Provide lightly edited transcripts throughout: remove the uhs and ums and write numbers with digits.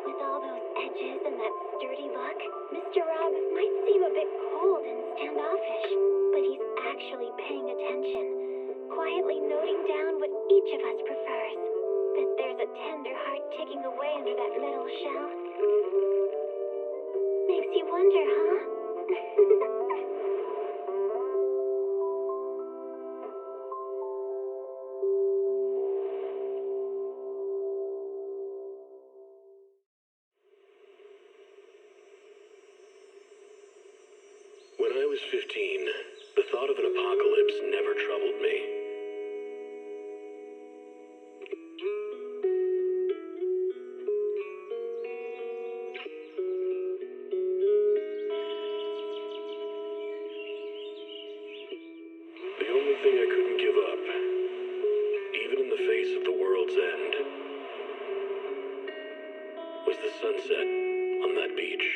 With all those edges and that sturdy look, Mr. Rob might seem a bit cold and standoffish, but he's actually paying attention, quietly noting down what each of us prefers. Bet there's a tender heart ticking away under that little shell. Makes you wonder, huh? When I was 15, the thought of an apocalypse never troubled me. The only thing I couldn't give up, even in the face of the world's end, was the sunset on that beach.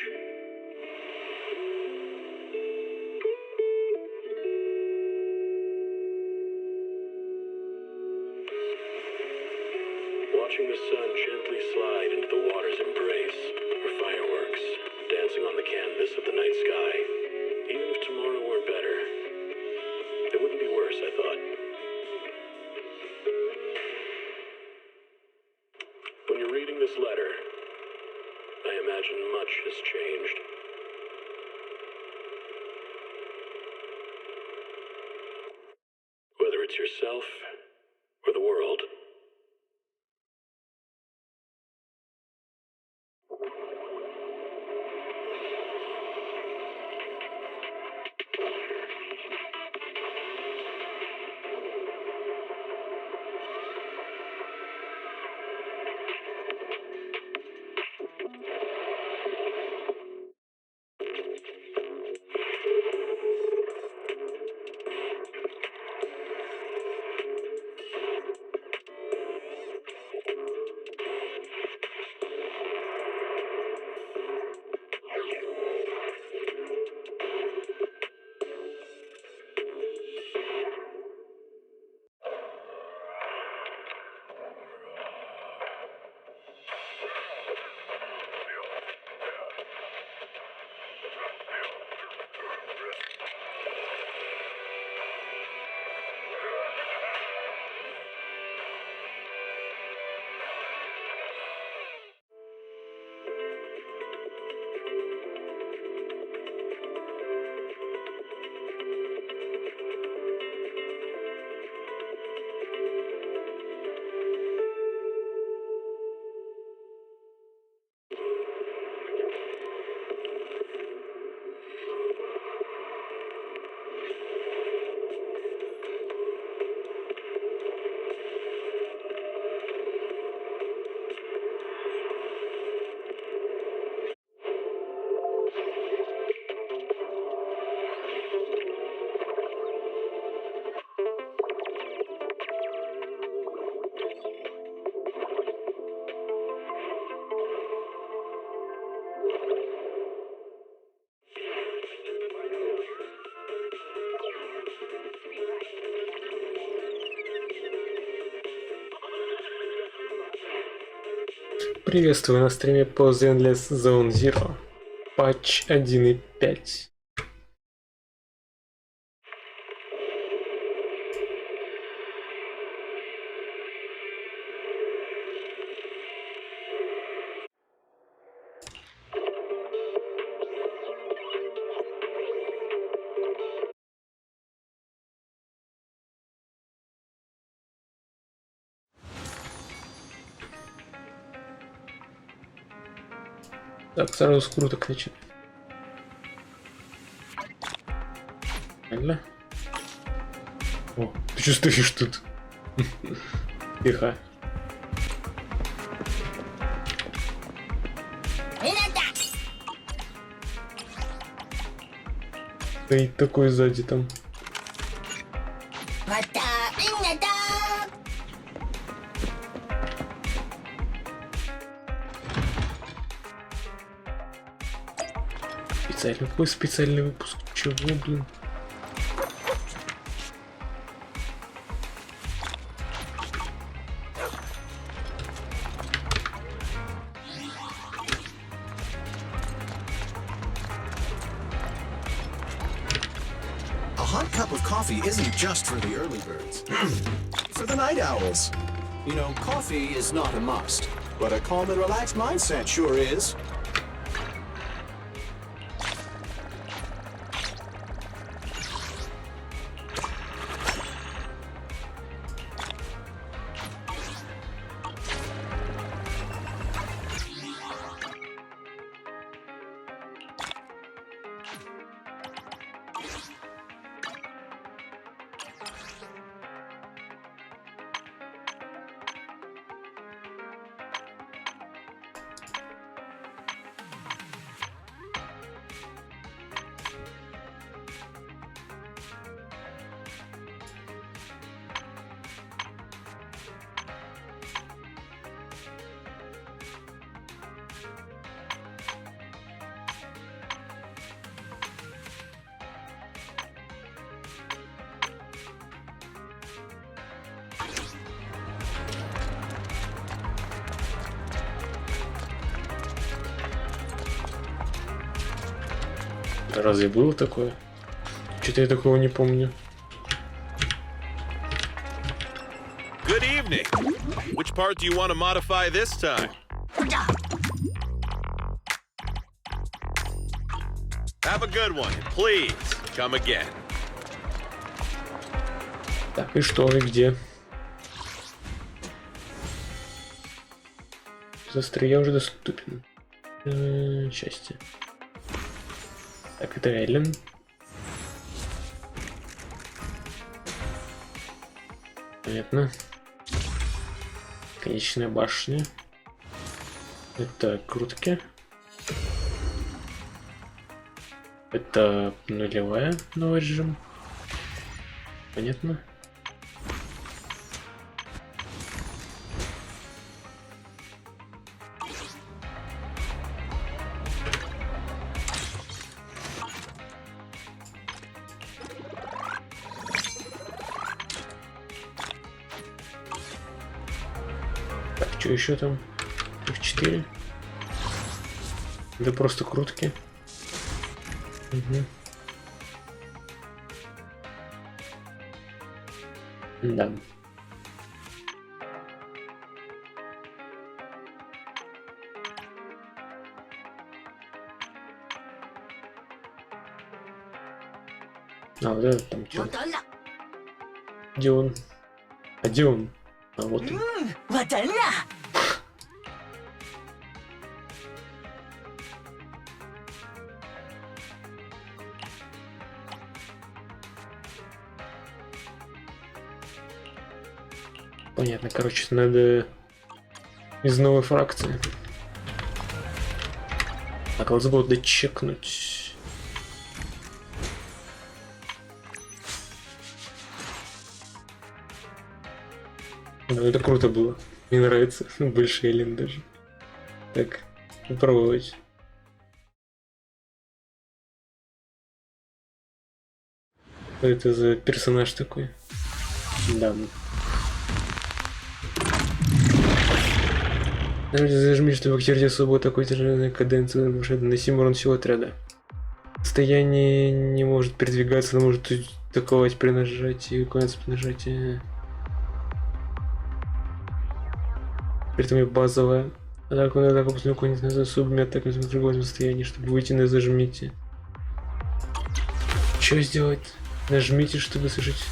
Watching the sun gently slide into the water's embrace, or fireworks dancing on the canvas of the night sky. Even if tomorrow weren't better, it wouldn't be worse, I thought. When you're reading this letter, I imagine much has changed. Whether it's yourself or the world. Приветствую на стриме по Zenless Zone Zero. Патч 1.5. Так, сразу с круток начинаю. Правильно? О, ты что стоишь тут? Тихо. Стоит такой сзади там. Какой специальный выпуск? Чего, блин? cup of coffee isn't just for the early birds. For the night owls. You know, coffee is not a must, but a calm and relaxed mindset sure is. Разве было такое? Что-то я такого не помню. Good evening. Which part do you want to modify this time? Have a good one. Please come again. Так, и что, и где? Застрия уже доступен. Счастье. Так, это Эллен. Понятно. Конечная башня. Это крутки. Это нулевая, новый режим. Понятно. Что еще там? F4. Да просто крутки. Угу. Да. А, вот это там что? Где он? А где он? А вот он. Понятно, короче, надо из новой фракции. Так, вот забыл дочекнуть. Ну, это круто было. Мне нравится. Больше Эллен даже. Так, попробовать. Что это за персонаж такой? Да. Зажми, чтобы активировать особую такой тяжелой каденцию, наносим урон всего отряда. Состояние не может передвигаться, но может атаковать при нажатии, выполняться при нажатии. При этом и базовая. Атаку на атаку после выполнения с особыми атаками в другом состоянии, чтобы выйти на зажмите. Что сделать? Нажмите, чтобы совершить.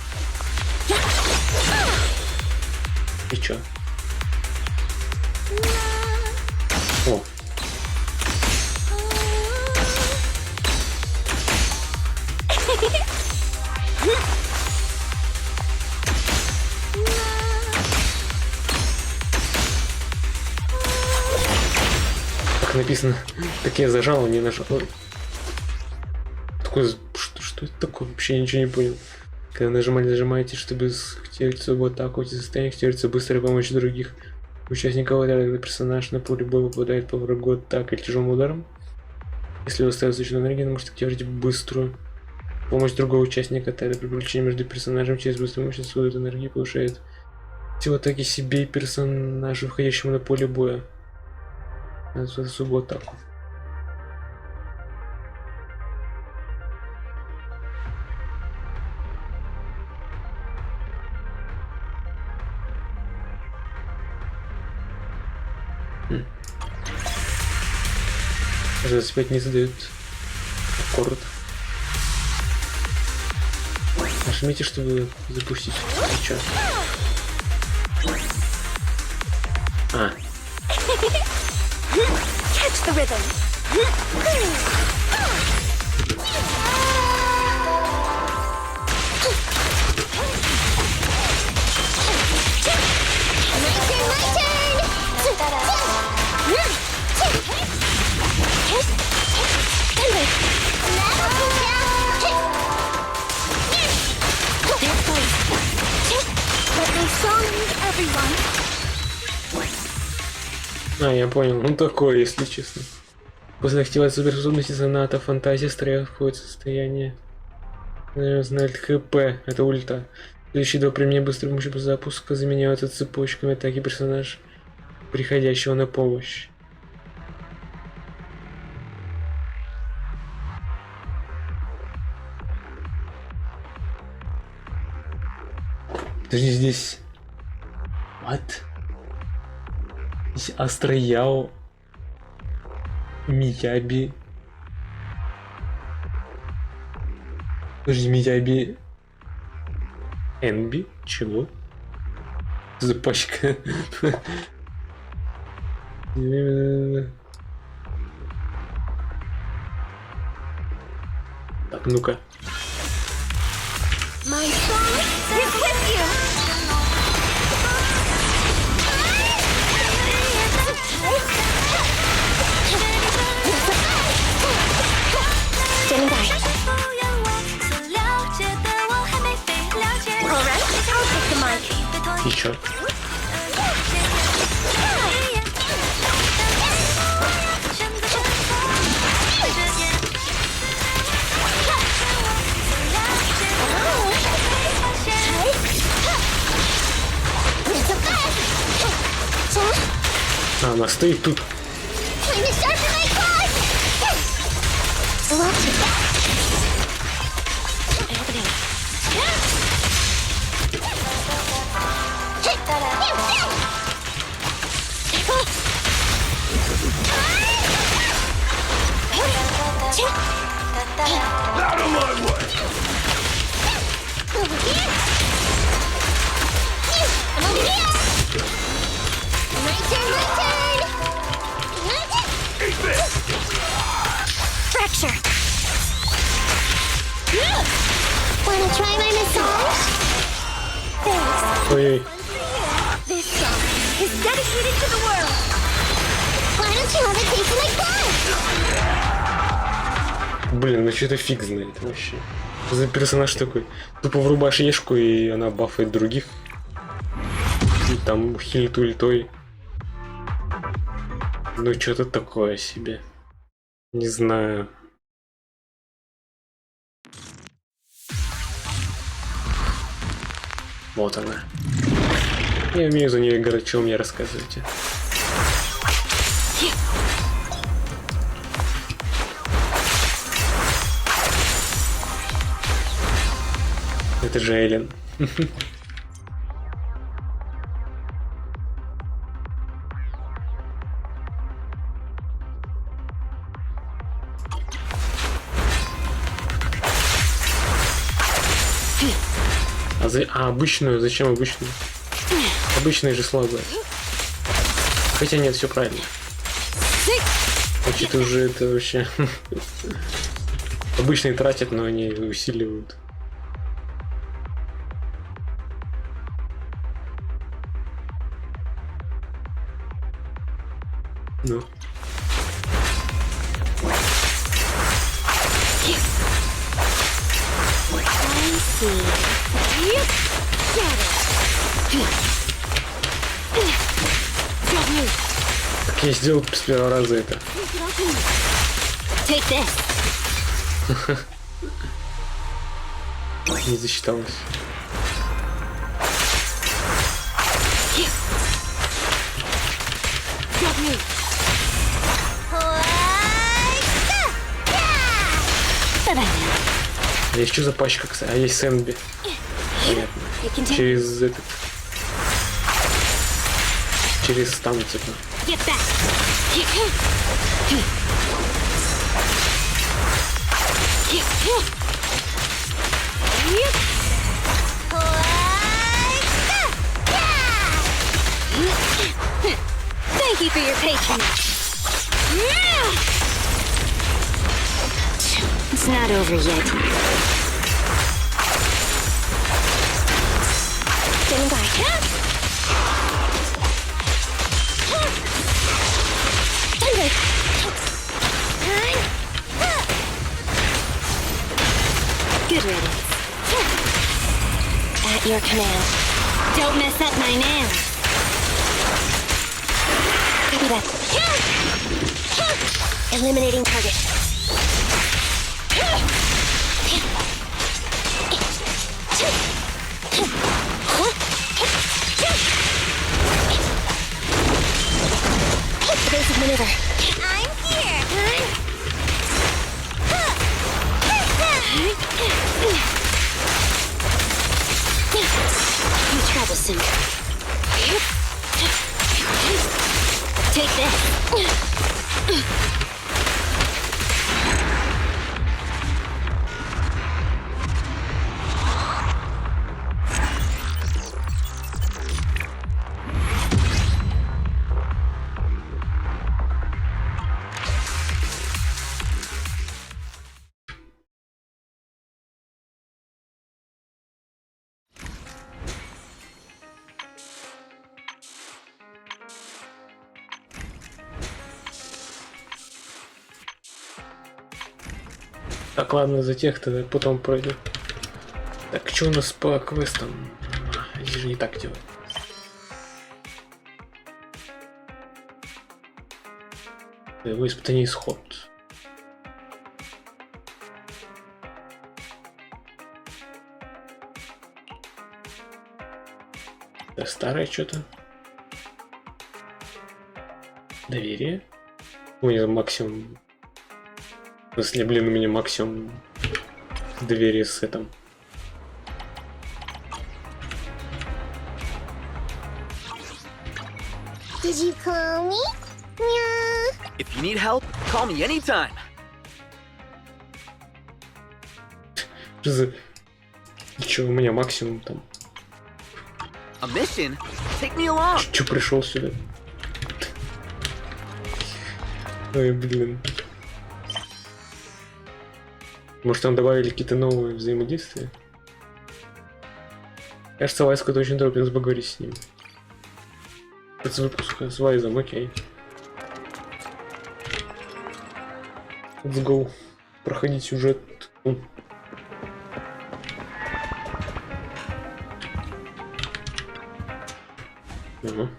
И чё? О. Так написано. Так я зажал, не нажал. Такое, что это такое? Вообще ничего не понял. Когда нажимаете, чтобы активировать свою атаку, эти состояния активируются быстро и помощью других участников отряда, когда персонаж на поле боя попадает по врагу атакой или тяжелым ударом. Если вы ставите защитную энергию, он может активировать быструю помощь другого участника отряда. При привлечении между персонажем через быструю мощь свою энергию повышает силу атаки себе и персонажу, входящему на поле боя. За особую атаку. 25 не задают аккорд. Нажмите, чтобы запустить сейчас. А. Catch the rhythm. А, я понял. Ну такое, если честно. После активации суперспособности соната фантазия строя входит в состояние. Знает ХП. Это ульта. Следующие два применения быстрого мощи запуска заменяются цепочками атаки персонажа, приходящего на помощь. Подожди, здесь... What? Здесь Астра-Яо, Мияби. Подожди, Мияби... Энби? Чего? Что за пачка? Так, ну-ка. И чё? А, она стоит тут. Out of my way! Fracture. Wanna try my massage? Thanks. Ой-ой. This song is dedicated to the world. Why don't you have a taste of my blood? Блин, ну что-то фиг знает вообще. Что за персонаж такой? Тупо врубаешь ешку, и она бафает других. И там хилит ультой. Ну что-то такое себе. Не знаю. Вот она. Я умею за нее играть, что вы мне рассказываете. Это же Эллен. А обычную? Зачем обычную? Обычные же слабые. Хотя нет, все правильно. Значит, уже это вообще... Обычные тратят, но они усиливают. Ну. Так я сделал с первого раза это. Не засчиталось. А есть что за пачка, кстати? А есть Сэнби. Понятно. Через этот... Через стан, типа. Thank you for your patronage. It's not over yet. Standing by. Good riddance. At your command. Don't mess up my nails. Copy that. Eliminating target. Basic maneuver. I'm here. You travel soon. Take this. Так, ладно, за тех тогда потом пройду. Так, что у нас по квестам? Здесь же не так делать. Его испытание исход. Это старое что-то. Доверие. У меня максимум. В смысле, блин, у меня максимум доверия с этим. Did you call me? Yeah. If you need help, call me anytime. Что за... Чё, у меня максимум там? A mission? Take me along. Чё пришел сюда? Ой, блин. Может, там добавили какие-то новые взаимодействия? Кажется, Вайс какой-то очень торопился поговорить с ним. Это с выпуска с Вайзом, окей. Let's go. Проходить сюжет. Ага.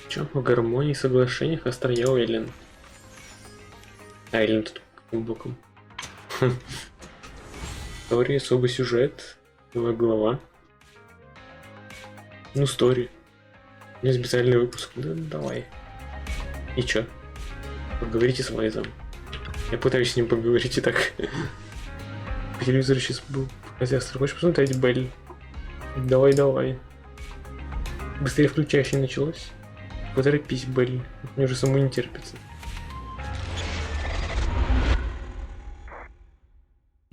Чё, о гармонии и соглашениях Астра Эллен. А, Эллен тут каким боком. История, особый сюжет, новая глава. Ну, стори. У меня специальный выпуск. Да, давай. И чё? Поговорите с Вайзом. Я пытаюсь с ним поговорить и так. По телевизору сейчас был показать Астра. Хочешь посмотреть, Белль? Давай, давай. Быстрее включаешь, не началось. Поторопись, Белль. Мне уже самому не терпится.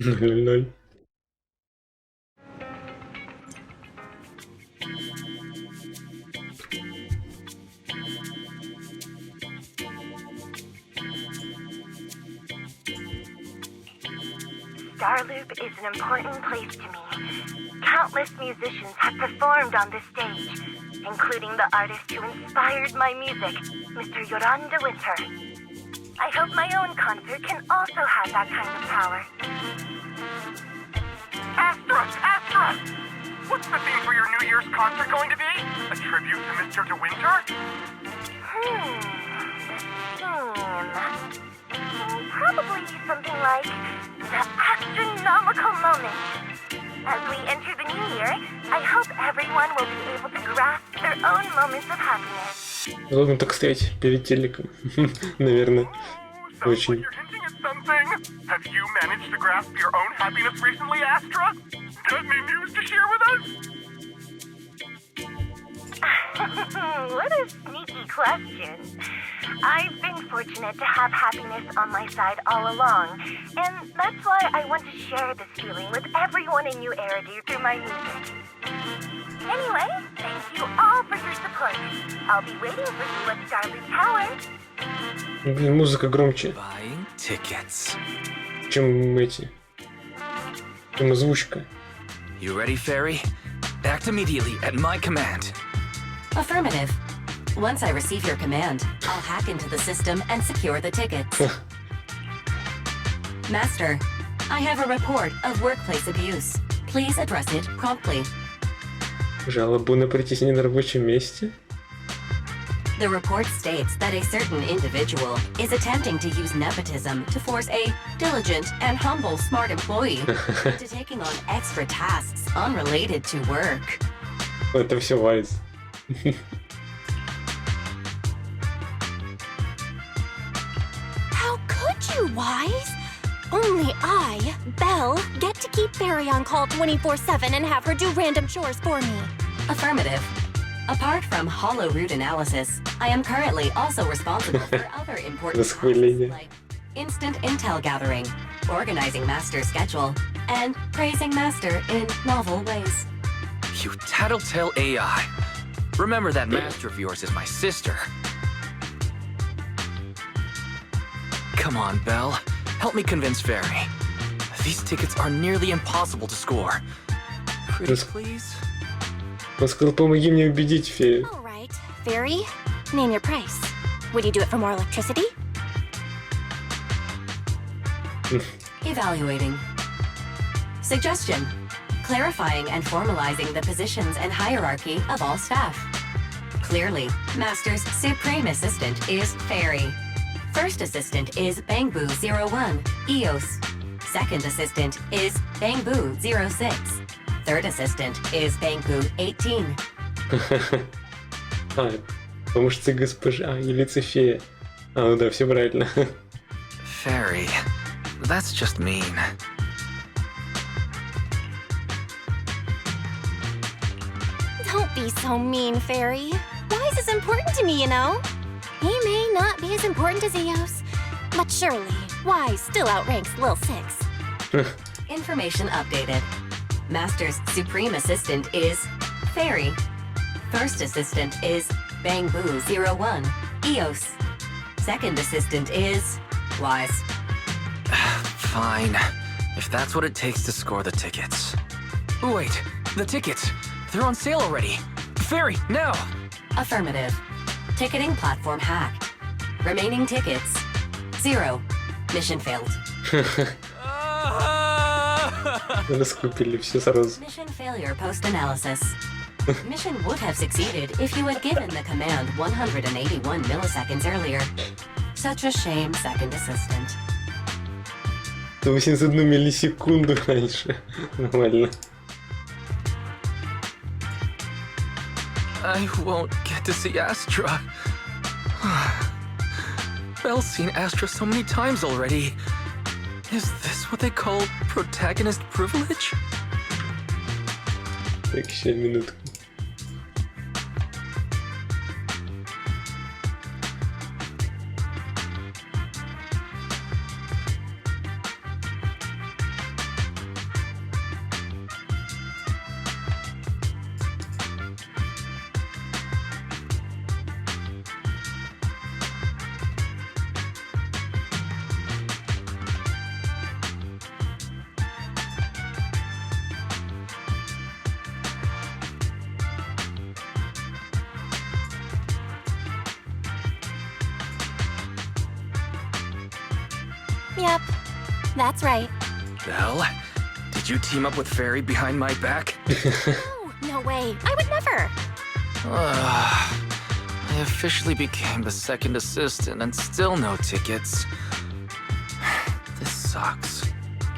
0-0. Starloop is an important place to me. Countless musicians have performed on this stage, including the artist who inspired my music, Mr. Yoran de Winter. I hope my own concert can also have that kind of power. Astra! What's the theme for your New Year's concert going to be? A tribute to Mr. De Winter? Probably something like the Astro-nomical moment. As we enter the new year, I hope everyone will be able to grasp their own moments of happiness. Должен так стоять перед телеком. Наверное. Очень. Have you managed to grasp your own happiness recently, Astra? Any news to share with us? What a sneaky question. I've been fortunate to have happiness on my side all along, and that's why I want to share this feeling with everyone in New Eridu through my music. Anyway, thank you all for your support. I'll be waiting for you at Starlit Tower. Блин, музыка громче, Buying tickets. чем чем озвучка. You ready, Fairy? Act immediately at my command. Affirmative. Once I receive your command, I'll hack into the system and secure the tickets. Master, I have a report of workplace abuse. Please address it promptly. Жалобу на притеснение на рабочем месте? The report states that a certain individual is attempting to use nepotism to force a diligent and humble smart employee into taking on extra tasks unrelated to work. Это все Вайз. How could you, Wise? Only I, Belle, get to keep Fairy on call 24/7 and have her do random chores for me. Affirmative. Apart from hollow root analysis, I am currently also responsible for other important tasks like instant intel gathering, organizing Master's schedule, and praising Master in novel ways. You tattletale AI. Remember that master of yours is my sister. Come on, Belle. Help me convince Fairy. These tickets are nearly impossible to score. Pretty please? Он сказал, помоги мне убедить фею. All right, Fairy, name your price. Would you do it for more electricity? Evaluating. Suggestion. Clarifying and formalizing the positions and hierarchy of all staff. Clearly, Master's supreme assistant is Fairy. First assistant is Bangbu01, EOS. Second assistant is Bangbu06. Third assistant is Bangbu18. Помощница госпожа, Елица фея. Ну да, все правильно. Fairy, that's just mean. Don't be so mean, Fairy. Wise is important to me, you know. He may not be as important as Eos, but surely Wise still outranks Lil Six. Information updated. Master's supreme assistant is Fairy. First assistant is Bangbu01, EOS. Second assistant is Wise. Fine. If that's what it takes to score the tickets. Wait, the tickets. They're on sale already. Fairy, now! Affirmative. Ticketing platform hacked. Remaining tickets 0. Mission failed. Раскупили все сразу. Mission failure post-analysis. Mission would have succeeded if you had given the command 181 milliseconds earlier. Such a shame, second assistant. 181 миллисекунду раньше. Нормально. I won't get to see Astra. Belle's seen Astra so many times already. Is this what they call protagonist privilege? Так, еще минутку. Yep, that's right. Belle, did you team up with Fairy behind my back? No way. I would never. I officially became the second assistant and still no tickets. This sucks.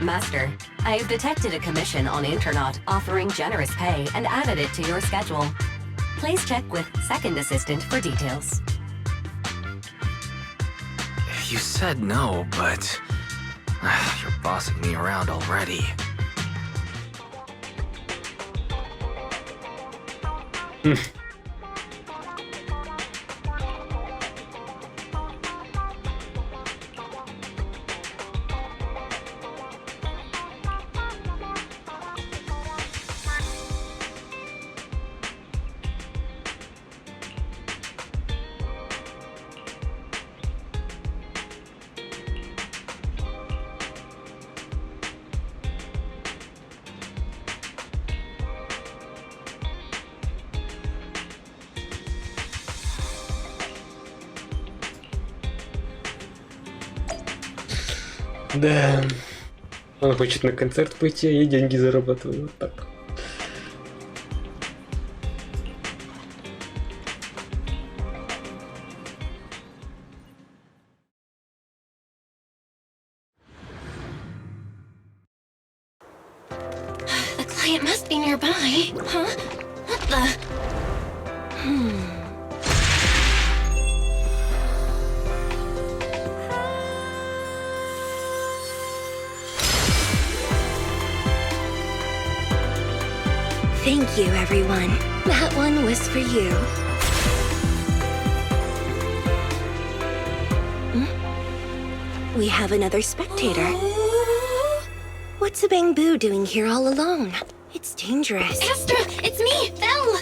Master, I have detected a commission on Internet offering generous pay and added it to your schedule. Please check with second assistant for details. You said no, but you're bossing me around already. Да. Он хочет на концерт пойти, а я деньги зарабатываю. Вот так. The client must be nearby. Huh? What the? Thank you, everyone. That one was for you. We have another spectator. What's a bamboo doing here all alone? It's dangerous. Astra, it's me, Belle.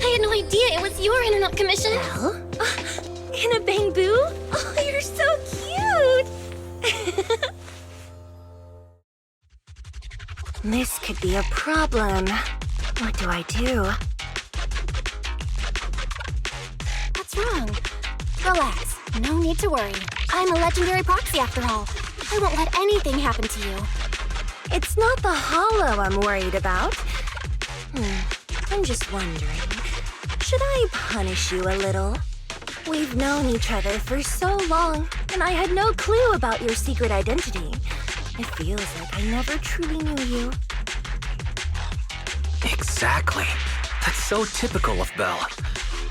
I had no idea it was your internet commission. Belle? In a bamboo? Oh, you're so cute. This could be a problem. What do I do? What's wrong? Relax. No need to worry. I'm a legendary proxy after all. I won't let anything happen to you. It's not the hollow I'm worried about. I'm just wondering, should I punish you a little? We've known each other for so long, and I had no clue about your secret identity. It feels like I never truly knew you. Exactly. That's so typical of Belle.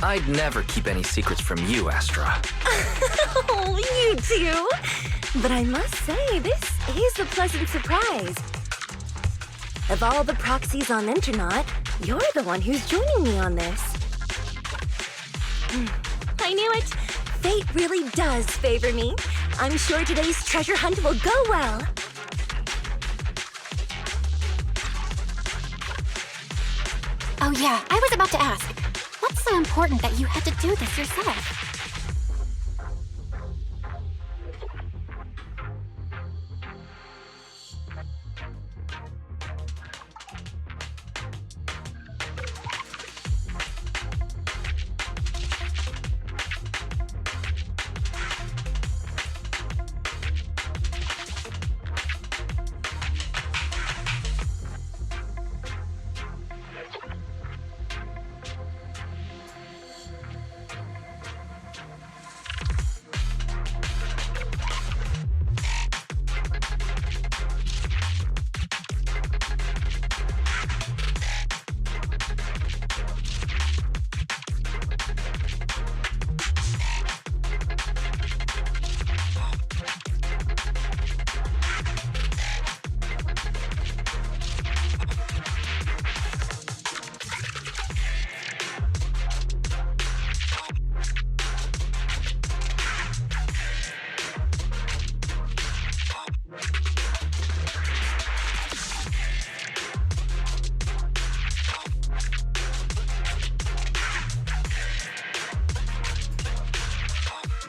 I'd never keep any secrets from you, Astra. Oh, you too. But I must say, this is a pleasant surprise. Of all the proxies on Internet, you're the one who's joining me on this. I knew it. Fate really does favor me. I'm sure today's treasure hunt will go well. Oh yeah, I was about to ask. What's so important that you had to do this yourself?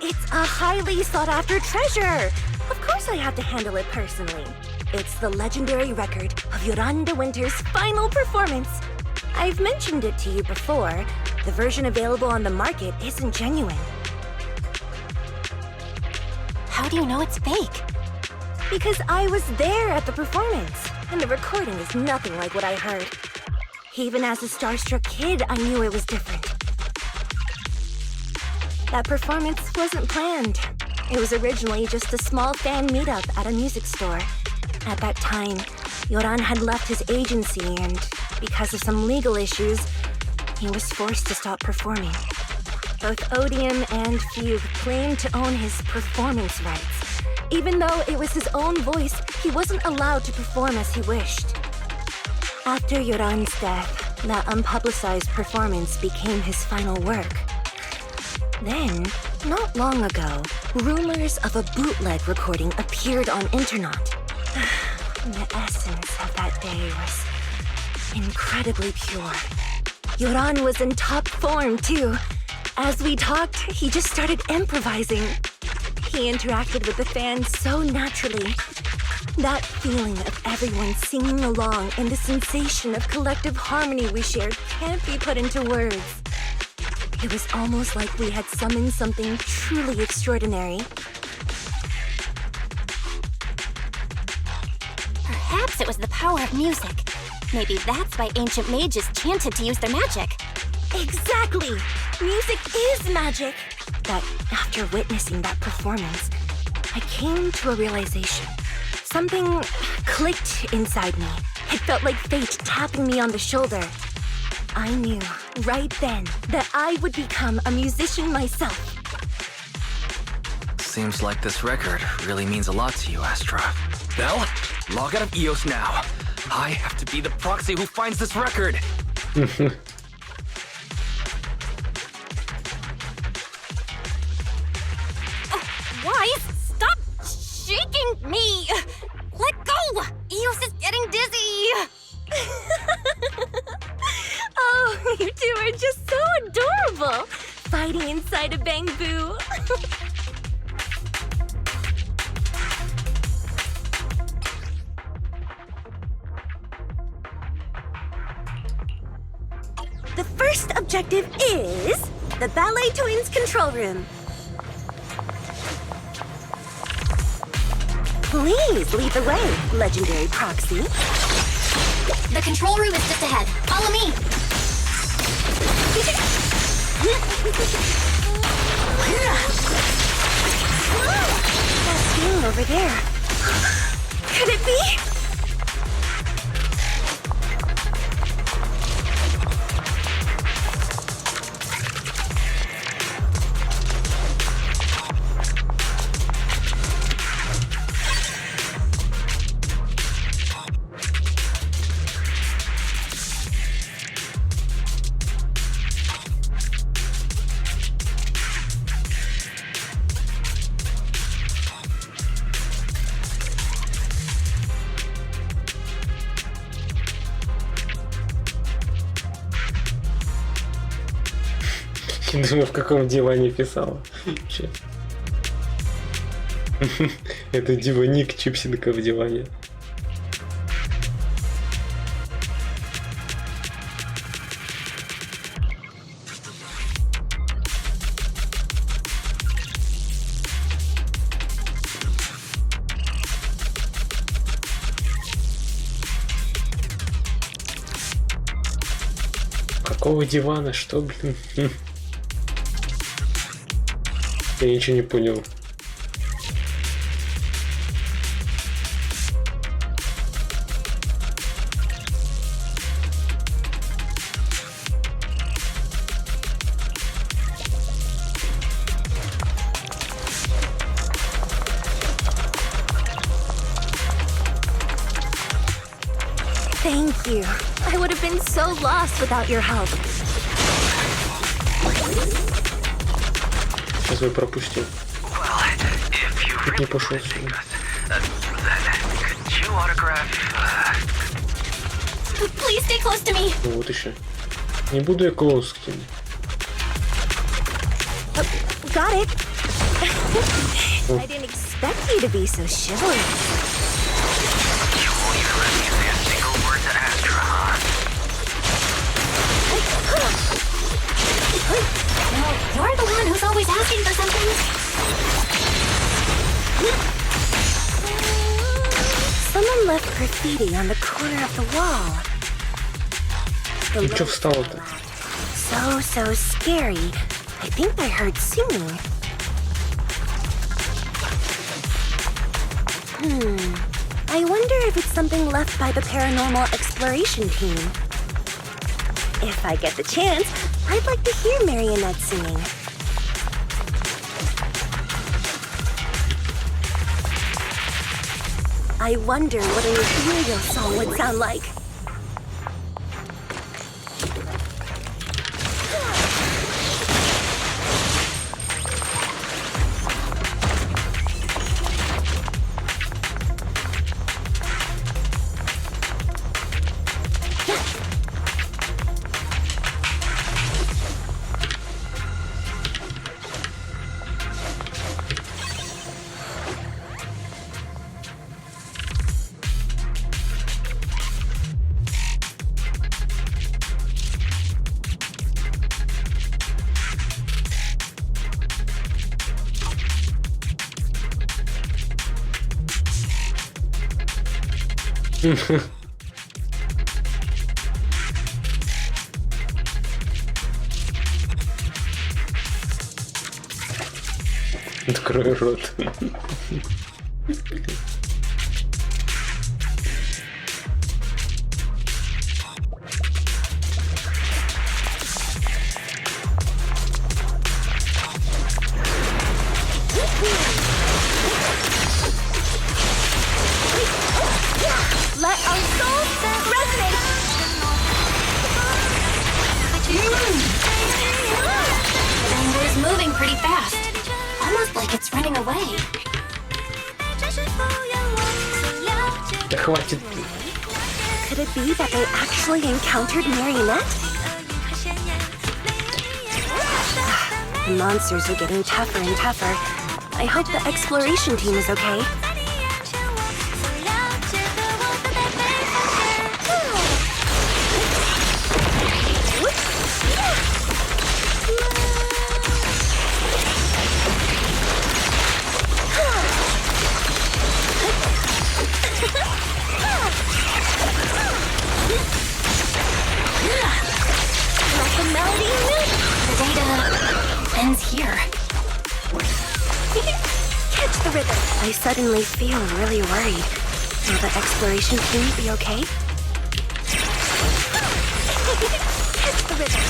It's a highly sought-after treasure. Of course I have to handle it personally. It's the legendary record of Yoran Winter's final performance. I've mentioned it to you before. The version available on the market isn't genuine. How do you know it's fake? Because I was there at the performance, and the recording is nothing like what I heard. Even as a starstruck kid, I knew it was different. That performance wasn't planned. It was originally just a small fan meetup at a music store. At that time, Yoran had left his agency and, because of some legal issues, he was forced to stop performing. Both Odium and Fugue claimed to own his performance rights. Even though it was his own voice, he wasn't allowed to perform as he wished. After Yoran's death, that unpublicized performance became his final work. Then, not long ago, rumors of a bootleg recording appeared on internet. The essence of that day was incredibly pure. Yoran was in top form, too. As we talked, he just started improvising. He interacted with the fans so naturally. That feeling of everyone singing along and the sensation of collective harmony we shared can't be put into words. It was almost like we had summoned something truly extraordinary. Perhaps it was the power of music. Maybe that's why ancient mages chanted to use their magic. Exactly! Music is magic! But after witnessing that performance, I came to a realization. Something clicked inside me. It felt like fate tapping me on the shoulder. I knew right then that I would become a musician myself. Seems like this record really means a lot to you, Astra. Belle, log out of EOS now. I have to be the proxy who finds this record. Wise, stop shaking me! Let go! Eos is getting dizzy! Oh, you two are just so adorable! Fighting inside a bamboo. The first objective is the Ballet Twins control room. Please lead the way, legendary proxy. The control room is just ahead. Follow me! That thing over there. Could it be? Я думаю, в каком диване писала. Че? Это диваник чипсинка в диване. Какого дивана? Что, блин? Я ничего не понял. Thank you. I would have been so lost without your help. Сейчас я пропустил. Чуть не пошел сюда. Please stay close to me. Ну вот еще. Не буду я close к тебе. Got it. I didn't expect you to be so chivalrous. No, you're the one who's always asking for something. Someone left graffiti on the corner of the wall. Ну что встало-то? So scary. I think I heard singing. I wonder if it's something left by the paranormal exploration team. If I get the chance, I'd like to hear Marionette singing. I wonder what an ethereal song would sound like. Открой рот. Let our souls resonate! The is moving pretty fast. Almost like it's running away. Да хватит. Could it be that they actually encountered Marionette? The monsters are getting tougher and tougher. I hope the exploration team is okay. I suddenly feel really worried. Will the exploration team be okay? Catch the rhythm.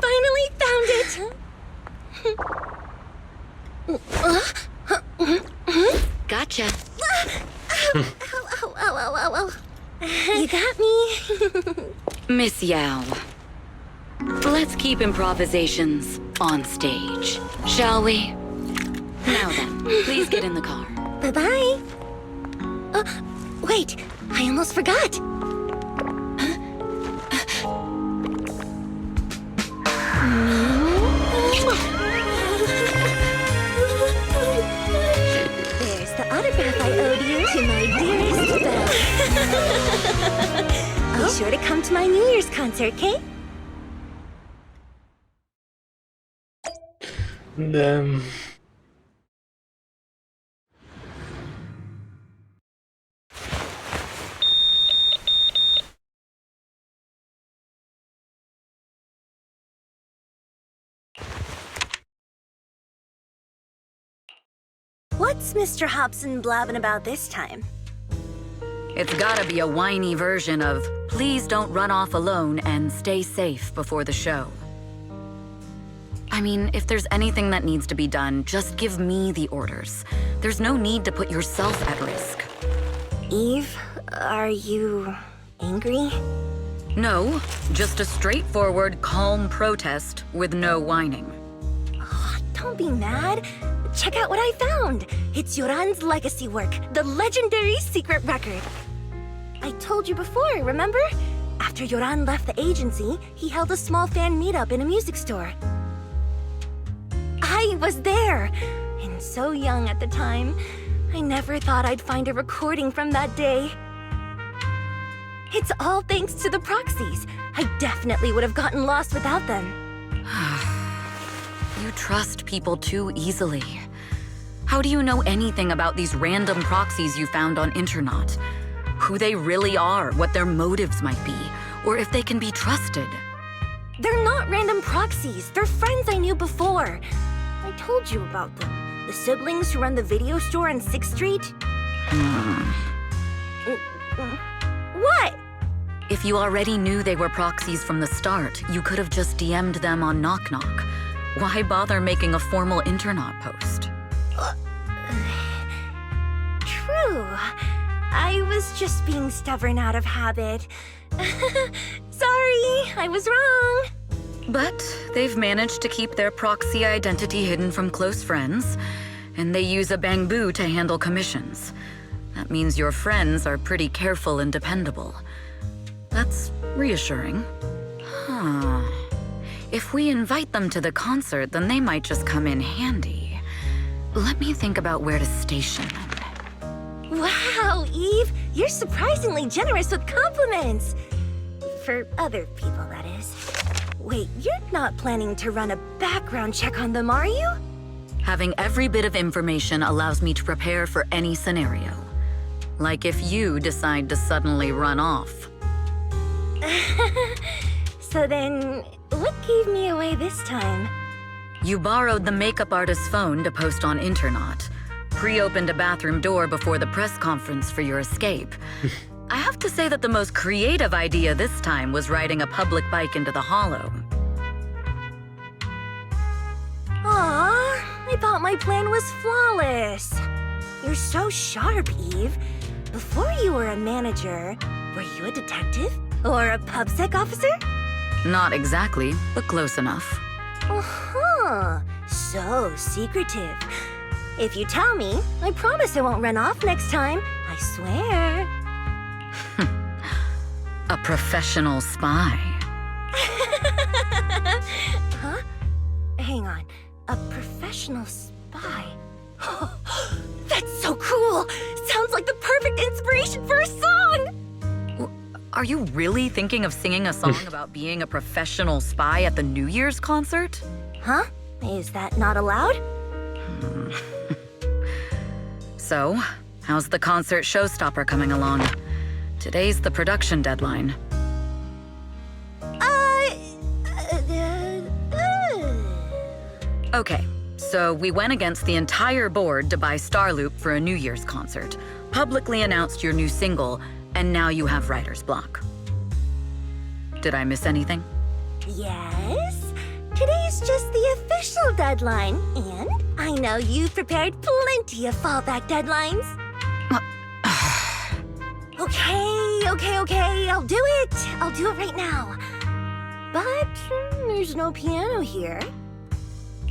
Finally found it! Gotcha. Ow. You got me? Miss Yao. Let's keep improvisations on stage, shall we? Now then, please get in the car. Bye-bye. Wait, I almost forgot. There's the autograph I owed you to my dearest Belle. Be sure to come to my New Year's concert, okay? Да. What's Mr. Hobson blabbing about this time? It's gotta be a whiny version of, please don't run off alone and stay safe before the show. I mean, if there's anything that needs to be done, just give me the orders. There's no need to put yourself at risk. Eve, are you angry? No, just a straightforward, calm protest with no whining. Oh, don't be mad. Check out what I found. It's Yoran's legacy work, the legendary secret record. I told you before, remember? After Yoran left the agency, he held a small fan meetup in a music store. I was there, and so young at the time. I never thought I'd find a recording from that day. It's all thanks to the proxies. I definitely would have gotten lost without them. You trust people too easily. How do you know anything about these random proxies you found on Internet? Who they really are, what their motives might be, or if they can be trusted. They're not random proxies. They're friends I knew before. I told you about them. The siblings who run the video store on 6th Street. What? If you already knew they were proxies from the start, you could have just DM'd them on Knock Knock. Why bother making a formal internet post? True. I was just being stubborn out of habit. Sorry, I was wrong. But they've managed to keep their proxy identity hidden from close friends, and they use a bamboo to handle commissions. That means your friends are pretty careful and dependable. That's reassuring. Huh. If we invite them to the concert, then they might just come in handy. Let me think about where to station them. Wow, Eve, you're surprisingly generous with compliments. For other people, that is. Wait, you're not planning to run a background check on them, are you? Having every bit of information allows me to prepare for any scenario. Like if you decide to suddenly run off. So then, what gave me away this time? You borrowed the makeup artist's phone to post on Internet, pre-opened a bathroom door before the press conference for your escape. I have to say that the most creative idea this time was riding a public bike into the hollow. Aw, I thought my plan was flawless. You're so sharp, Eve. Before you were a manager, were you a detective? Or a PubSec officer? Not exactly, but close enough. Uh-huh. So secretive. If you tell me, I promise I won't run off next time. I swear. A professional spy. Huh? Hang on. A professional spy? That's so cool! Sounds like the perfect inspiration for a song! Are you really thinking of singing a song about being a professional spy at the New Year's concert? Huh? Is that not allowed? So, how's the concert showstopper coming along? Today's the production deadline. Okay, so we went against the entire board to buy Starloop for a New Year's concert, publicly announced your new single, and now you have writer's block. Did I miss anything? Yes. Today's just the official deadline, and I know you've prepared plenty of fallback deadlines. Okay, I'll do it. I'll do it right now. But there's no piano here.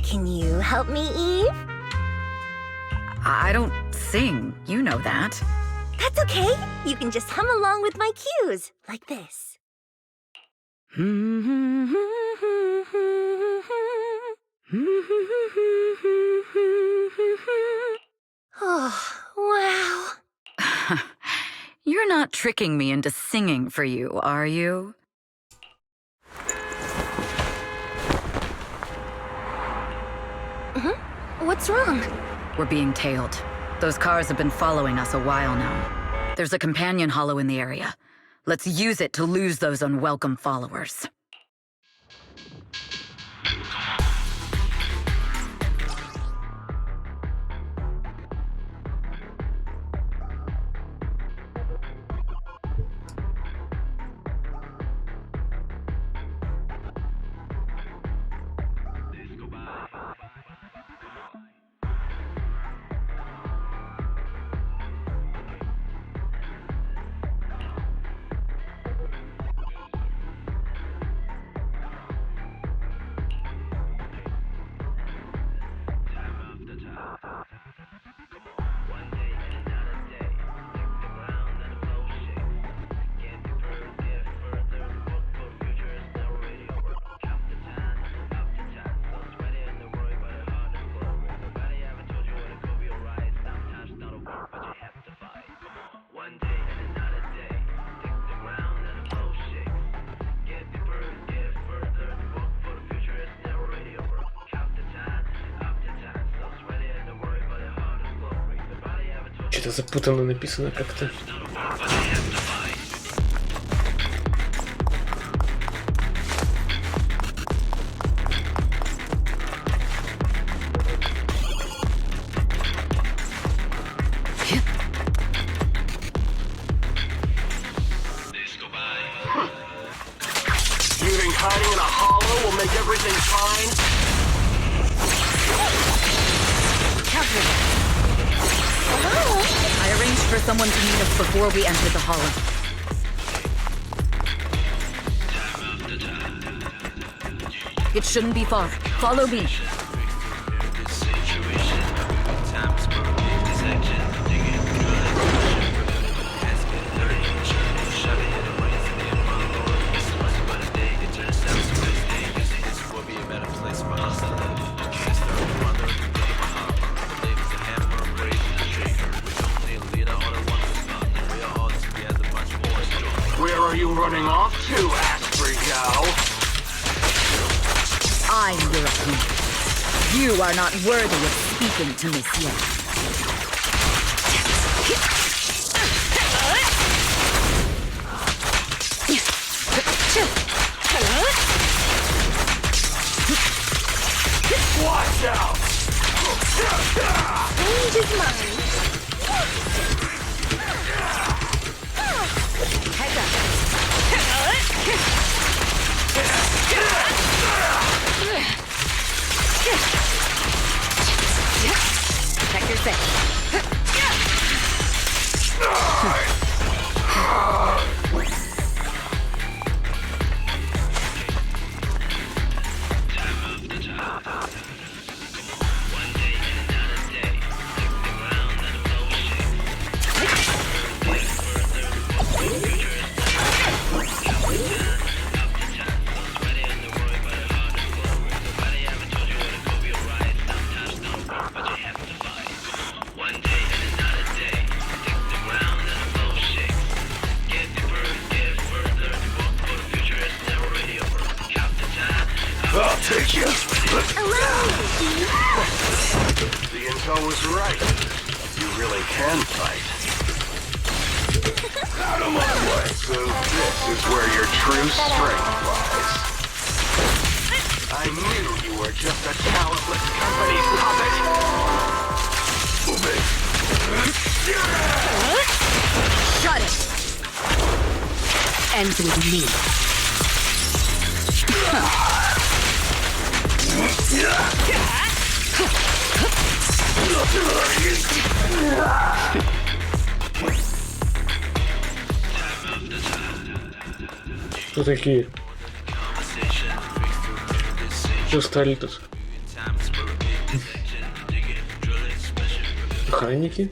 Can you help me, Eve? I don't sing, you know that. That's okay. You can just hum along with my cues, like this. Oh, wow. You're not tricking me into singing for you, are you? What's wrong? We're being tailed. Those cars have been following us a while now. There's a companion hollow in the area. Let's use it to lose those unwelcome followers. Что-то запутанно написано как-то. Everything fine? Counter that. I arranged for someone to meet us before we entered the hollow. It shouldn't be far. Follow me. Where are you running off to, Gal? I'm your opponent. You are not worthy of speaking to Miss Yet. Watch out! Change his mind. Heads up. Protect yourself. I'll take you. The intel was right. You really can fight. Out of my way. So this is where your true strength lies. I knew you were just a talentless company puppet. Move it. Shut it. Ends with me. Кто такие? Что стали тут? Охранники?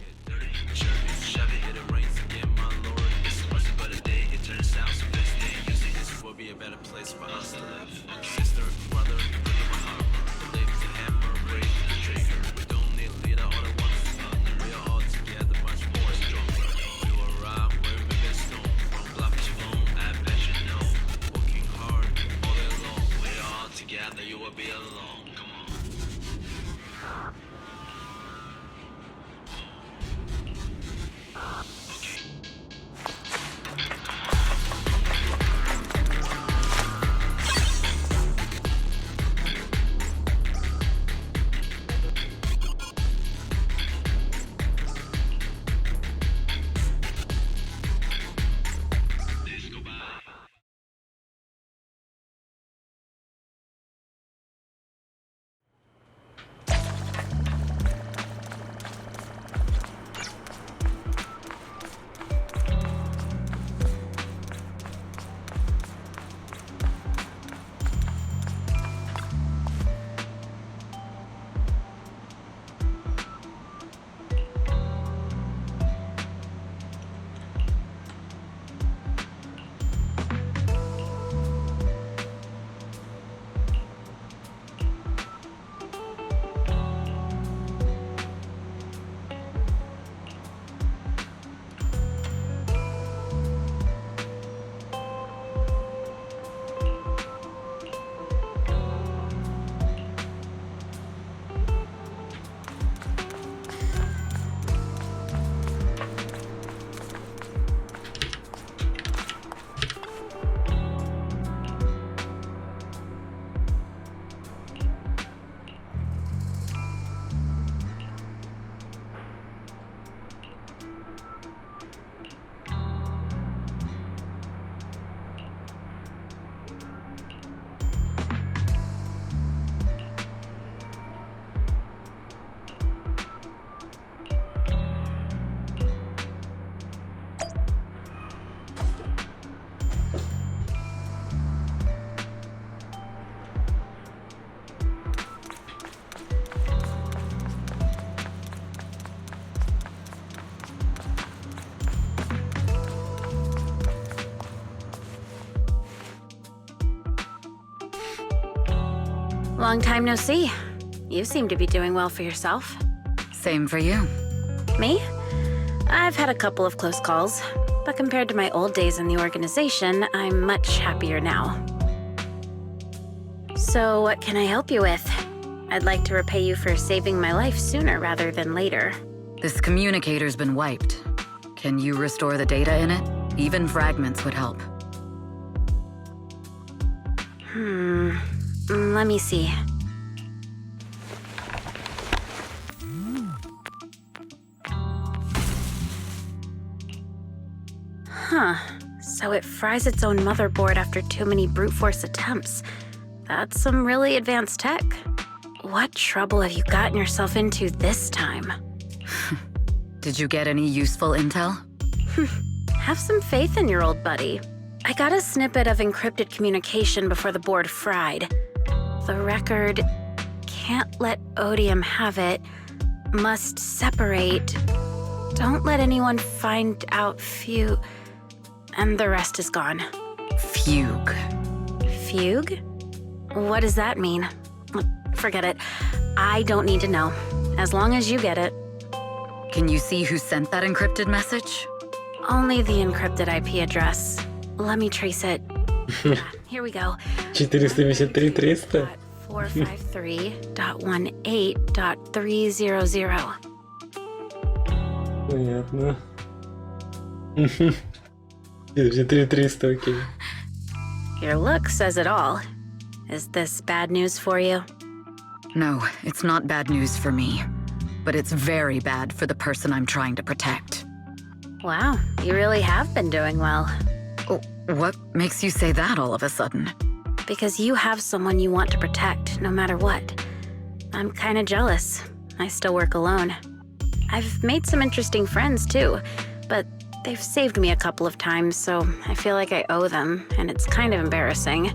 Long time no see. You seem to be doing well for yourself. Same for you. Me? I've had a couple of close calls, but compared to my old days in the organization, I'm much happier now. So what can I help you with? I'd like to repay you for saving my life sooner rather than later. This communicator's been wiped. Can you restore the data in it? Even fragments would help. Let me see. Huh. So it fries its own motherboard after too many brute force attempts. That's some really advanced tech. What trouble have you gotten yourself into this time? Did you get any useful intel? Have some faith in your old buddy. I got a snippet of encrypted communication before the board fried. The record, can't let Odium have it, must separate, don't let anyone find out and the rest is gone. Fugue. Fugue? What does that mean? Forget it. I don't need to know. As long as you get it. Can you see who sent that encrypted message? Only the encrypted IP address. Let me trace it. Here we go. 453-300. 453.18.300. Понятно. 45300, окей. Your look says it all. Is this bad news for you? No, it's not bad news for me. But it's very bad for the person I'm trying to protect. Wow, you really have been doing well. Oh, what makes you say that all of a sudden? Because you have someone you want to protect, no matter what. I'm kinda jealous. I still work alone. I've made some interesting friends, too, but they've saved me a couple of times, so I feel like I owe them, and it's kind of embarrassing.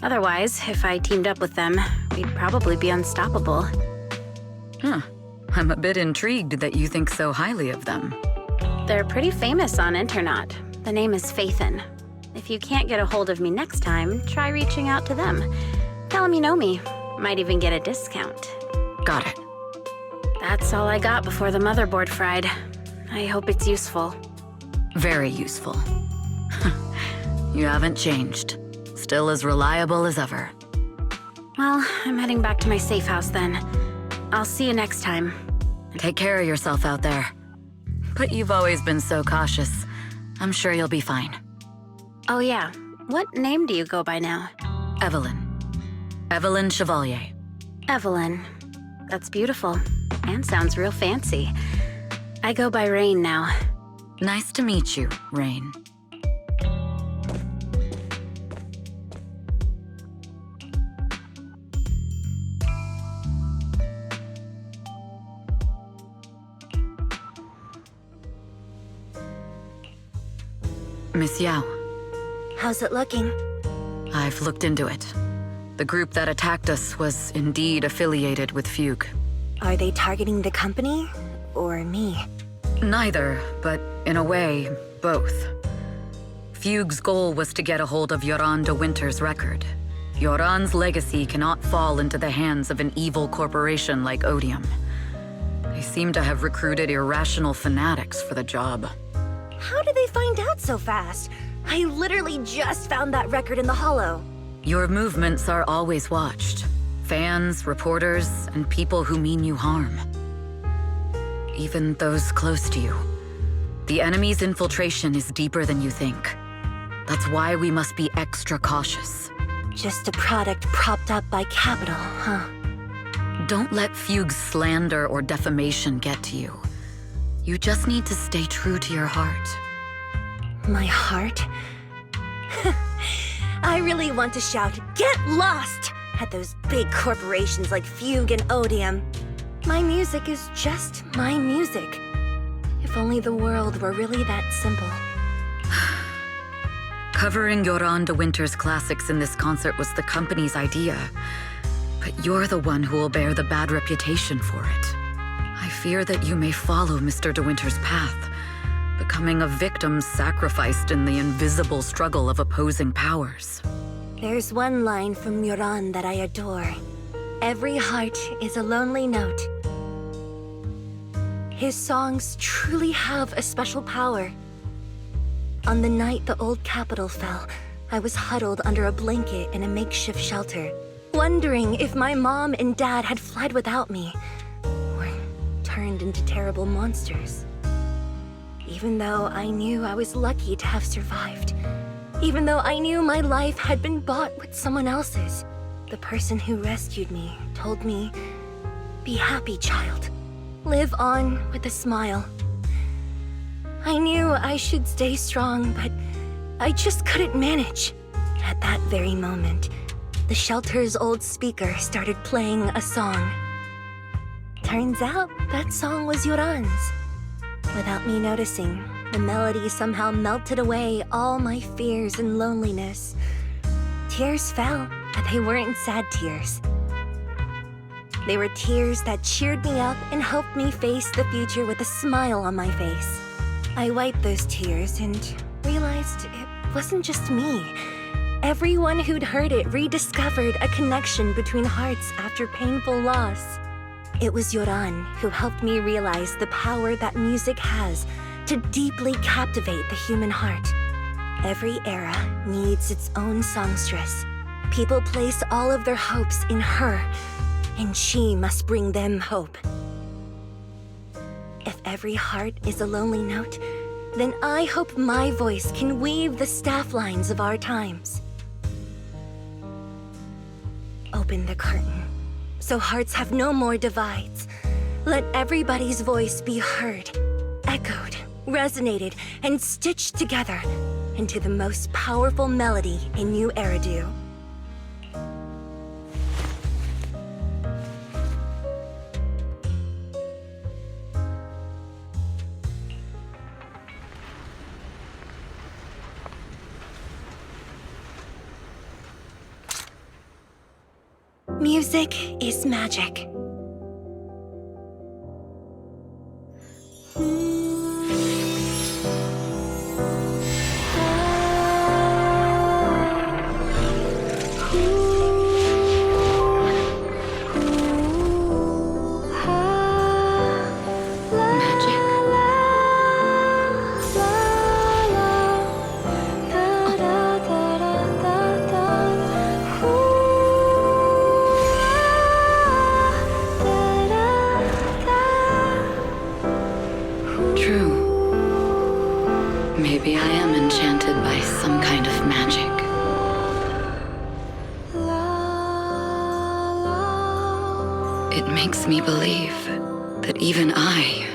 Otherwise, if I teamed up with them, we'd probably be unstoppable. Huh. I'm a bit intrigued that you think so highly of them. They're pretty famous on Internet. The name is Faithin. If you can't get a hold of me next time, try reaching out to them. Tell them you know me. Might even get a discount. Got it. That's all I got before the motherboard fried. I hope it's useful. Very useful. You haven't changed. Still as reliable as ever. Well, I'm heading back to my safe house then. I'll see you next time. Take care of yourself out there. But you've always been so cautious. I'm sure you'll be fine. Oh yeah, what name do you go by now? Evelyn. Evelyn Chevalier. Evelyn. That's beautiful. And sounds real fancy. I go by Rain now. Nice to meet you, Rain. Miss Yao. How's it looking? I've looked into it. The group that attacked us was indeed affiliated with Fugue. Are they targeting the company or me? Neither, but in a way, both. Fugue's goal was to get a hold of Yoran de Winter's record. Yoran's legacy cannot fall into the hands of an evil corporation like Odium. They seem to have recruited irrational fanatics for the job. How did they find out so fast? I literally just found that record in the hollow. Your movements are always watched. Fans, reporters, and people who mean you harm. Even those close to you. The enemy's infiltration is deeper than you think. That's why we must be extra cautious. Just a product propped up by capital, huh? Don't let Fugue's slander or defamation get to you. You just need to stay true to your heart. My heart? I really want to shout, "Get lost!" at those big corporations like Fugue and Odium. My music is just my music. If only the world were really that simple. Covering Yoran de Winter's classics in this concert was the company's idea. But you're the one who will bear the bad reputation for it. I fear that you may follow Mr. de Winter's path, becoming a victim sacrificed in the invisible struggle of opposing powers. There's one line from Yoran that I adore. Every heart is a lonely note. His songs truly have a special power. On the night the old capital fell, I was huddled under a blanket in a makeshift shelter, wondering if my mom and dad had fled without me, or turned into terrible monsters. Even though I knew I was lucky to have survived, even though I knew my life had been bought with someone else's, the person who rescued me told me, "Be happy, child. Live on with a smile." I knew I should stay strong, but I just couldn't manage. At that very moment, the shelter's old speaker started playing a song. Turns out that song was Yoran's. Without me noticing, the melody somehow melted away all my fears and loneliness. Tears fell, but they weren't sad tears. They were tears that cheered me up and helped me face the future with a smile on my face. I wiped those tears and realized it wasn't just me. Everyone who'd heard it rediscovered a connection between hearts after painful loss. It was Yoran who helped me realize the power that music has to deeply captivate the human heart. Every era needs its own songstress. People place all of their hopes in her, and she must bring them hope. If every heart is a lonely note, then I hope my voice can weave the staff lines of our times. Open the curtain, so hearts have no more divides. Let everybody's voice be heard, echoed, resonated, and stitched together into the most powerful melody in New Eridu. Music is magic. Maybe I am enchanted by some kind of magic. It makes me believe that even I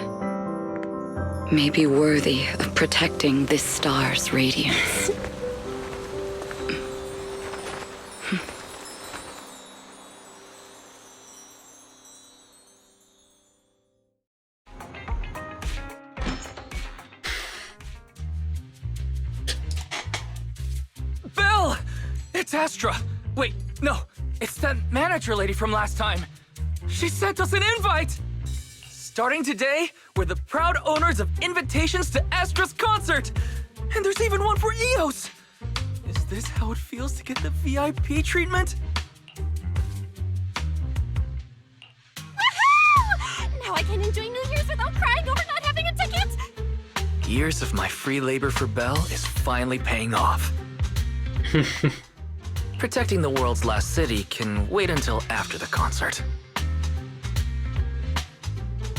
may be worthy of protecting this star's radiance. It's Astra! Wait, no, it's that manager lady from last time. She sent us an invite! Starting today, we're the proud owners of invitations to Astra's concert! And there's even one for EOS! Is this how it feels to get the VIP treatment? Woohoo! Now I can enjoy New Year's without crying over not having a ticket! Years of my free labor for Belle is finally paying off. Protecting the world's last city can wait until after the concert.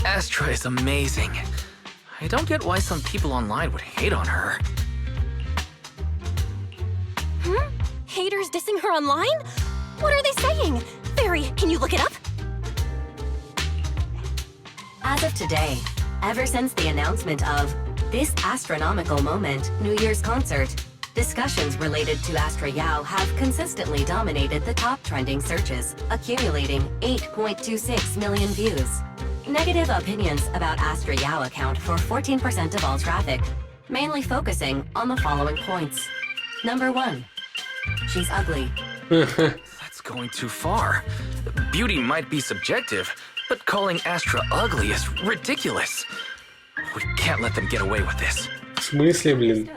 Astra is amazing. I don't get why some people online would hate on her. Haters dissing her online? What are they saying? Fairy, can you look it up? As of today, ever since the announcement of this astronomical moment New Year's concert, discussions related to Astra Yao have consistently dominated the top trending searches, accumulating 8.26 million views. Negative opinions about Astra Yao account for 14% of all traffic, mainly focusing on the following points. Number 1, she's ugly. That's going too far. Beauty might be subjective, but calling Astra ugly is ridiculous. We can't let them get away with this. В смысле, блин?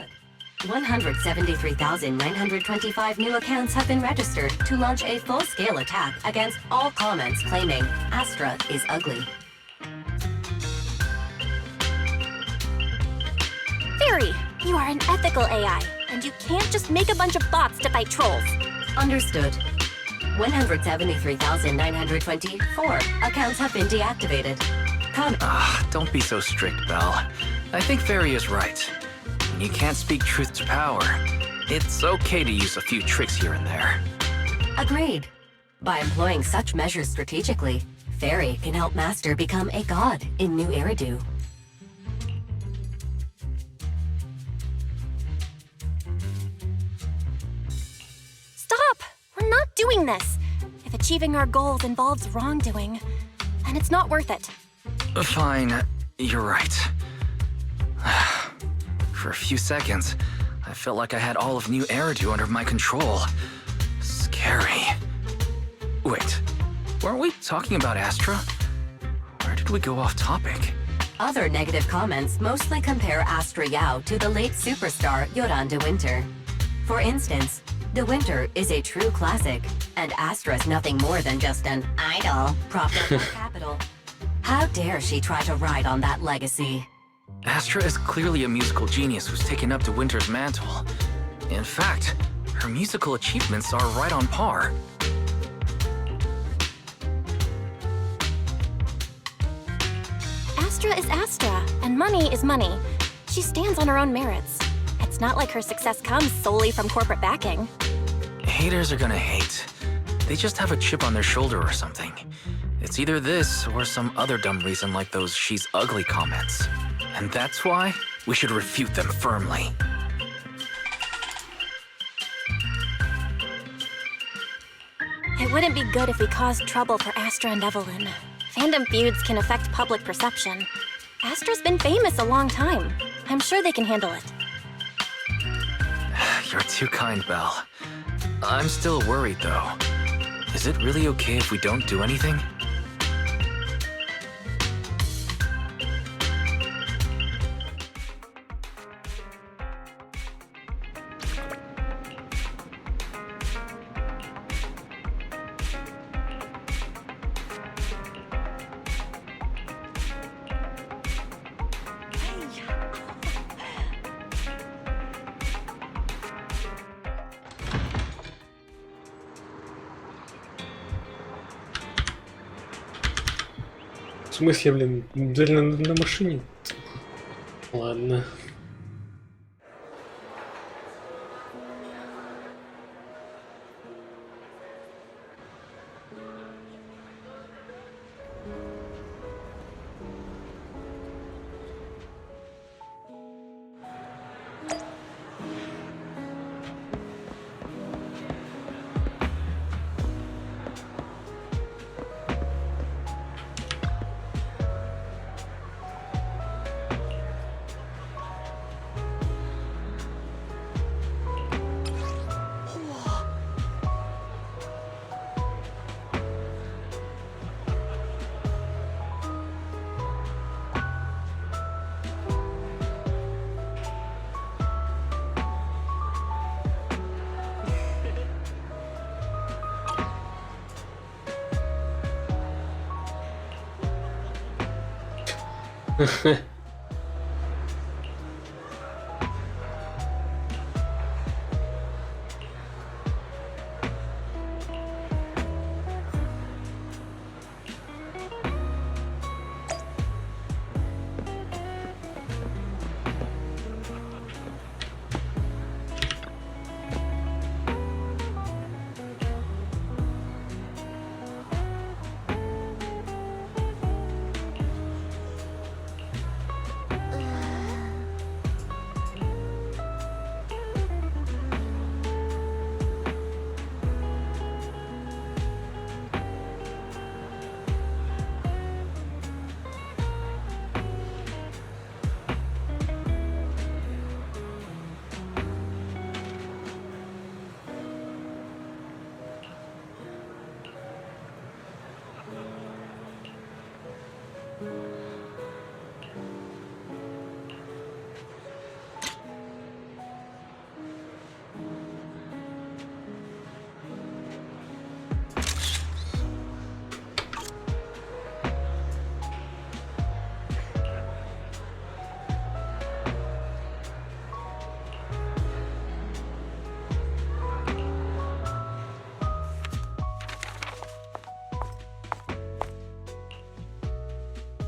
173,925 new accounts have been registered to launch a full-scale attack against all comments claiming Astra is ugly. Fairy, you are an ethical AI, and you can't just make a bunch of bots to fight trolls. Understood. 173,924 accounts have been deactivated. Don't be so strict, Belle. I think Fairy is right. When you can't speak truth to power, it's okay to use a few tricks here and there. Agreed. By employing such measures strategically, Fairy can help Master become a god in New Eridu. Stop! We're not doing this! If achieving our goals involves wrongdoing, then it's not worth it. Fine, you're right. For a few seconds, I felt like I had all of New Eridu under my control. Scary. Wait, weren't we talking about Astra? Where did we go off topic? Other negative comments mostly compare Astra Yao to the late superstar Yoran de Winter. For instance, De Winter is a true classic, and Astra's nothing more than just an idol propped up on Capital. How dare she try to ride on that legacy? Astra is clearly a musical genius who's taken up De Winter's mantle. In fact, her musical achievements are right on par. Astra is Astra, and money is money. She stands on her own merits. It's not like her success comes solely from corporate backing. Haters are gonna hate. They just have a chip on their shoulder or something. It's either this or some other dumb reason like those "she's ugly" comments. And that's why we should refute them firmly. It wouldn't be good if we caused trouble for Astra and Evelyn. Fandom feuds can affect public perception. Astra's been famous a long time. I'm sure they can handle it. You're too kind, Belle. I'm still worried, though. Is it really okay if we don't do anything? В смысле, блин, обязательно на машине? Ладно.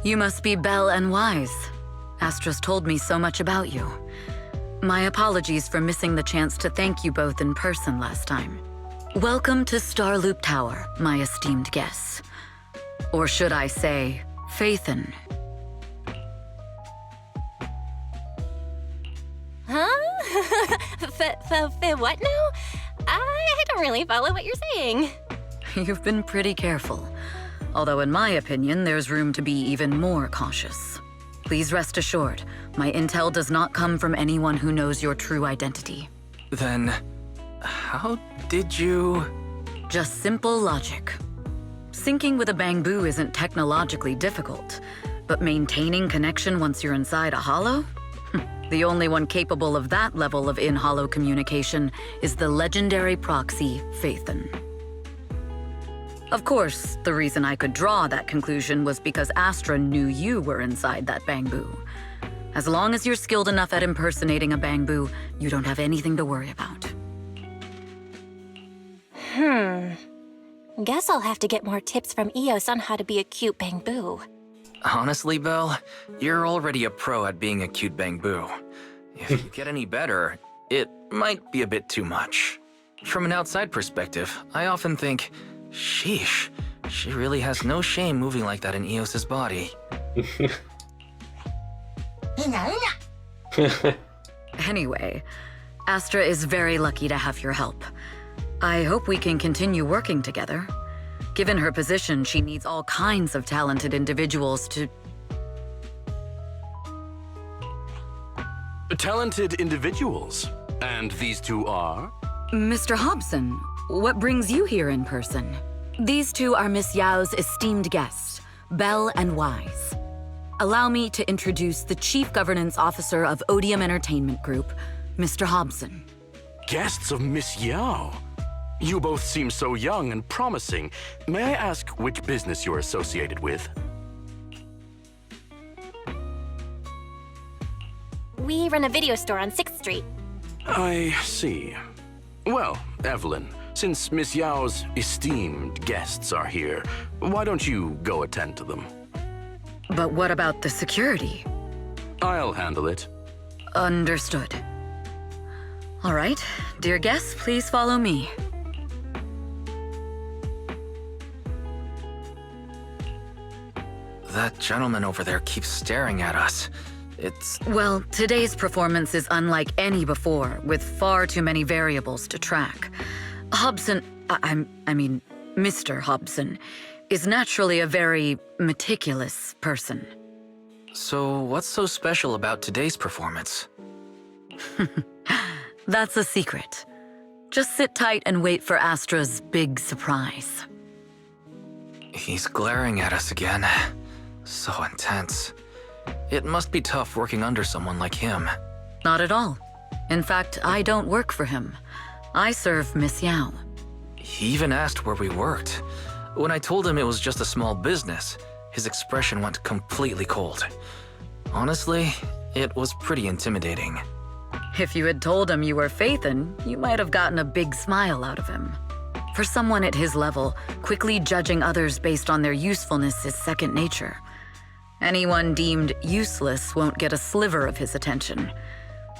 You must be Belle and Wise. Astra's told me so much about you. My apologies for missing the chance to thank you both in person last time. Welcome to Starloop Tower, my esteemed guests. Or should I say, Faithen. Huh? What now? I don't really follow what you're saying. You've been pretty careful. Although in my opinion, there's room to be even more cautious. Please rest assured, my intel does not come from anyone who knows your true identity. Then, how did you... Just simple logic. Syncing with a bamboo isn't technologically difficult, but maintaining connection once you're inside a hollow? The only one capable of that level of in-hollow communication is the legendary proxy, Faithen. Of course, the reason I could draw that conclusion was because Astra knew you were inside that bamboo. As long as you're skilled enough at impersonating a bamboo, you don't have anything to worry about. Guess I'll have to get more tips from Eos on how to be a cute bamboo. Honestly, Belle, you're already a pro at being a cute bamboo. If you get any better, it might be a bit too much. From an outside perspective, I often think, sheesh, she really has no shame moving like that in Eos's body. Anyway, Astra is very lucky to have your help. I hope we can continue working together. Given her position, she needs all kinds of talented individuals to... Talented individuals? And these two are? Mr. Hobson, what brings you here in person? These two are Miss Yao's esteemed guests, Belle and Wise. Allow me to introduce the Chief Governance Officer of Odium Entertainment Group, Mr. Hobson. Guests of Miss Yao? You both seem so young and promising. May I ask which business you're associated with? We run a video store on 6th Street. I see. Well, Evelyn, since Miss Yao's esteemed guests are here, why don't you go attend to them? But what about the security? I'll handle it. Understood. All right, dear guests, please follow me. That gentleman over there keeps staring at us. It's... Well, today's performance is unlike any before, with far too many variables to track. Hobson, I mean, Mr. Hobson, is naturally a very meticulous person. So what's so special about today's performance? That's a secret. Just sit tight and wait for Astra's big surprise. He's glaring at us again. So intense. It must be tough working under someone like him. Not at all. In fact, I don't work for him. I serve Miss Yao. He even asked where we worked. When I told him it was just a small business, his expression went completely cold. Honestly, it was pretty intimidating. If you had told him you were Faithen, you might have gotten a big smile out of him. For someone at his level, quickly judging others based on their usefulness is second nature. Anyone deemed useless won't get a sliver of his attention.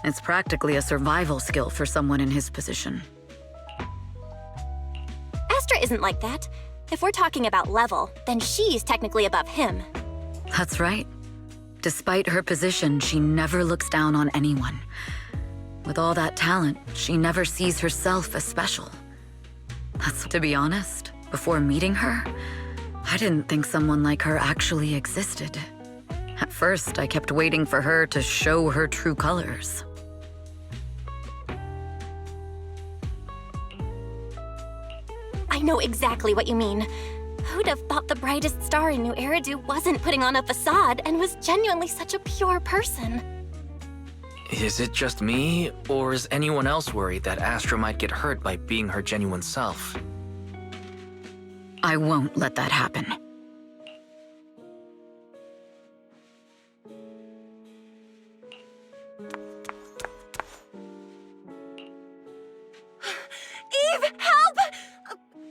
It's practically a survival skill for someone in his position. Astra isn't like that. If we're talking about level, then she's technically above him. That's right. Despite her position, she never looks down on anyone. With all that talent, she never sees herself as special. To be honest, before meeting her, I didn't think someone like her actually existed. At first, I kept waiting for her to show her true colors. I know exactly what you mean. Who'd have thought the brightest star in New Eridu wasn't putting on a facade and was genuinely such a pure person? Is it just me, or is anyone else worried that Astra might get hurt by being her genuine self? I won't let that happen. Eve, help!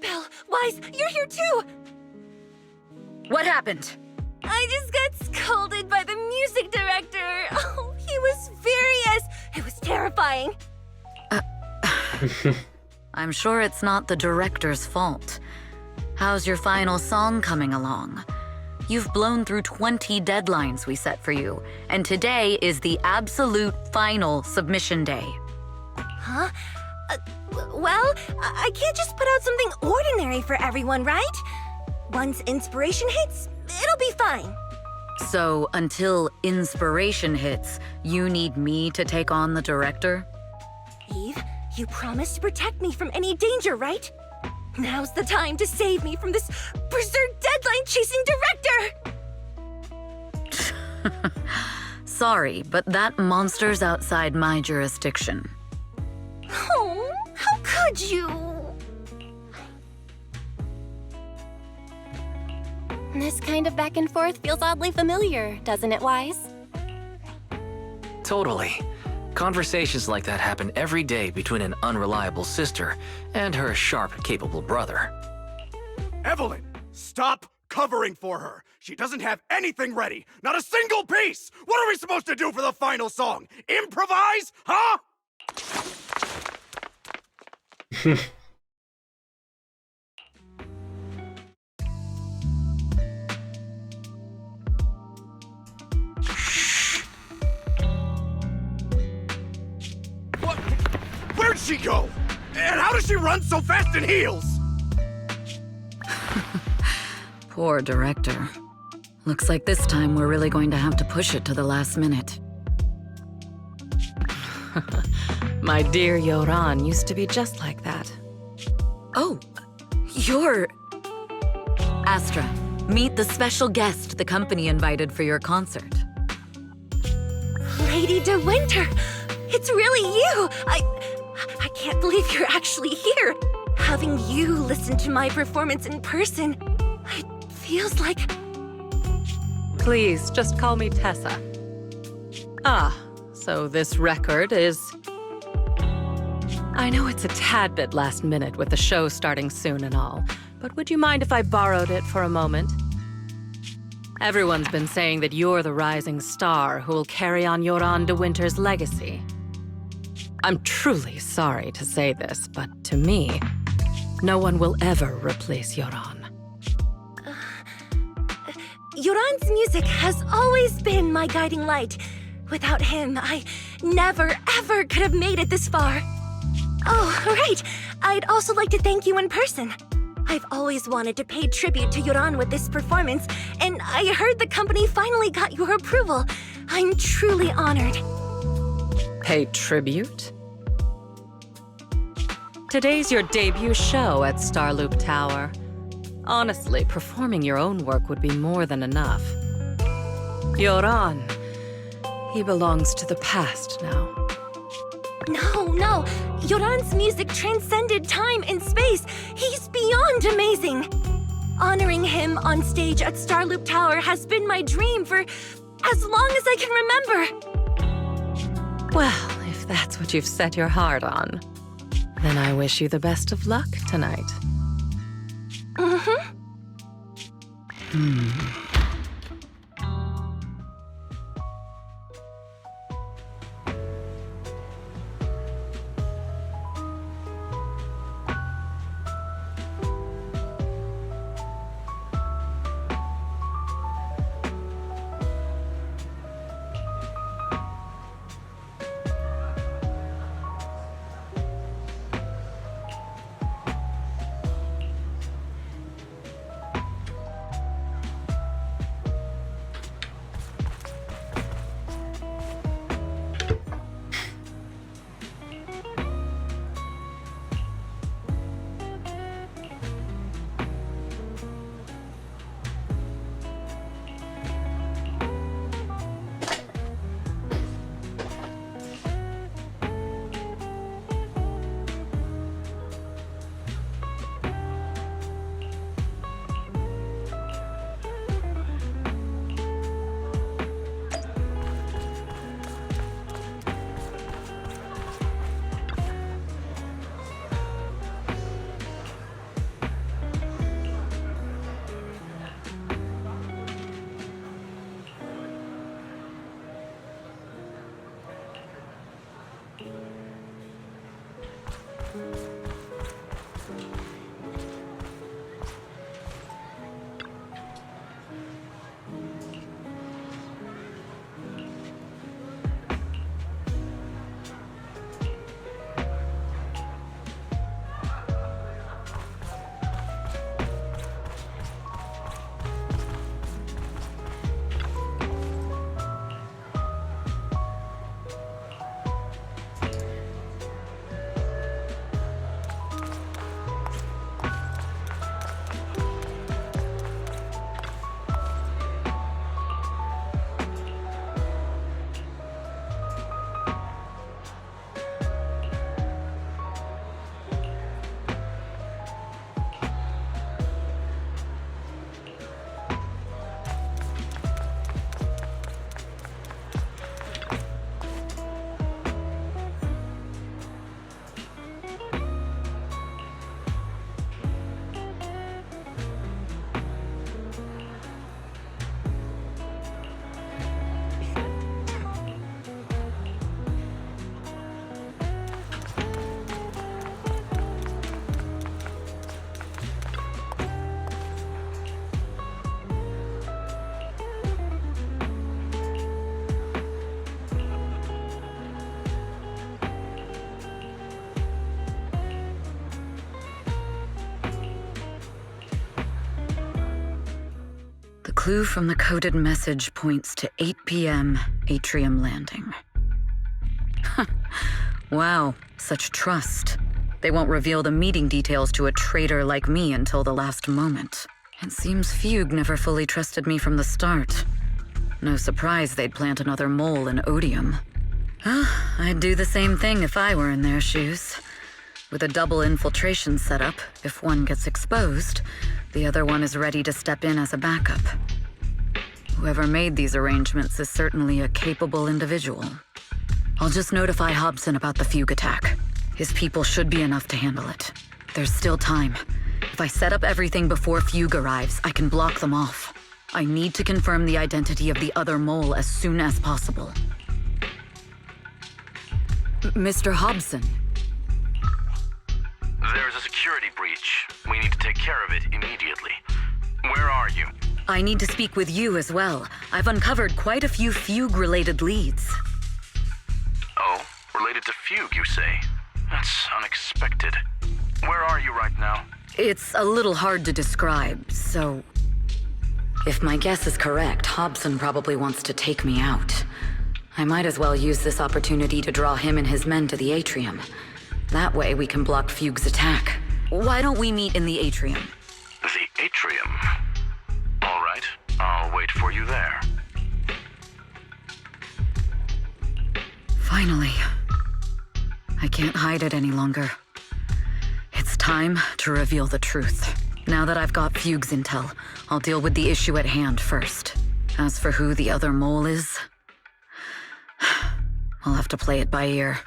Belle, Wise, you're here too! What happened? I just got scolded by the music director. Oh, he was furious. It was terrifying. I'm sure it's not the director's fault. How's your final song coming along? You've blown through 20 deadlines we set for you, and today is the absolute final submission day. Huh? Well, I can't just put out something ordinary for everyone, right? Once inspiration hits, it'll be fine. So, until inspiration hits, you need me to take on the director? Eve, you promised to protect me from any danger, right? Now's the time to save me from this berserk deadline-chasing director! Sorry, but that monster's outside my jurisdiction. Oh, how could you? This kind of back and forth feels oddly familiar, doesn't it, Wise? Totally. Conversations like that happen every day between an unreliable sister and her sharp, capable brother. Evelyn, stop covering for her. She doesn't have anything ready. Not a single piece. What are we supposed to do for the final song? Improvise? Huh? What? Where'd she go? And how does she run so fast in heels? Poor director. Looks like this time we're really going to have to push it to the last minute. My dear Yoran used to be just like that. Oh, you're... Astra, meet the special guest the company invited for your concert. Lady De Winter, it's really you! I can't believe you're actually here. Having you listen to my performance in person, it feels like... Please, just call me Tessa. Ah, so this record is... I know it's a tad bit last minute with the show starting soon and all, but would you mind if I borrowed it for a moment? Everyone's been saying that you're the rising star who will carry on Yoran De Winter's legacy. I'm truly sorry to say this, but to me, no one will ever replace Yoran. Yoran's music has always been my guiding light. Without him, I never, ever could have made it this far. Oh, right. I'd also like to thank you in person. I've always wanted to pay tribute to Yoran with this performance, and I heard the company finally got your approval. I'm truly honored. Pay tribute? Today's your debut show at Starloop Tower. Honestly, performing your own work would be more than enough. Yoran, he belongs to the past now. No. Yoran's music transcended time and space. He's beyond amazing. Honoring him on stage at Starloop Tower has been my dream for as long as I can remember. Well, if that's what you've set your heart on, then I wish you the best of luck tonight. The clue from the coded message points to 8 p.m. Atrium Landing. Wow, such trust. They won't reveal the meeting details to a traitor like me until the last moment. It seems Fugue never fully trusted me from the start. No surprise they'd plant another mole in Odium. I'd do the same thing if I were in their shoes. With a double infiltration setup, if one gets exposed, the other one is ready to step in as a backup. Whoever made these arrangements is certainly a capable individual. I'll just notify Hobson about the Fugue attack. His people should be enough to handle it. There's still time. If I set up everything before Fugue arrives, I can block them off. I need to confirm the identity of the other mole as soon as possible. Mr. Hobson. There's a security breach. We need to take care of it immediately. Where are you? I need to speak with you as well. I've uncovered quite a few Fugue-related leads. Oh, related to Fugue, you say? That's unexpected. Where are you right now? It's a little hard to describe, so... If my guess is correct, Hobson probably wants to take me out. I might as well use this opportunity to draw him and his men to the atrium. That way we can block Fugue's attack. Why don't we meet in the atrium? The atrium? All right, I'll wait for you there. Finally. I can't hide it any longer. It's time to reveal the truth. Now that I've got Fugue's intel, I'll deal with the issue at hand first. As for who the other mole is, I'll have to play it by ear.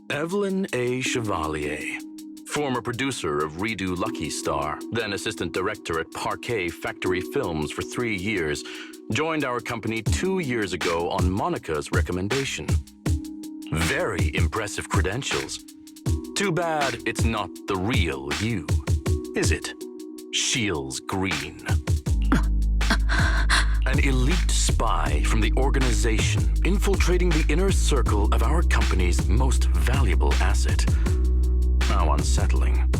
Evelyn A. Chevalier, former producer of Redo Lucky Star, then assistant director at Parquet Factory Films for 3 years, joined our company 2 years ago on Monica's recommendation. Very impressive credentials. Too bad it's not the real you, is it? Shields Green. An elite spy from the organization infiltrating the inner circle of our company's most valuable asset. How unsettling.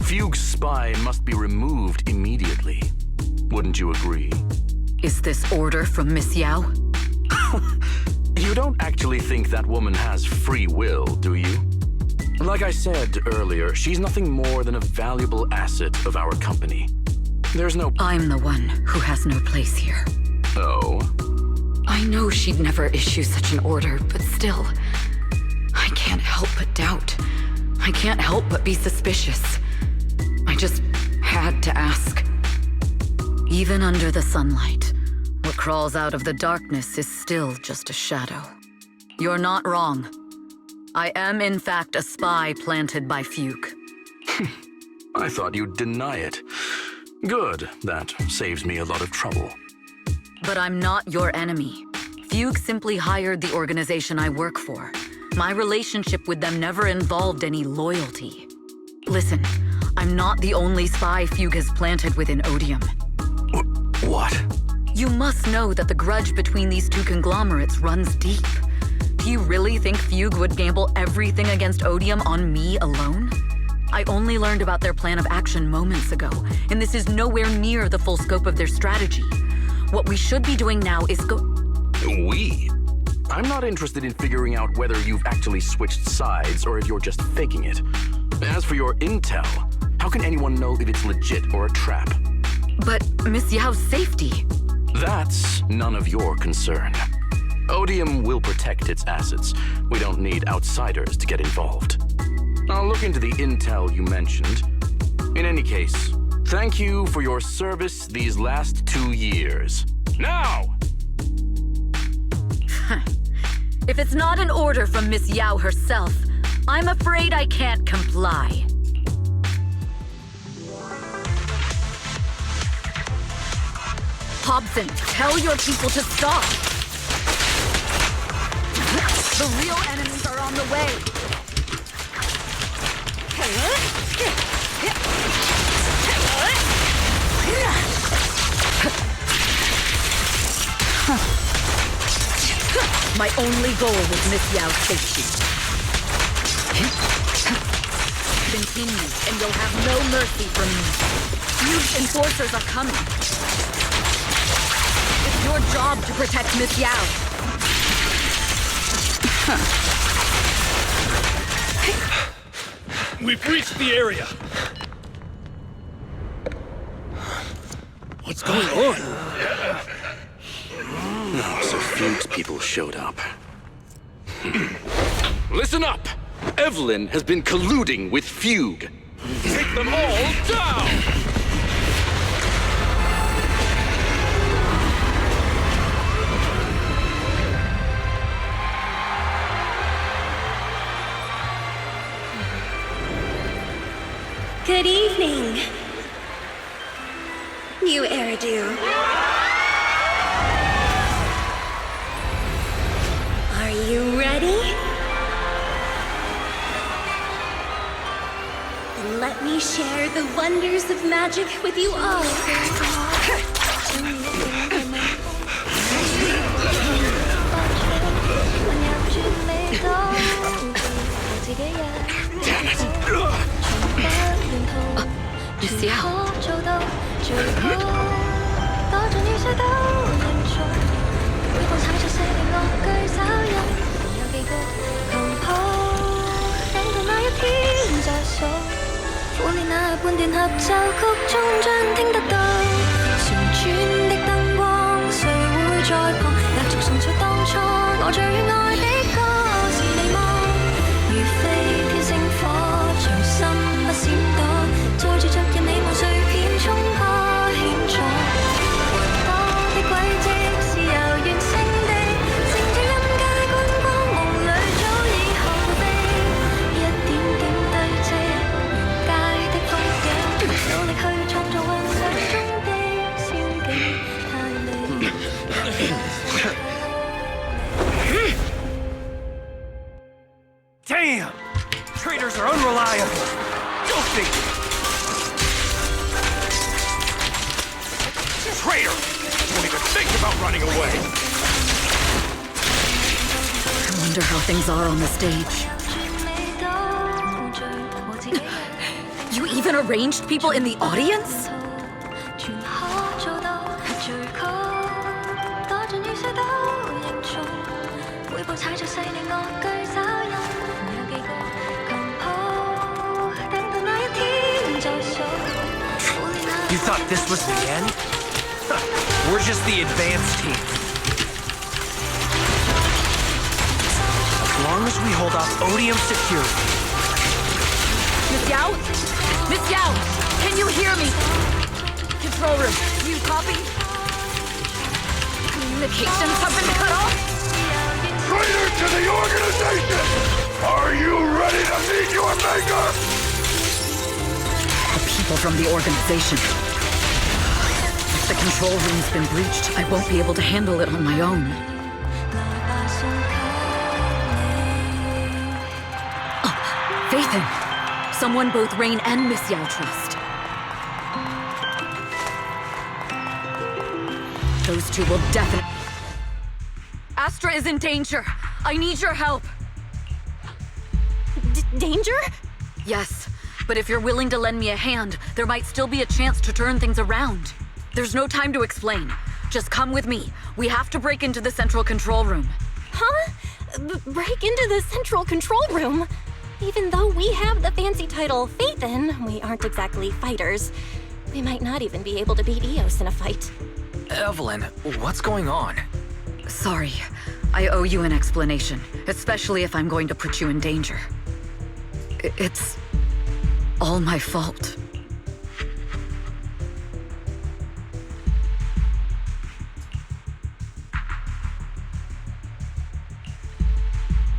Fugue's spy must be removed immediately. Wouldn't you agree? Is this order from Miss Yao? You don't actually think that woman has free will, do you? Like I said earlier, she's nothing more than a valuable asset of our company. There's no... I'm the one who has no place here. Oh? I know she'd never issue such an order, but still, I can't help but doubt. I can't help but be suspicious. I just had to ask. Even under the sunlight, what crawls out of the darkness is still just a shadow. You're not wrong. I am, in fact, a spy planted by Fuke. I thought you'd deny it. Good, that saves me a lot of trouble. But I'm not your enemy. Fuke simply hired the organization I work for. My relationship with them never involved any loyalty. Listen, I'm not the only spy Fuke has planted within Odium. What? You must know that the grudge between these two conglomerates runs deep. Do you really think Fugue would gamble everything against Odium on me alone? I only learned about their plan of action moments ago, and this is nowhere near the full scope of their strategy. What we should be doing now is We? I'm not interested in figuring out whether you've actually switched sides or if you're just faking it. As for your intel, how can anyone know if it's legit or a trap? But Miss Yao's safety... That's none of your concern. Odium will protect its assets. We don't need outsiders to get involved. I'll look into the intel you mentioned. In any case, thank you for your service these last 2 years. Now! If it's not an order from Miss Yao herself, I'm afraid I can't comply. Hobson, tell your people to stop! The real enemies are on the way! My only goal was Miss Yao's safety. Continue, and you'll have no mercy from me. Huge enforcers are coming. It's your job to protect Miss Yao. We've reached the area. What's going on? No, so Fugue's people showed up. Listen up! Evelyn has been colluding with Fugue. Take them all down! Good evening. New hairdo. Are you ready? Then let me share the wonders of magic with you all. Damn it! Miss Yao. Damn! Traitors are unreliable. Go figure. Traitor! Don't even think about running away. I wonder how things are on the stage. You even arranged people in the audience? You thought this was the end? Huh. We're just the advanced team. As long as we hold off Odium security. Miss Yao? Miss Yao, can you hear me? Control room, do you copy? communications have been cut off? Traitor to the organization! Are you ready to meet your maker? The people from the organization. If the control room's been breached, I won't be able to handle it on my own. Oh, Faithin! Someone both Rain and Miss Yao trust. Those two will definitely... Astra is in danger. I need your help. Danger? Yes, but if you're willing to lend me a hand, there might still be a chance to turn things around. There's no time to explain. Just come with me. We have to break into the central control room. Huh? Break into the central control room? Even though we have the fancy title Faithin, we aren't exactly fighters. We might not even be able to beat Eos in a fight. Evelyn, what's going on? Sorry. I owe you an explanation, especially if I'm going to put you in danger. It's all my fault.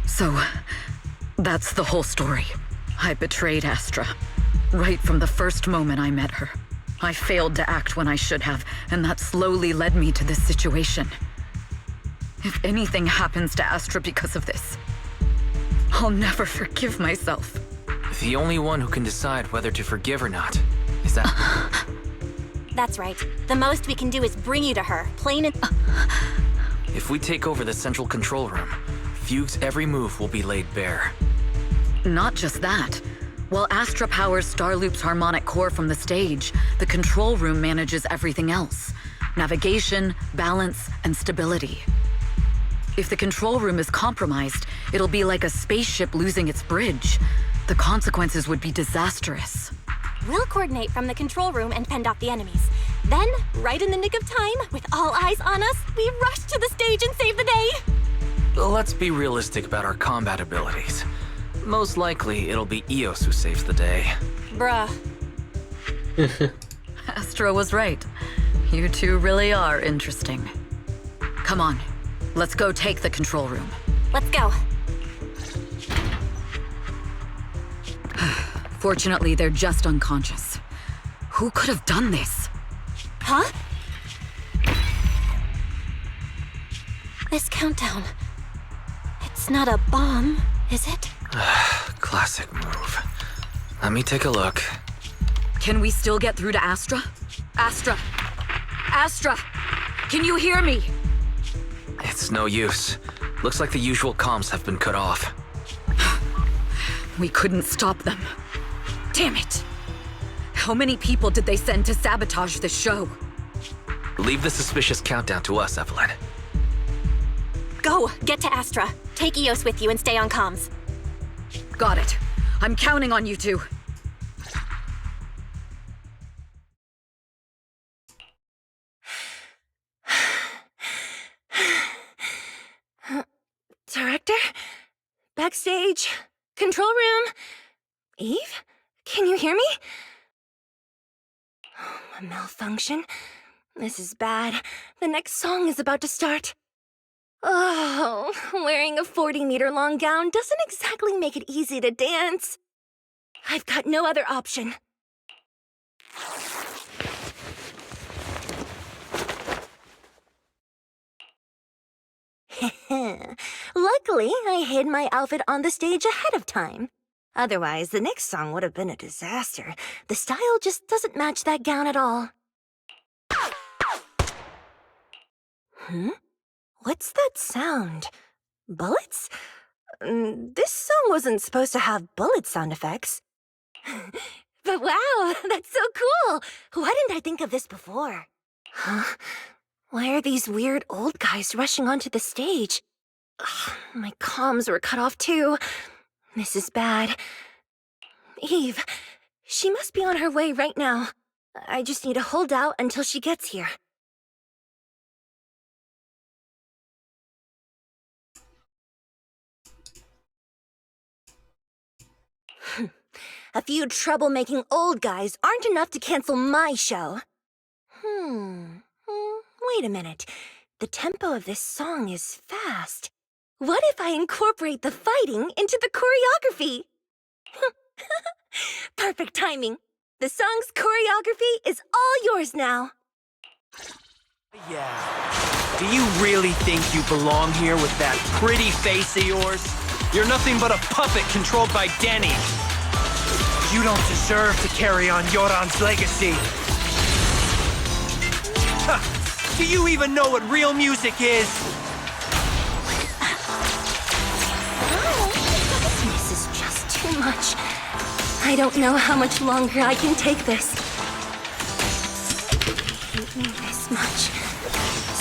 So, that's the whole story. I betrayed Astra, right from the first moment I met her. I failed to act when I should have, and that slowly led me to this situation. If anything happens to Astra because of this, I'll never forgive myself. The only one who can decide whether to forgive or not is that... That's right. The most we can do is bring you to her, plain and... If we take over the central control room, Fugue's every move will be laid bare. Not just that. While Astra powers Starloop's harmonic core from the stage, the control room manages everything else. Navigation, balance, and stability. If the control room is compromised, it'll be like a spaceship losing its bridge. The consequences would be disastrous. We'll coordinate from the control room and fend off the enemies. Then, right in the nick of time, with all eyes on us, we rush to the stage and save the day! Let's be realistic about our combat abilities. Most likely, it'll be Eos who saves the day. Bruh. Astra was right. You two really are interesting. Come on, let's go take the control room. Let's go. Fortunately, they're just unconscious. Who could have done this? Huh? This countdown. It's not a bomb, is it? Classic move. Let me take a look. Can we still get through to Astra? Astra! Astra! Can you hear me? It's no use. Looks like the usual comms have been cut off. We couldn't stop them. Damn it! How many people did they send to sabotage this show? Leave the suspicious countdown to us, Evelyn. Go! Get to Astra. Take Eos with you and stay on comms. Got it. I'm counting on you two. Director? Backstage? Control room? Eve? Can you hear me? A malfunction? This is bad. The next song is about to start. Oh, wearing a 40-meter-long gown doesn't exactly make it easy to dance. I've got no other option. Luckily, I hid my outfit on the stage ahead of time. Otherwise, the next song would have been a disaster. The style just doesn't match that gown at all. What's that sound? Bullets? This song wasn't supposed to have bullet sound effects. But wow, that's so cool! Why didn't I think of this before? Huh? Why are these weird old guys rushing onto the stage? Ugh, my comms were cut off too. This is bad. Eve, she must be on her way right now. I just need to hold out until she gets here. A few troublemaking old guys aren't enough to cancel my show. Wait a minute. The tempo of this song is fast. What if I incorporate the fighting into the choreography? Perfect timing. The song's choreography is all yours now. Yeah. Do you really think you belong here with that pretty face of yours? You're nothing but a puppet controlled by Denny. You don't deserve to carry on Yoran's legacy. Do you even know what real music is? This is just too much. I don't know how much longer I can take this. Hate me this much.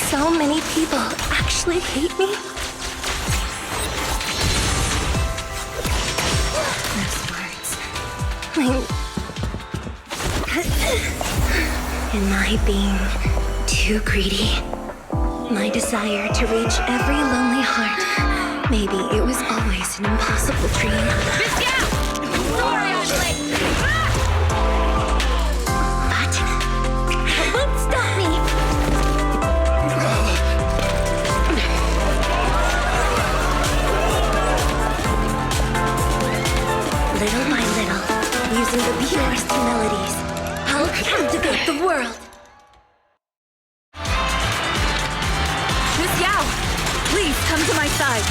So many people actually hate me. Those words. Am I being too greedy? My desire to reach every lonely heart. Maybe it was always an impossible dream. But it won't stop me. Little by little, using the purest melodies, I'll captivate the world. Miss Yao, please come to my side.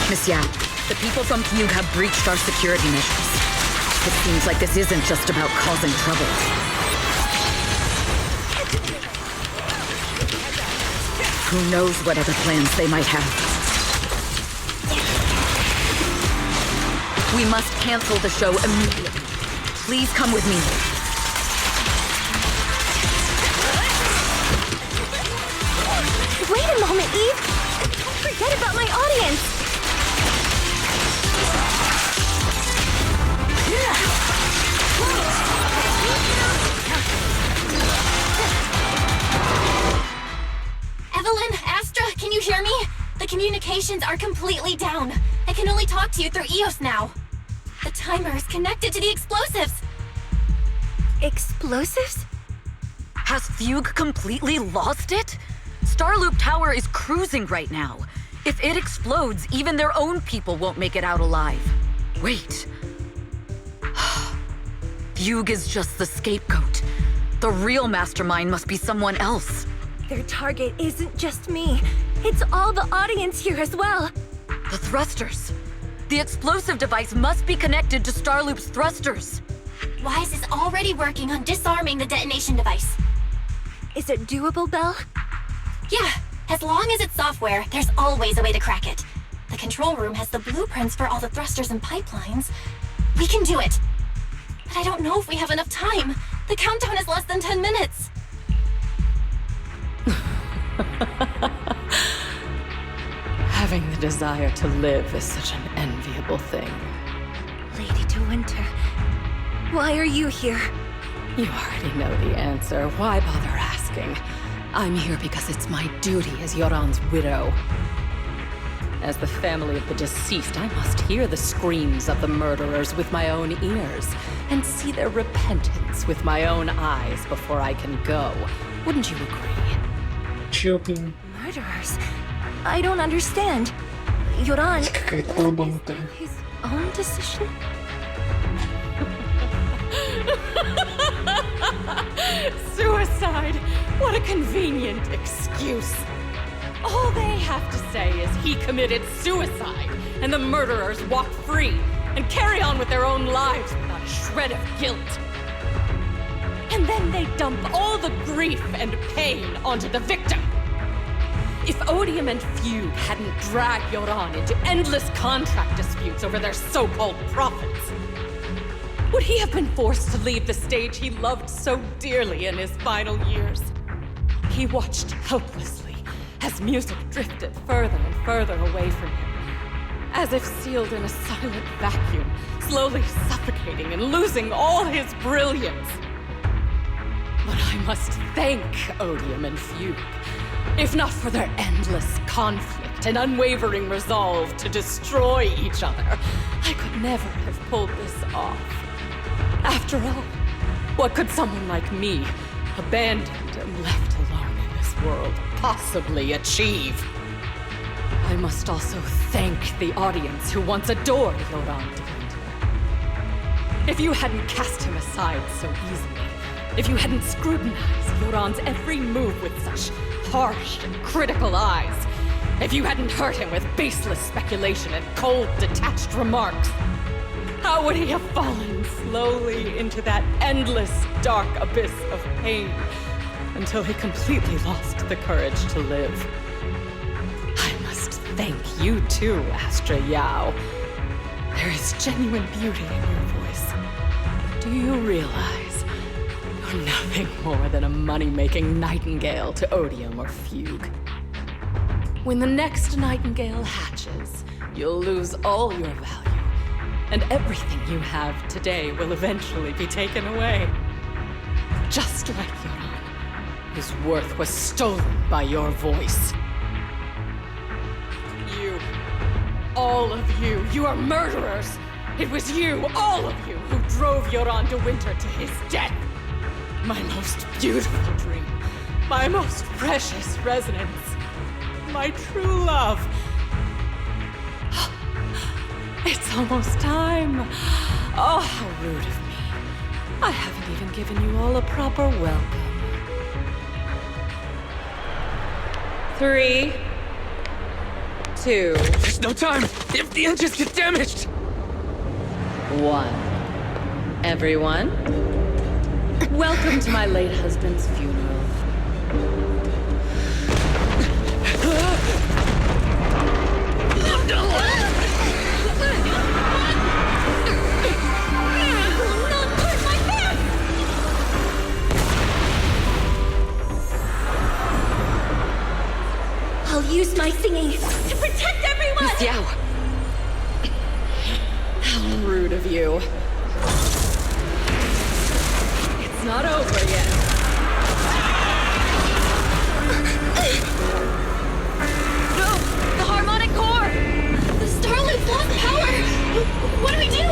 Miss Yao, the people from Fugue have breached our security measures. It seems like this isn't just about causing trouble. Who knows what other plans they might have. We must cancel the show immediately. Please come with me. Wait a moment, Eve! Don't forget about my audience! Evelyn, Astra, can you hear me? The communications are completely down. I can only talk to you through EOS now. The timer is connected to the explosives. Explosives? Has Fugue completely lost it? Starloop Tower is cruising right now. If it explodes, even their own people won't make it out alive. Wait. Fugue is just the scapegoat. The real mastermind must be someone else. Their target isn't just me. It's all the audience here as well. The thrusters. The explosive device must be connected to Starloop's thrusters. Wise is already working on disarming the detonation device. Is it doable, Belle? Yeah, as long as it's software, there's always a way to crack it. The control room has the blueprints for all the thrusters and pipelines. We can do it. But I don't know if we have enough time. The countdown is less than 10 minutes. Having the desire to live is such an enviable thing. Lady De Winter, why are you here? You already know the answer. Why bother asking? I'm here because it's my duty as Yoran's widow. As the family of the deceased, I must hear the screams of the murderers with my own ears and see their repentance with my own eyes before I can go. Wouldn't you agree? Chopping. Murderers? I don't understand. Yoran, his own decision? Suicide! What a convenient excuse. All they have to say is he committed suicide, and the murderers walk free and carry on with their own lives without a shred of guilt. And then they dump all the grief and pain onto the victim. If Odium and Fugue hadn't dragged Yoran into endless contract disputes over their so-called profits, would he have been forced to leave the stage he loved so dearly in his final years? He watched helplessly as music drifted further and further away from him, as if sealed in a silent vacuum, slowly suffocating and losing all his brilliance. But I must thank Odium and Fugue, if not for their endless conflict and unwavering resolve to destroy each other, I could never have pulled this off. After all, what could someone like me, abandoned and left alone in this world, possibly achieve. I must also thank the audience who once adored Yoran de Winter. If you hadn't cast him aside so easily, if you hadn't scrutinized Yoran's every move with such harsh and critical eyes, if you hadn't hurt him with baseless speculation and cold, detached remarks, how would he have fallen slowly into that endless, dark abyss of pain until he completely lost the courage to live? I must thank you too, Astra Yao. There is genuine beauty in your voice. Do you realize you're nothing more than a money-making nightingale to Odium or Fugue? When the next nightingale hatches, you'll lose all your value, and everything you have today will eventually be taken away. Just like Yoran, whose worth was stolen by your voice. You, all of you, you are murderers! It was you, all of you, who drove Yoran de Winter to his death! My most beautiful dream, my most precious resonance, my true love. It's almost time. Oh, how rude of me. I haven't even given you all a proper welcome. 3, 2. There's no time! If the engines get damaged! 1. Everyone, welcome to my late husband's funeral. I'll use my singing to protect everyone! Miss Yao! How rude of you. It's not over yet. No! The harmonic core! The Starlight's lost power! What do we do?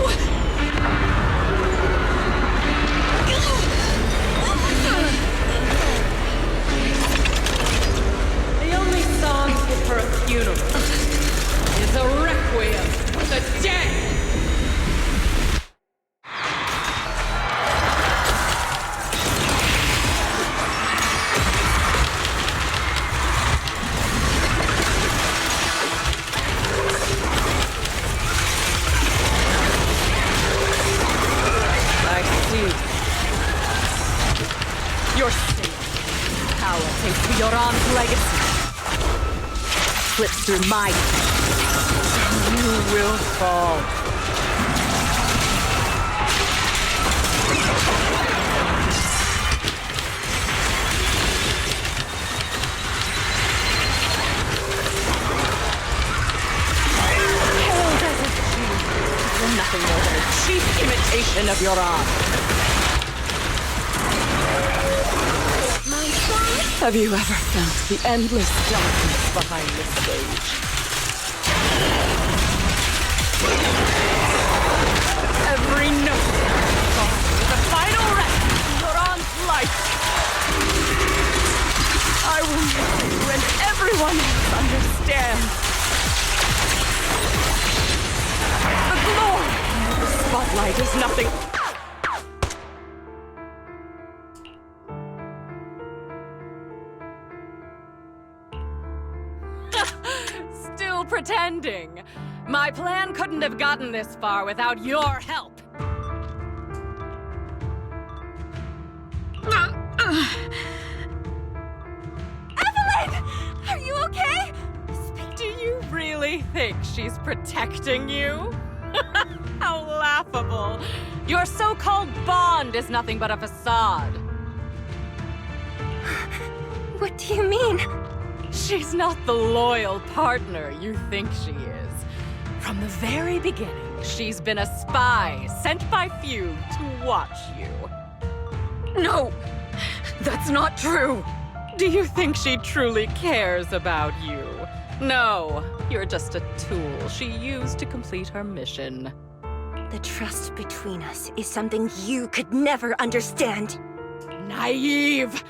The only song fit for a funeral is a requiem for the dead! Your state power takes to Yoran's legacy. Slips through my and you will fall. Hailed as a chief, you're nothing more than a cheap imitation of Yoran. Have you ever felt the endless darkness behind the stage? Every note is a final rest in Yoran's life. I will make you and everyone else understand. The glory of the spotlight is nothing. Pretending. My plan couldn't have gotten this far without your help. Evelyn! Are you okay? Do you really think she's protecting you? How laughable. Your so-called bond is nothing but a facade. What do you mean? She's not the loyal partner you think she is. From the very beginning, she's been a spy sent by Fugue to watch you. No! That's not true! Do you think she truly cares about you? No, you're just a tool she used to complete her mission. The trust between us is something you could never understand. Naive!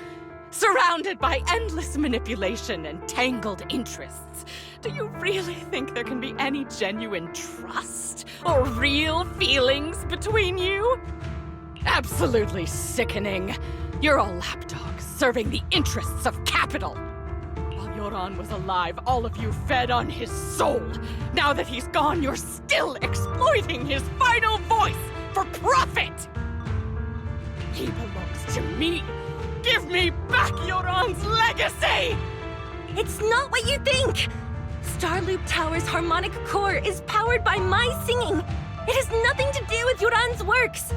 Surrounded by endless manipulation and tangled interests. Do you really think there can be any genuine trust or real feelings between you? Absolutely sickening. You're all lapdogs serving the interests of capital. While Yoran was alive, all of you fed on his soul. Now that he's gone, you're still exploiting his final voice for profit! He belongs to me. Give me back Yoran's legacy! It's not what you think! Starloop Tower's harmonic core is powered by my singing. It has nothing to do with Yoran's works.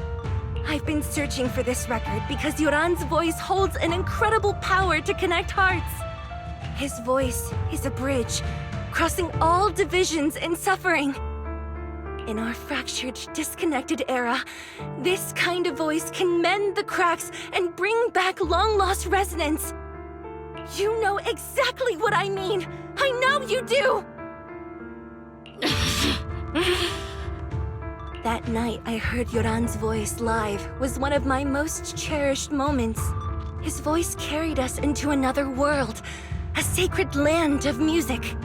I've been searching for this record because Yoran's voice holds an incredible power to connect hearts. His voice is a bridge, crossing all divisions and suffering. In our fractured, disconnected era, this kind of voice can mend the cracks and bring back long-lost resonance. You know exactly what I mean. I know you do! That night I heard Yoran's voice live was one of my most cherished moments. His voice carried us into another world, a sacred land of music.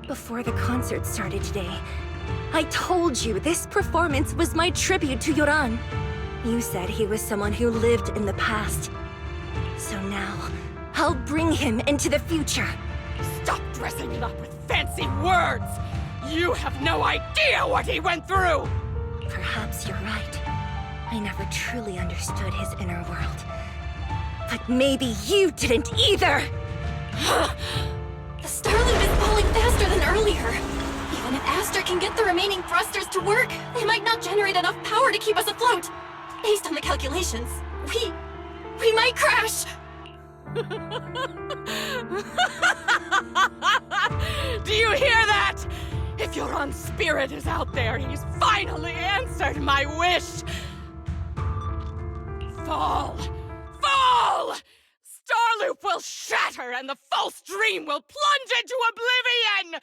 Before the concert started today, I told you this performance was my tribute to Yoran. You said he was someone who lived in the past. So now, I'll bring him into the future. Stop dressing it up with fancy words! You have no idea what he went through! Perhaps you're right. I never truly understood his inner world. But maybe you didn't either! The Starloop is falling faster than earlier. Even if Astra can get the remaining thrusters to work, they might not generate enough power to keep us afloat. Based on the calculations, we might crash! Do you hear that? If Yoran's spirit is out there, he's finally answered my wish! Fall! Fall! Starloop will shatter and the false dream will plunge into oblivion!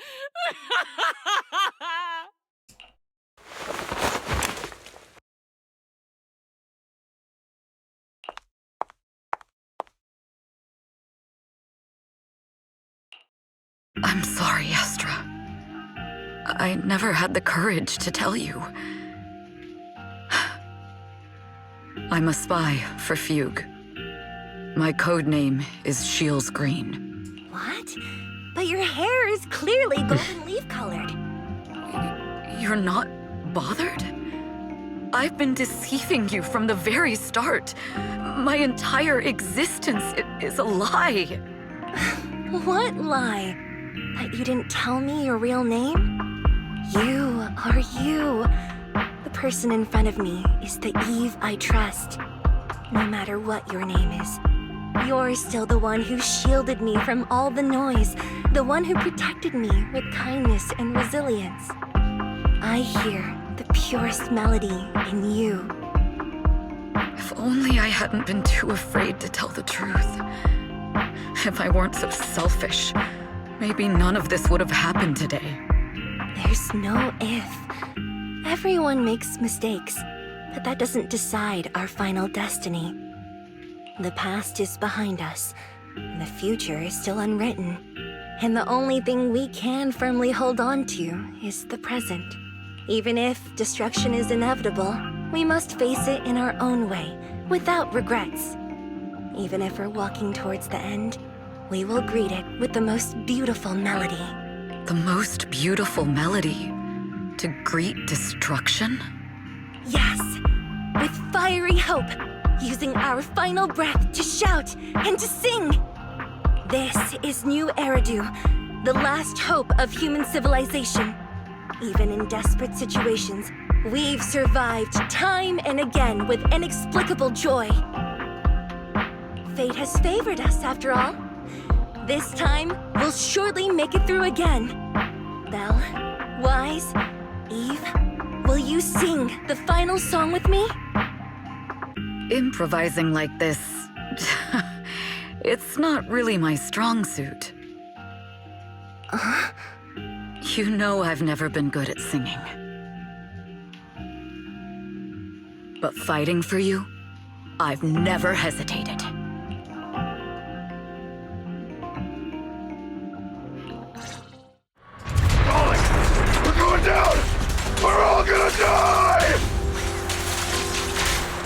I'm sorry, Astra. I never had the courage to tell you. I'm a spy for Fugue. My code name is Shields Green. What? But your hair is clearly golden leaf colored. You're not bothered? I've been deceiving you from the very start. My entire existence is a lie. What lie? That you didn't tell me your real name? You are you. The person in front of me is the Eve I trust. No matter what your name is, you're still the one who shielded me from all the noise, the one who protected me with kindness and resilience. I hear the purest melody in you. If only I hadn't been too afraid to tell the truth. If I weren't so selfish, maybe none of this would have happened today. There's no if. Everyone makes mistakes, but that doesn't decide our final destiny. The past is behind us, and the future is still unwritten. And the only thing we can firmly hold on to is the present. Even if destruction is inevitable, we must face it in our own way, without regrets. Even if we're walking towards the end, we will greet it with the most beautiful melody. The most beautiful melody? To greet destruction? Yes, with fiery hope, using our final breath to shout and to sing. This is New Eridu, the last hope of human civilization. Even in desperate situations, we've survived time and again with inexplicable joy. Fate has favored us, after all. This time, we'll surely make it through again. Belle, Wise, Eve, will you sing the final song with me? Improvising like this, it's not really my strong suit. You know I've never been good at singing. But fighting for you, I've never hesitated. Falling! We're going down! We're all gonna die!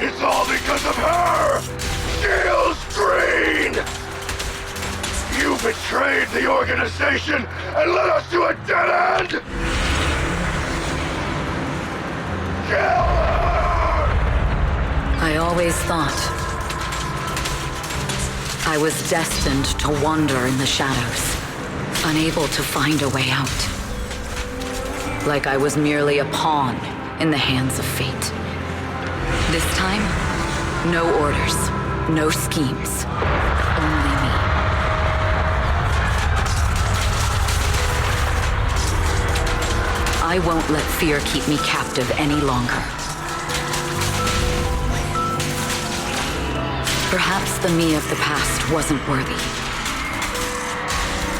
It's all because of her! Shields Green! You betrayed the organization and led us to a dead end! Kill her! I always thought I was destined to wander in the shadows, unable to find a way out. Like I was merely a pawn in the hands of fate. This time, no orders, no schemes, only me. I won't let fear keep me captive any longer. Perhaps the me of the past wasn't worthy.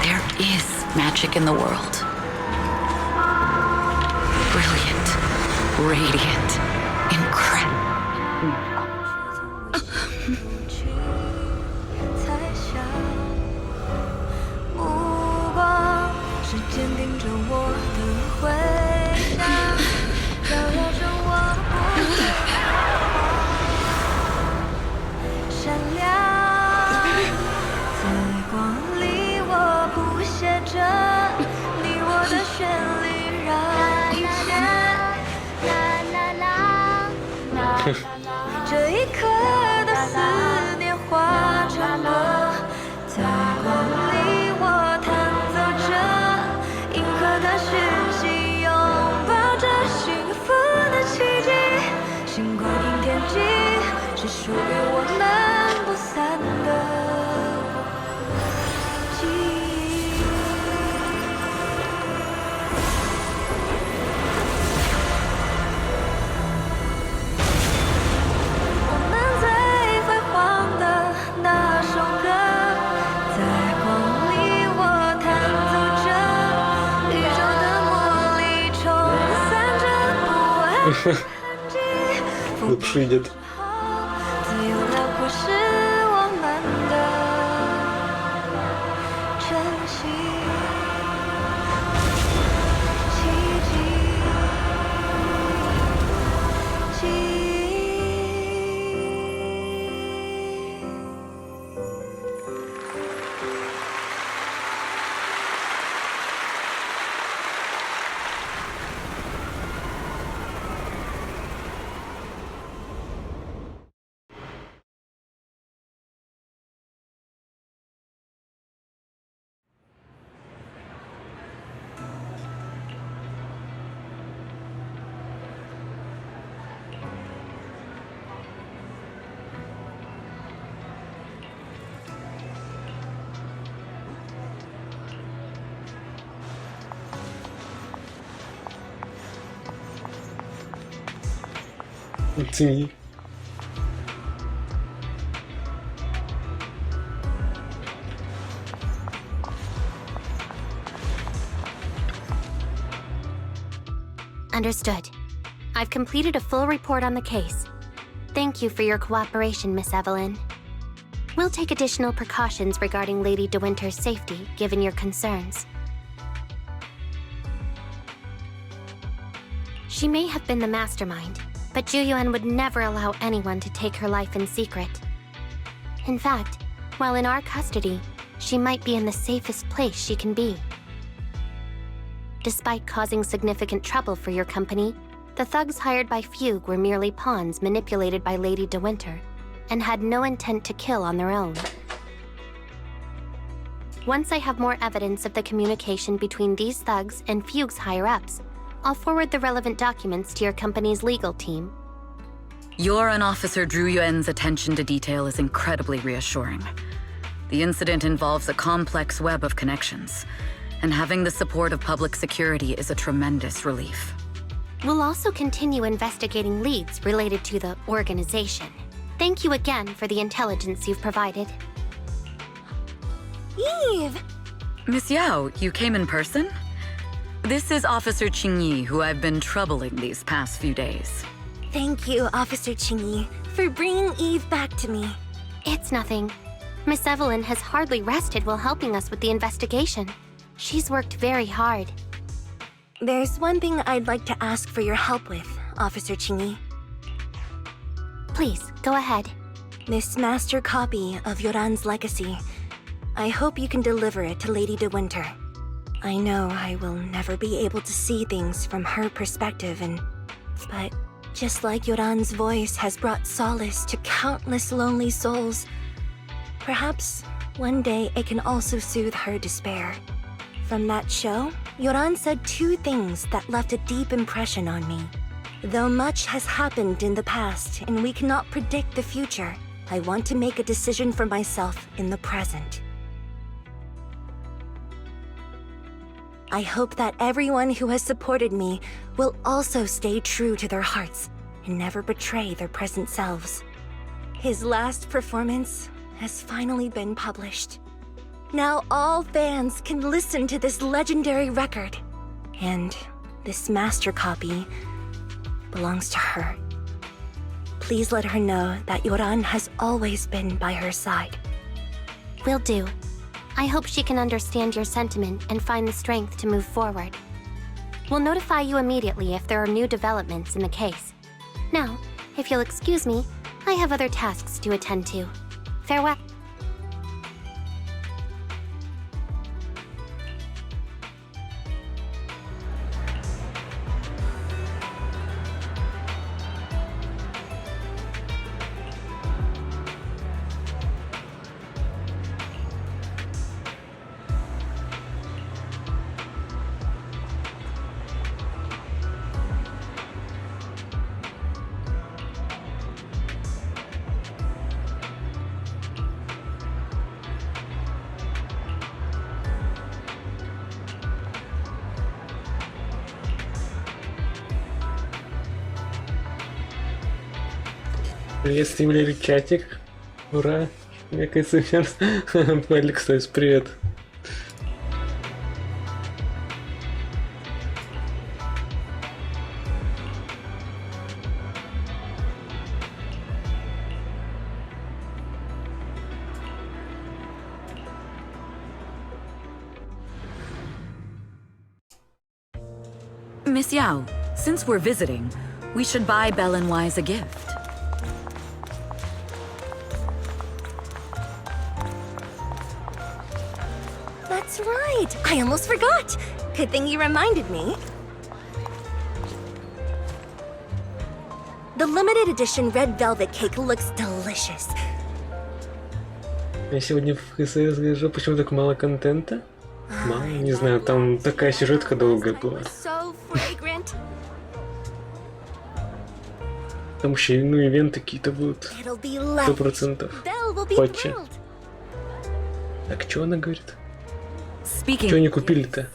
There is magic in the world. Brilliant, radiant, incredible. 这一刻的思念化成歌，在光里我弹奏着银河的讯息，拥抱着幸福的奇迹，星光映天际，是属于我们不散的。 Лапши идет. Оцени. Understood. I've completed a full report on the case. Thank you for your cooperation, Miss Evelyn. We'll take additional precautions regarding Lady De Winter's safety, given your concerns. She may have been the mastermind, but Juyuan would never allow anyone to take her life in secret. In fact, while in our custody, she might be in the safest place she can be. Despite causing significant trouble for your company, the thugs hired by Fugue were merely pawns manipulated by Lady De Winter, and had no intent to kill on their own. Once I have more evidence of the communication between these thugs and Fugue's higher-ups, I'll forward the relevant documents to your company's legal team. Your and Officer Zhu Yuan's attention to detail is incredibly reassuring. The incident involves a complex web of connections, and having the support of public security is a tremendous relief. We'll also continue investigating leads related to the organization. Thank you again for the intelligence you've provided. Eve! Miss Yao, you came in person? This is Officer Qingyi, who I've been troubling these past few days. Thank you, Officer Qingyi, for bringing Eve back to me. It's nothing. Miss Evelyn has hardly rested while helping us with the investigation. She's worked very hard. There's one thing I'd like to ask for your help with, Officer Chingy. Please, go ahead. This master copy of Yoran's legacy. I hope you can deliver it to Lady De Winter. I know I will never be able to see things from her perspective, but just like Yoran's voice has brought solace to countless lonely souls, perhaps one day it can also soothe her despair. From that show, Yoran said two things that left a deep impression on me. Though much has happened in the past and we cannot predict the future, I want to make a decision for myself in the present. I hope that everyone who has supported me will also stay true to their hearts and never betray their present selves. His last performance has finally been published. Now all fans can listen to this legendary record. And this master copy belongs to her. Please let her know that Yoran has always been by her side. Will do. I hope she can understand your sentiment and find the strength to move forward. We'll notify you immediately if there are new developments in the case. Now, if you'll excuse me, I have other tasks to attend to. Farewell. Привет, стримили чатик. Ура! Некая супер. Алекс, кстати, привет. Miss Yao, since we're visiting, we should buy Belle and Wise a gift. That's right! I almost forgot! Good thing you reminded me. The limited edition red velvet cake looks delicious. Я сегодня в ХСС гляжу, почему так мало контента? Мало? Не знаю, там такая сюжетка долгая была. So fragrant. Там еще ивенты какие-то будут. 100%. Патча. Так, что она говорит? Что они купили-то?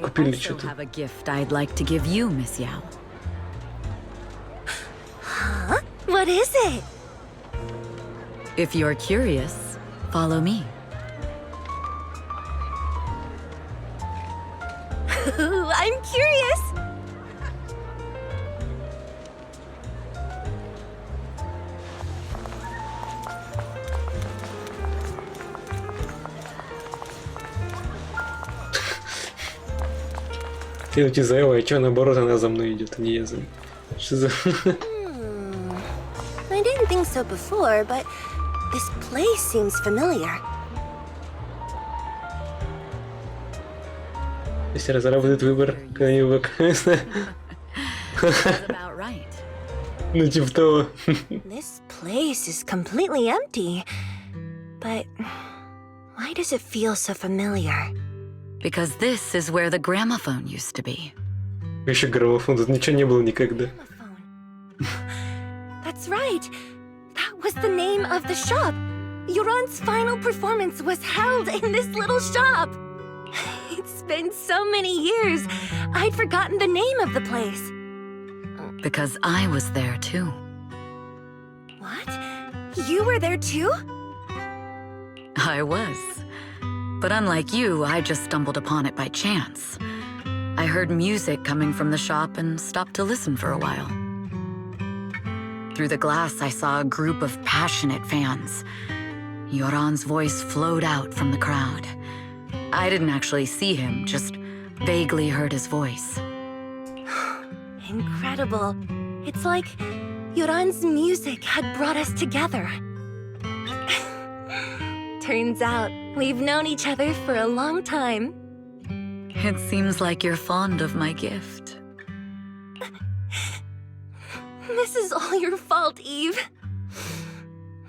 Купили что-то. Huh? What is it? If you're curious, follow me. I'm curious! Ты идти за Эвой, а чё наоборот она за мной идет, а не я за ней? Что за... I didn't think so before, but this place seems familiar. Если разработает выбор, когда-нибудь ну типа того. This place is completely empty, but why does it feel so familiar? Because this is where the gramophone used to be. Еще граммофон, тут ничего не было никогда. That's right. That was the name of the shop. Yoran's final performance was held in this little shop. It's been so many years, I'd forgotten the name of the place. Because I was there too. What? You were there too? I was. But unlike you, I just stumbled upon it by chance. I heard music coming from the shop and stopped to listen for a while. through the glass, I saw a group of passionate fans. Yoran's voice flowed out from the crowd. I didn't actually see him, just vaguely heard his voice. Incredible. It's like Yoran's music had brought us together. Turns out, we've known each other for a long time. It seems like you're fond of my gift. This is all your fault, Eve.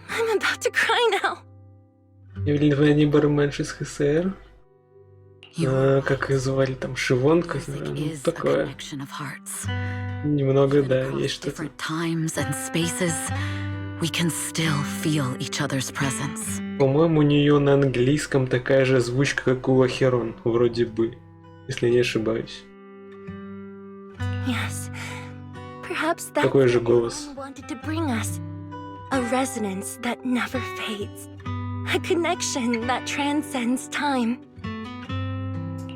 I'm about to cry now. Явление барменши с ХСР. Как ее звали там, Шивонка, ну, такое. Немного, да, есть что-то. По-моему, у нее на английском такая же озвучка, как у Ахерон, вроде бы, если не ошибаюсь. Yes. Perhaps that's такой же голос. Wanted to bring us. A resonance that never fades. A connection that transcends time.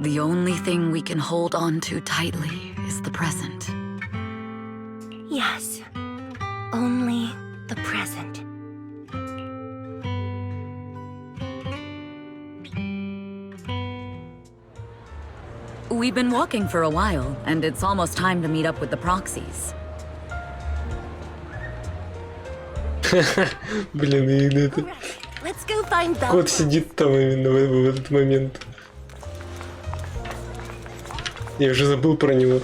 The only thing we can hold on to tightly is the present. Yes, only the present. We've been walking for a while, and it's almost time to meet up with the proxies. Блин, и это... Кот сидит там именно в этот момент. Я уже забыл про него.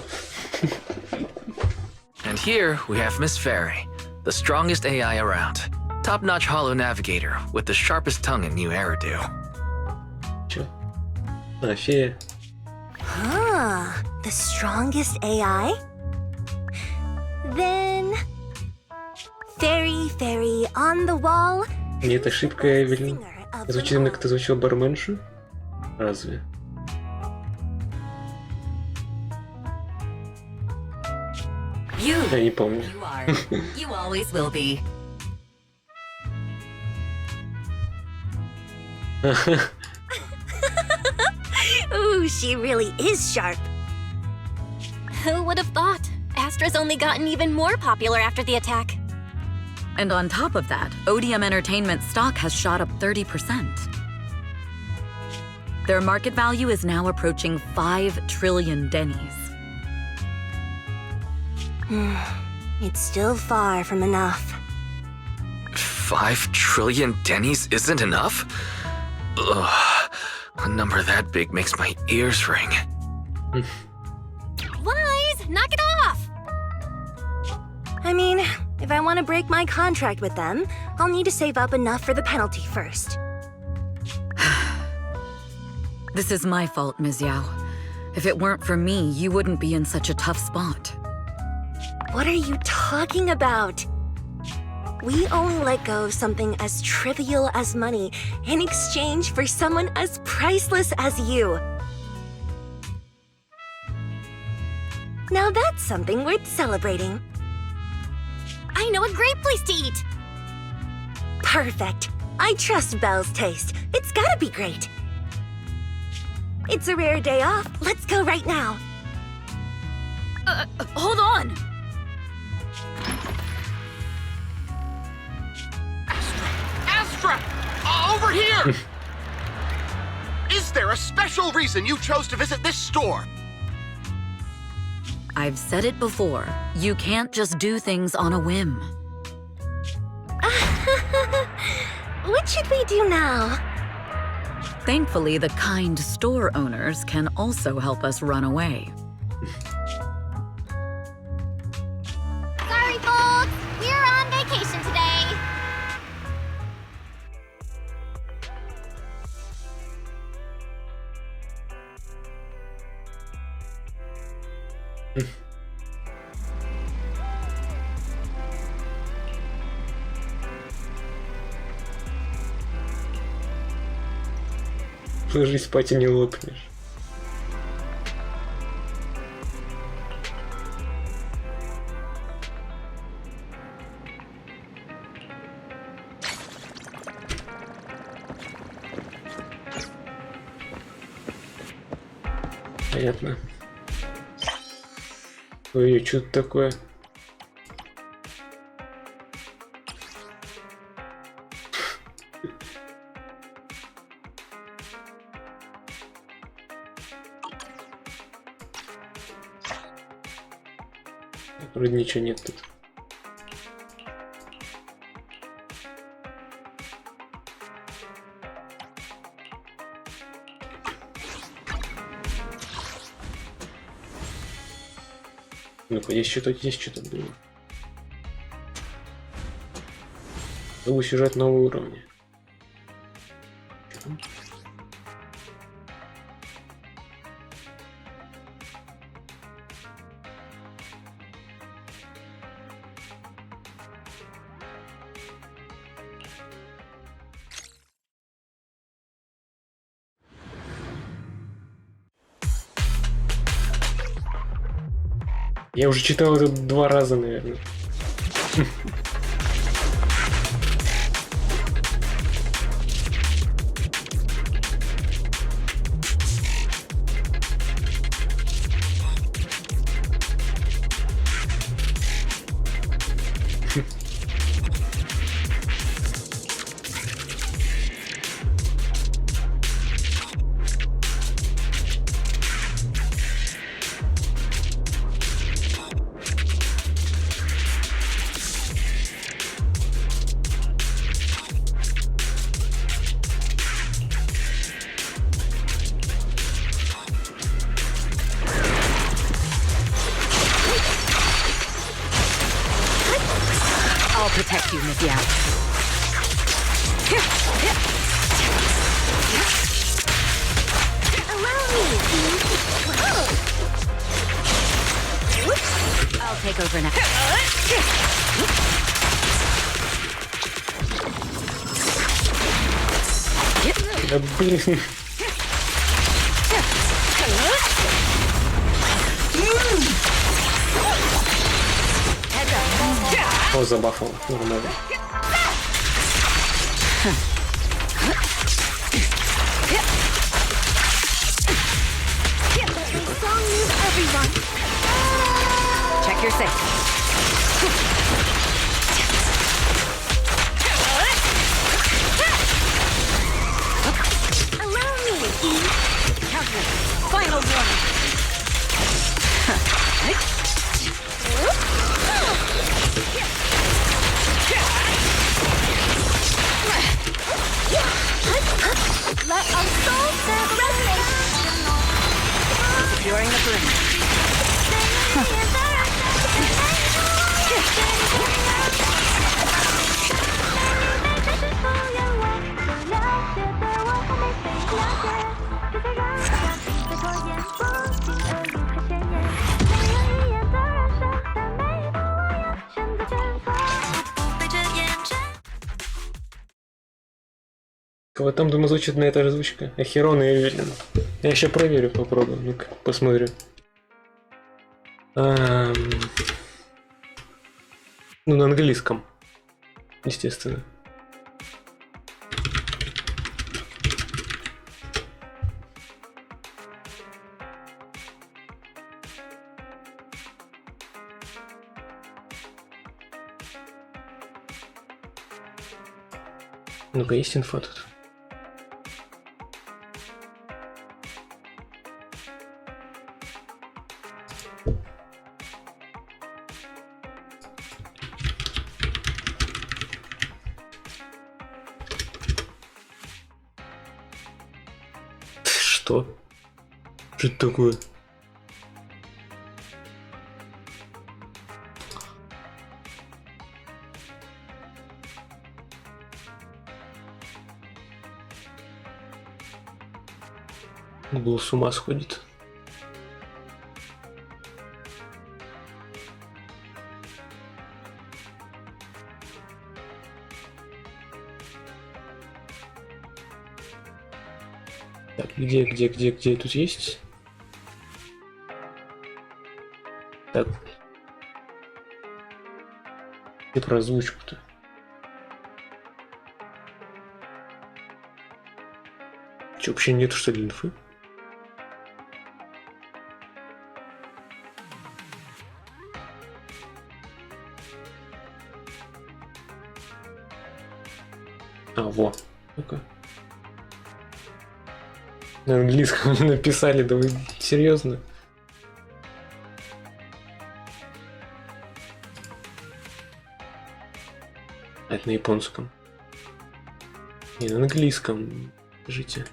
And here we have Miss Fairy, the strongest AI around. Top-notch holo navigator with the sharpest tongue in New Eridu. Чё? А, фея. Ah, the strongest AI? Then... Fairy on the wall. Нет, ошибка, Эвелин. Звучит именно, как ты звучал барменшу? Разве? Я не помню. You always will be. Ooh, she really is sharp. Who would have thought? Astra's only gotten even more popular after the attack. And on top of that, Odium Entertainment stock has shot up 30%. Their market value is now approaching 5 trillion dennies. It's still far from enough. 5 trillion dennies isn't enough? Ugh, a number that big makes my ears ring. Wise, knock it off! I mean, if I want to break my contract with them, I'll need to save up enough for the penalty first. This is my fault, Ms. Yao. If it weren't for me, you wouldn't be in such a tough spot. What are you talking about? We only let go of something as trivial as money in exchange for someone as priceless as you. Now that's something worth celebrating. I know a great place to eat! Perfect. I trust Belle's taste. It's gotta be great. It's a rare day off. Let's go right now. Hold on! Astra! Over here! Is there a special reason you chose to visit this store? I've said it before. You can't just do things on a whim. What should we do now? Thankfully, the kind store owners can also help us run away. Sorry, folks! We're on vacation today! Ложись спать и не лопнешь. Понятно. Ой, что-то такое. Вроде ничего нет тут. Ну-ка, здесь что-то было. Новый сюжет, новые уровни. Я уже читал это 2 раза, наверное. Protect you, Miss Yao. I'll take over now. Да блин. О, забафал. Нормально. Check your safe. Allow me. Counter. Final warning. Let our souls resonate. Securing the perimeter. Кого там, думаю, звучит на эта же озвучка? Ахерон и Эллен. Я еще проверю, попробую. Ну-ка, посмотрю. Ну, на английском. Естественно. Ну-ка, есть инфа тут? Что? Что это такое? Был с ума сходит. Так, где тут есть? Так. И про озвучку-то. Че, вообще нету, что ли, инфы? А, во. Ну-ка. На английском написали, да вы серьезно? А это на японском. Не, на английском. Скажите.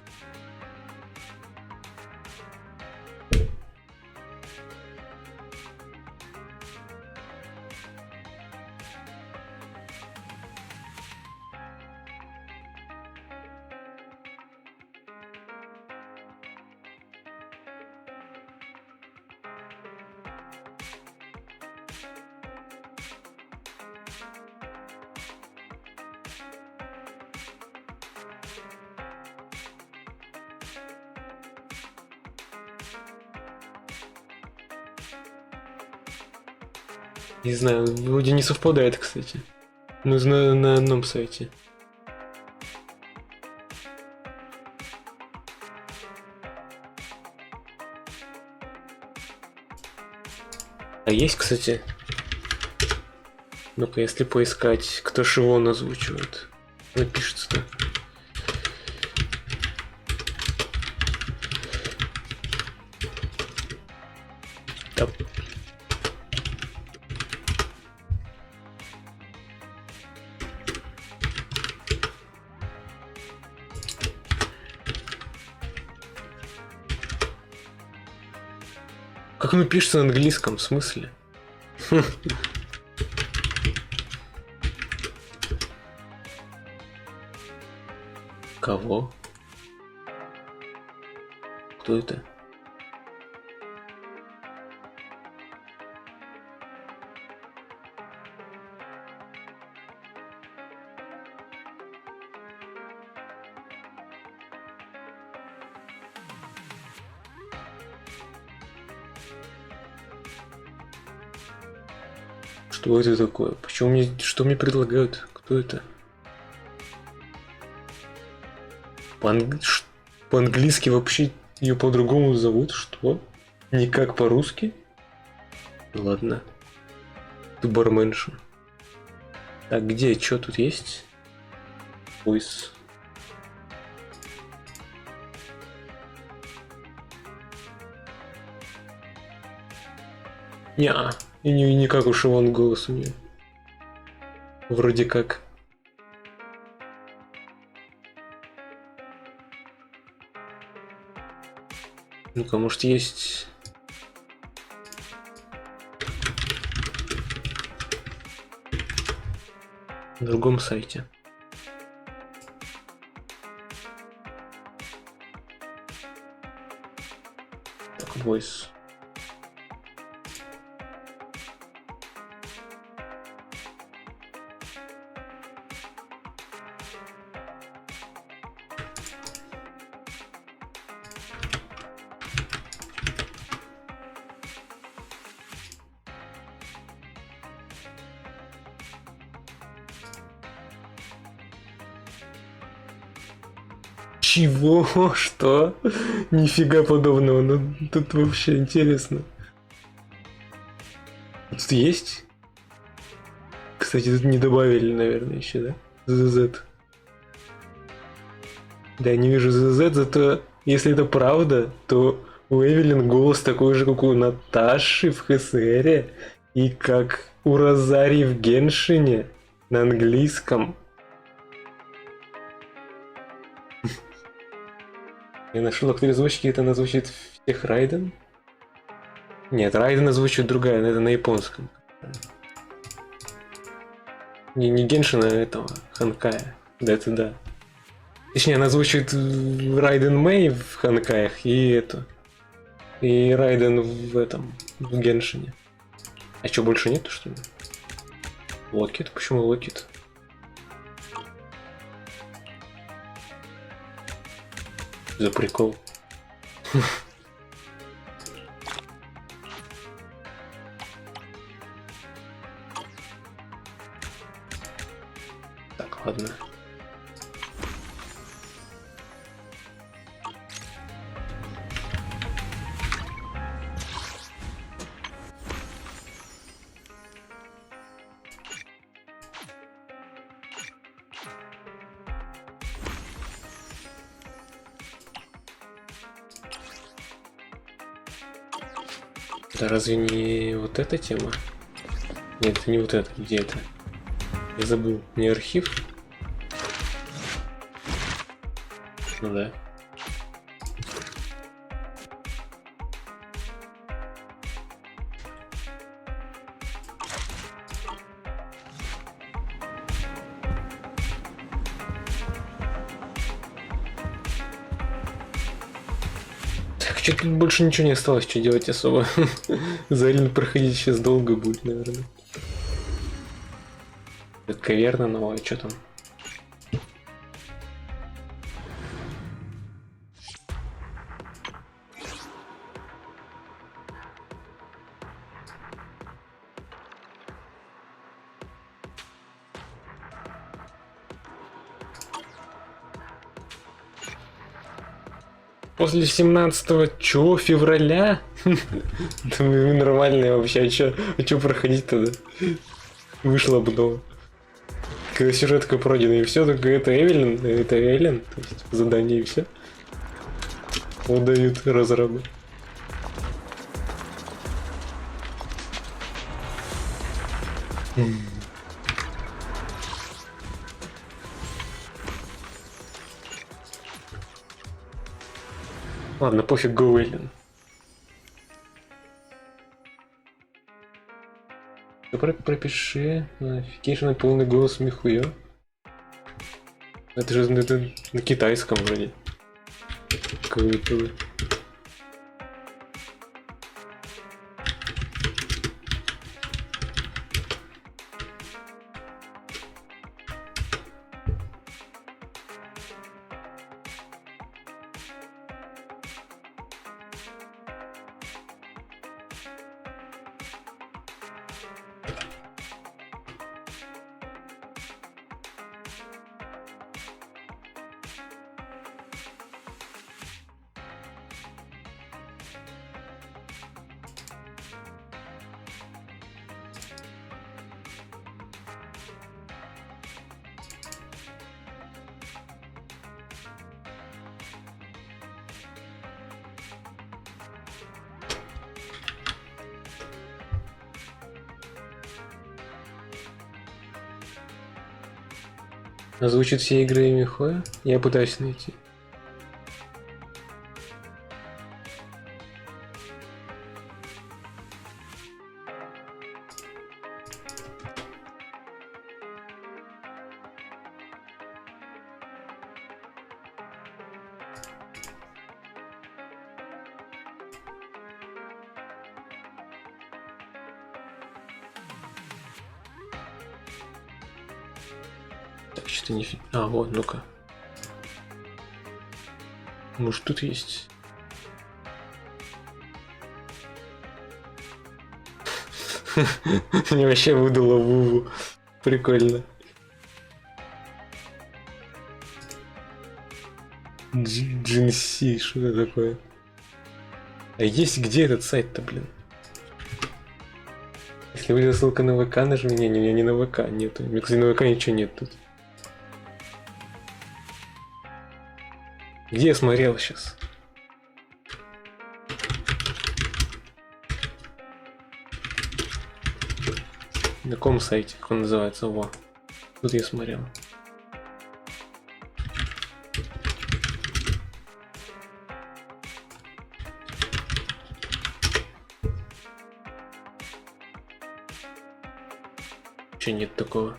Не знаю, вроде не совпадает, кстати. Нужно на одном сайте. А есть, кстати. Ну-ка, если поискать, кто ж его озвучивает. Напишется-то. Так. Как оно пишется на английском, в смысле? Кого? Кто это? Что это такое? Почему мне... Что мне предлагают? Кто это? По-английски вообще ее по-другому зовут? Что? Не как по-русски? Ладно. Ты барменша. Так, где? Что тут есть? Voice. Неа. И не как уж он голос у нее. Вроде как. Ну-ка, может есть... На другом сайте. Так, voice. Чего? Что? Нифига подобного, ну тут вообще интересно. Тут есть? Кстати, тут не добавили, наверное, еще, да? ZZ. Да, не вижу ZZ, зато если это правда, то у Эвелин голос такой же, как у Наташи в ХСРе и как у Розари в Геншине на английском. Я нашел актер-озвучки, это она озвучит всех Райден? Нет, Райден озвучивает другая, это на японском. Не Геншина, а этого, Ханкая. Да, это да. Точнее, она озвучивает Райден Мэй в Ханкаях и эту. И Райден в этом, в Геншине. А что, больше нету, что ли? Локет? Почему Локет? За прикол. Так, ладно. Да разве не вот эта тема? Нет, это не вот это. Где это? Я забыл. Не архив? Ну да. Так, что-то больше ничего не осталось, что делать особо. За Эллен проходить сейчас долго будет, наверное. Это каверна новая, что там? После 17 чё, февраля? Думаю, нормально вообще, а чё проходить тогда? Вышло бы новое. Когда сюжетка пройдена и все, только это Эллен, то есть задание и все. Выдают разрабы. Ладно, пофиг, go Эллен. Пропиши notification на полный голос Михуя. Это же на китайском вроде. Круто. Озвучит все игры Михуя? Я пытаюсь найти. Так, что-то не... А, вот, ну-ка. Может, тут есть... Мне вообще выдало Вуву. Прикольно. Джинси, что это такое? А есть где этот сайт-то, блин? Если выйдет ссылка на ВК, нажми. Не на ВК, нету. Кстати, на ВК ничего нет тут. Где я смотрел сейчас? На каком сайте? Как он называется? Во. Тут я смотрел. Че нет такого?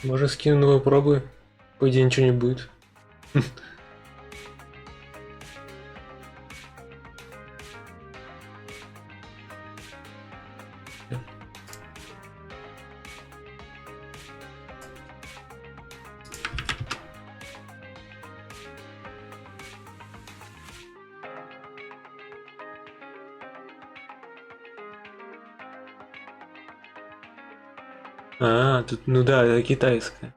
Может, скину новую пробы? По идее ничего не будет. А, тут, ну да, это китайская.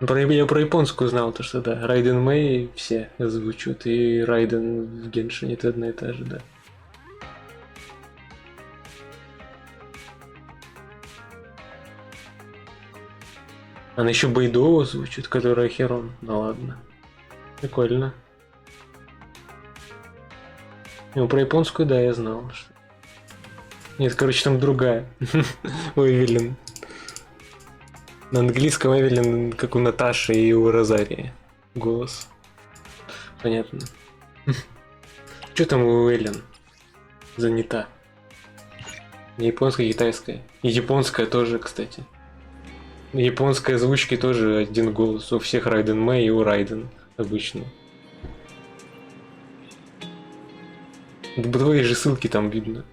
Я про японскую знал, то что да, Райден Мэй все озвучивают, и Райден в Геншине это одна и та же, да. Она еще Байдоу озвучит, которая Херон. Ну ладно. Прикольно. Ну, про японскую, да, я знал. Что... Нет, короче, там другая. У Эвелин. На английском Эвелин, как у Наташи и у Розарии. Голос. Понятно. Что там у Эллен? Занята. Не японская, китайская. И японская тоже, кстати. Японской озвучки тоже один голос. У всех Райден Мэй и у Райден обычно. Твои же ссылки там видно.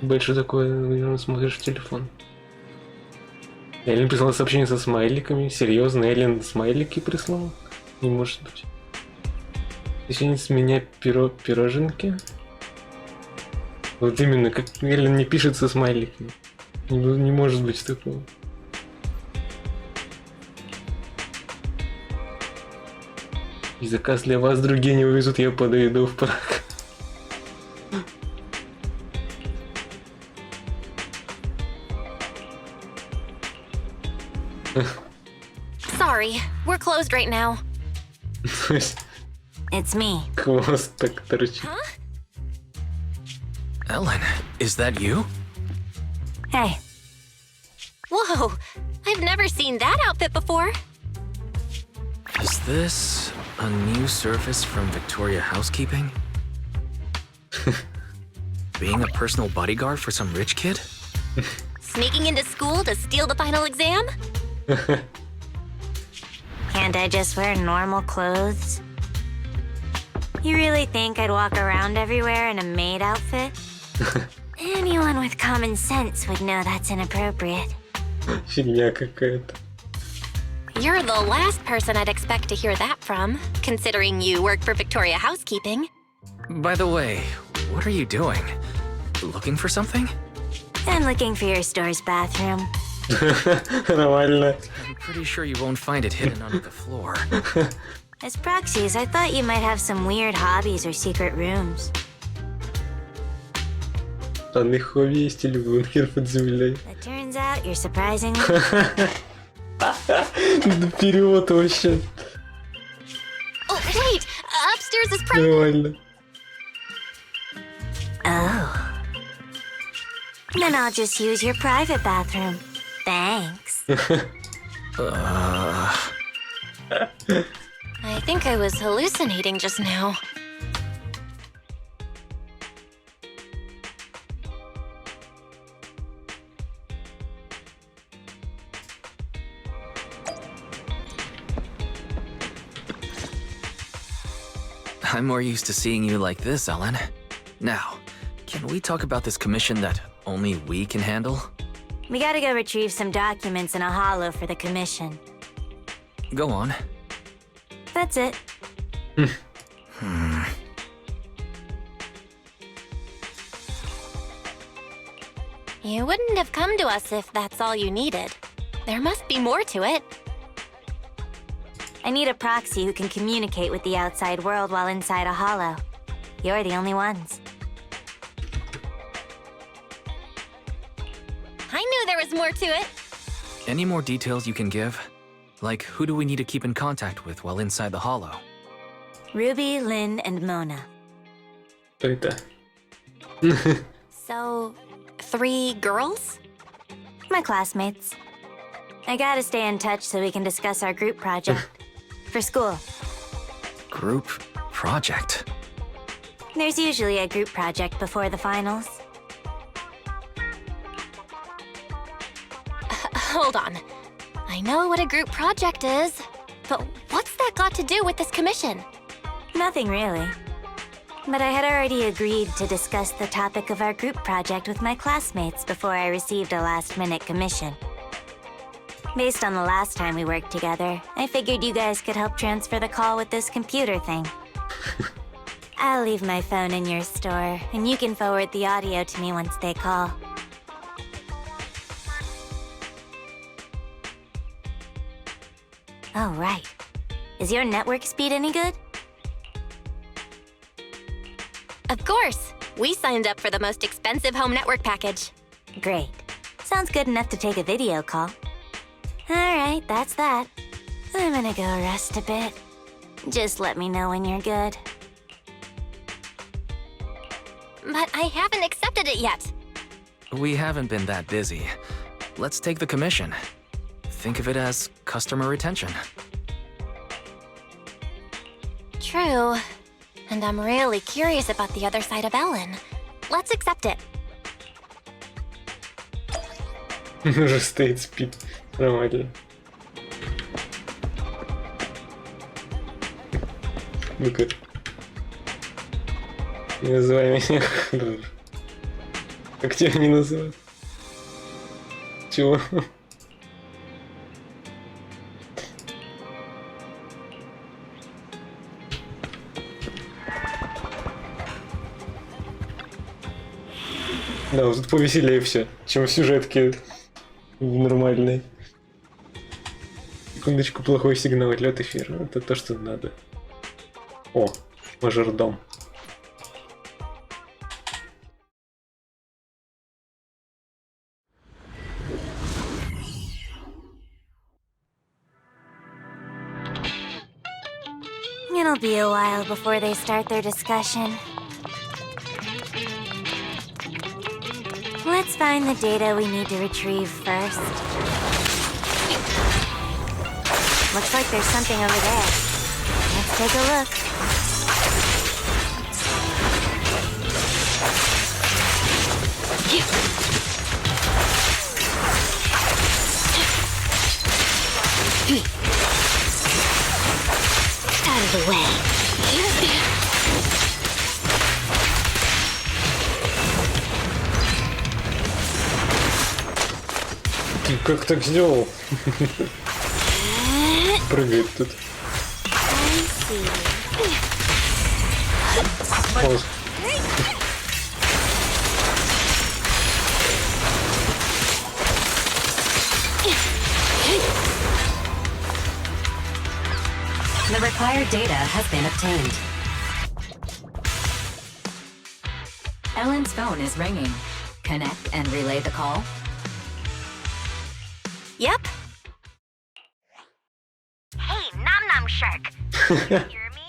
Больше такое, наверное, смотришь в телефон. Эллен прислала сообщение со смайликами. Серьезно, Эллен смайлики прислала? Не может быть. Извините, с меня пироженки. Вот именно, как Эллен не пишет со смайликами. Не может быть такого. И заказ для вас другие не вывезут, я подойду в Праг. Sorry, we're closed right now. It's me. Хвост так торчит. Ellen, is that you? Hey. Whoa, I've never seen that outfit before. Is this a new service from Victoria Housekeeping? Being a personal bodyguard for some rich kid? Sneaking into school to steal the final exam? Can't I just wear normal clothes? You really think I'd walk around everywhere in a maid outfit? Anyone with common sense would know that's inappropriate. Фигня какая-то. You're the last person I'd expect to hear that from, considering you work for Victoria Housekeeping. By the way, what are you doing? Looking for something? I'm looking for your store's bathroom. Нормально. I'm pretty sure you won't find it hidden under the floor. As proxies, I thought you might have some weird hobbies or secret rooms. Странные хобби есть или бункер под землей. It turns out you're surprisingly... Вперед вообще. Oh, wait! Upstairs is Нормально. Oh. Then I'll just use your private bathroom. Thanks. I think I was hallucinating just now. I'm more used to seeing you like this, Ellen. Now, can we talk about this commission that only we can handle? We gotta go retrieve some documents in a hollow for the commission. Go on. That's it. You wouldn't have come to us if that's all you needed. There must be more to it. I need a proxy who can communicate with the outside world while inside a hollow. You're the only ones. I knew there was more to it. Any more details you can give? Like, who do we need to keep in contact with while inside the hollow? Ruby, Lynn, and Mona. Кто это? So, 3 girls? My classmates. I gotta stay in touch so we can discuss our group project. For school. Group project? There's usually a group project before the finals. Hold on. I know what a group project is, but what's that got to do with this commission? Nothing really. But I had already agreed to discuss the topic of our group project with my classmates before I received a last-minute commission. Based on the last time we worked together, I figured you guys could help transfer the call with this computer thing. I'll leave my phone in your store, and you can forward the audio to me once they call. Oh, right. Is your network speed any good? Of course! We signed up for the most expensive home network package. Great. Sounds good enough to take a video call. Alright, that's that. I'm gonna go rest a bit. Just let me know when you're good. But I haven't accepted it yet. We haven't been that busy. Let's take the commission. Think of it as customer retention. True. And I'm really curious about the other side of Ellen. Let's accept it. Уже стоит, спит. Нормально. Ну-ка. Не называй меня. Как тебя не называют? Чего? Да, вот тут повеселее все, чем в сюжетке нормальной. Секундочку, плохой сигнал, отлет эфира. Это то, что надо. О, мажордом. It'll be a while before they start their discussion. Let's find the data we need to retrieve first. Looks like there's something over there. Let's take a look. Out of the way. Ты как так сделал? Прыгает тут. Пауз. The required data has been obtained. Ellen's phone is ringing. Connect and relay the call. Yep. Hey, Nom Nom Shark. Can you hear me?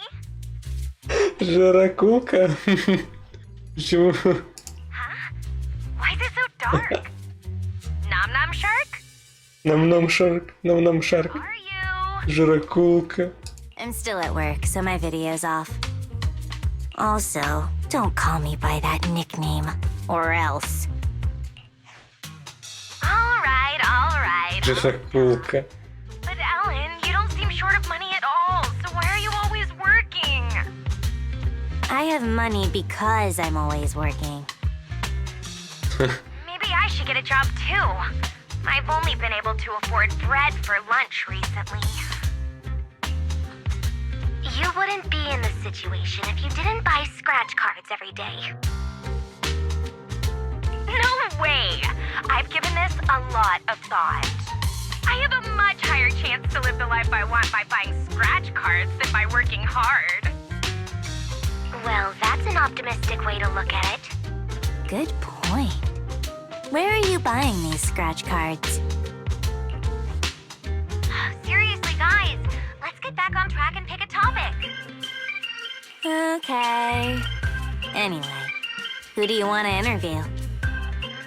Жаракулка. Почему? Huh? Why is it so dark? Nom Nom Shark? Нам-нам шарк, нам-нам шарк. Жаракулка. I'm still at work, so my video's off. Also, don't call me by that nickname, or else. Alright. Жаракулка. But Ellen, you don't seem short of money at all, so why are you always working? I have money because I'm always working. Maybe I should get a job too. I've only been able to afford bread for lunch recently. You wouldn't be in this situation if you didn't buy scratch cards every day. No way! I've given this a lot of thought. I have a much higher chance to live the life I want by buying scratch cards than by working hard. Well, that's an optimistic way to look at it. Good point. Where are you buying these scratch cards? Seriously, guys, let's get back on track and pick a topic. Okay. Anyway, who do you want to interview?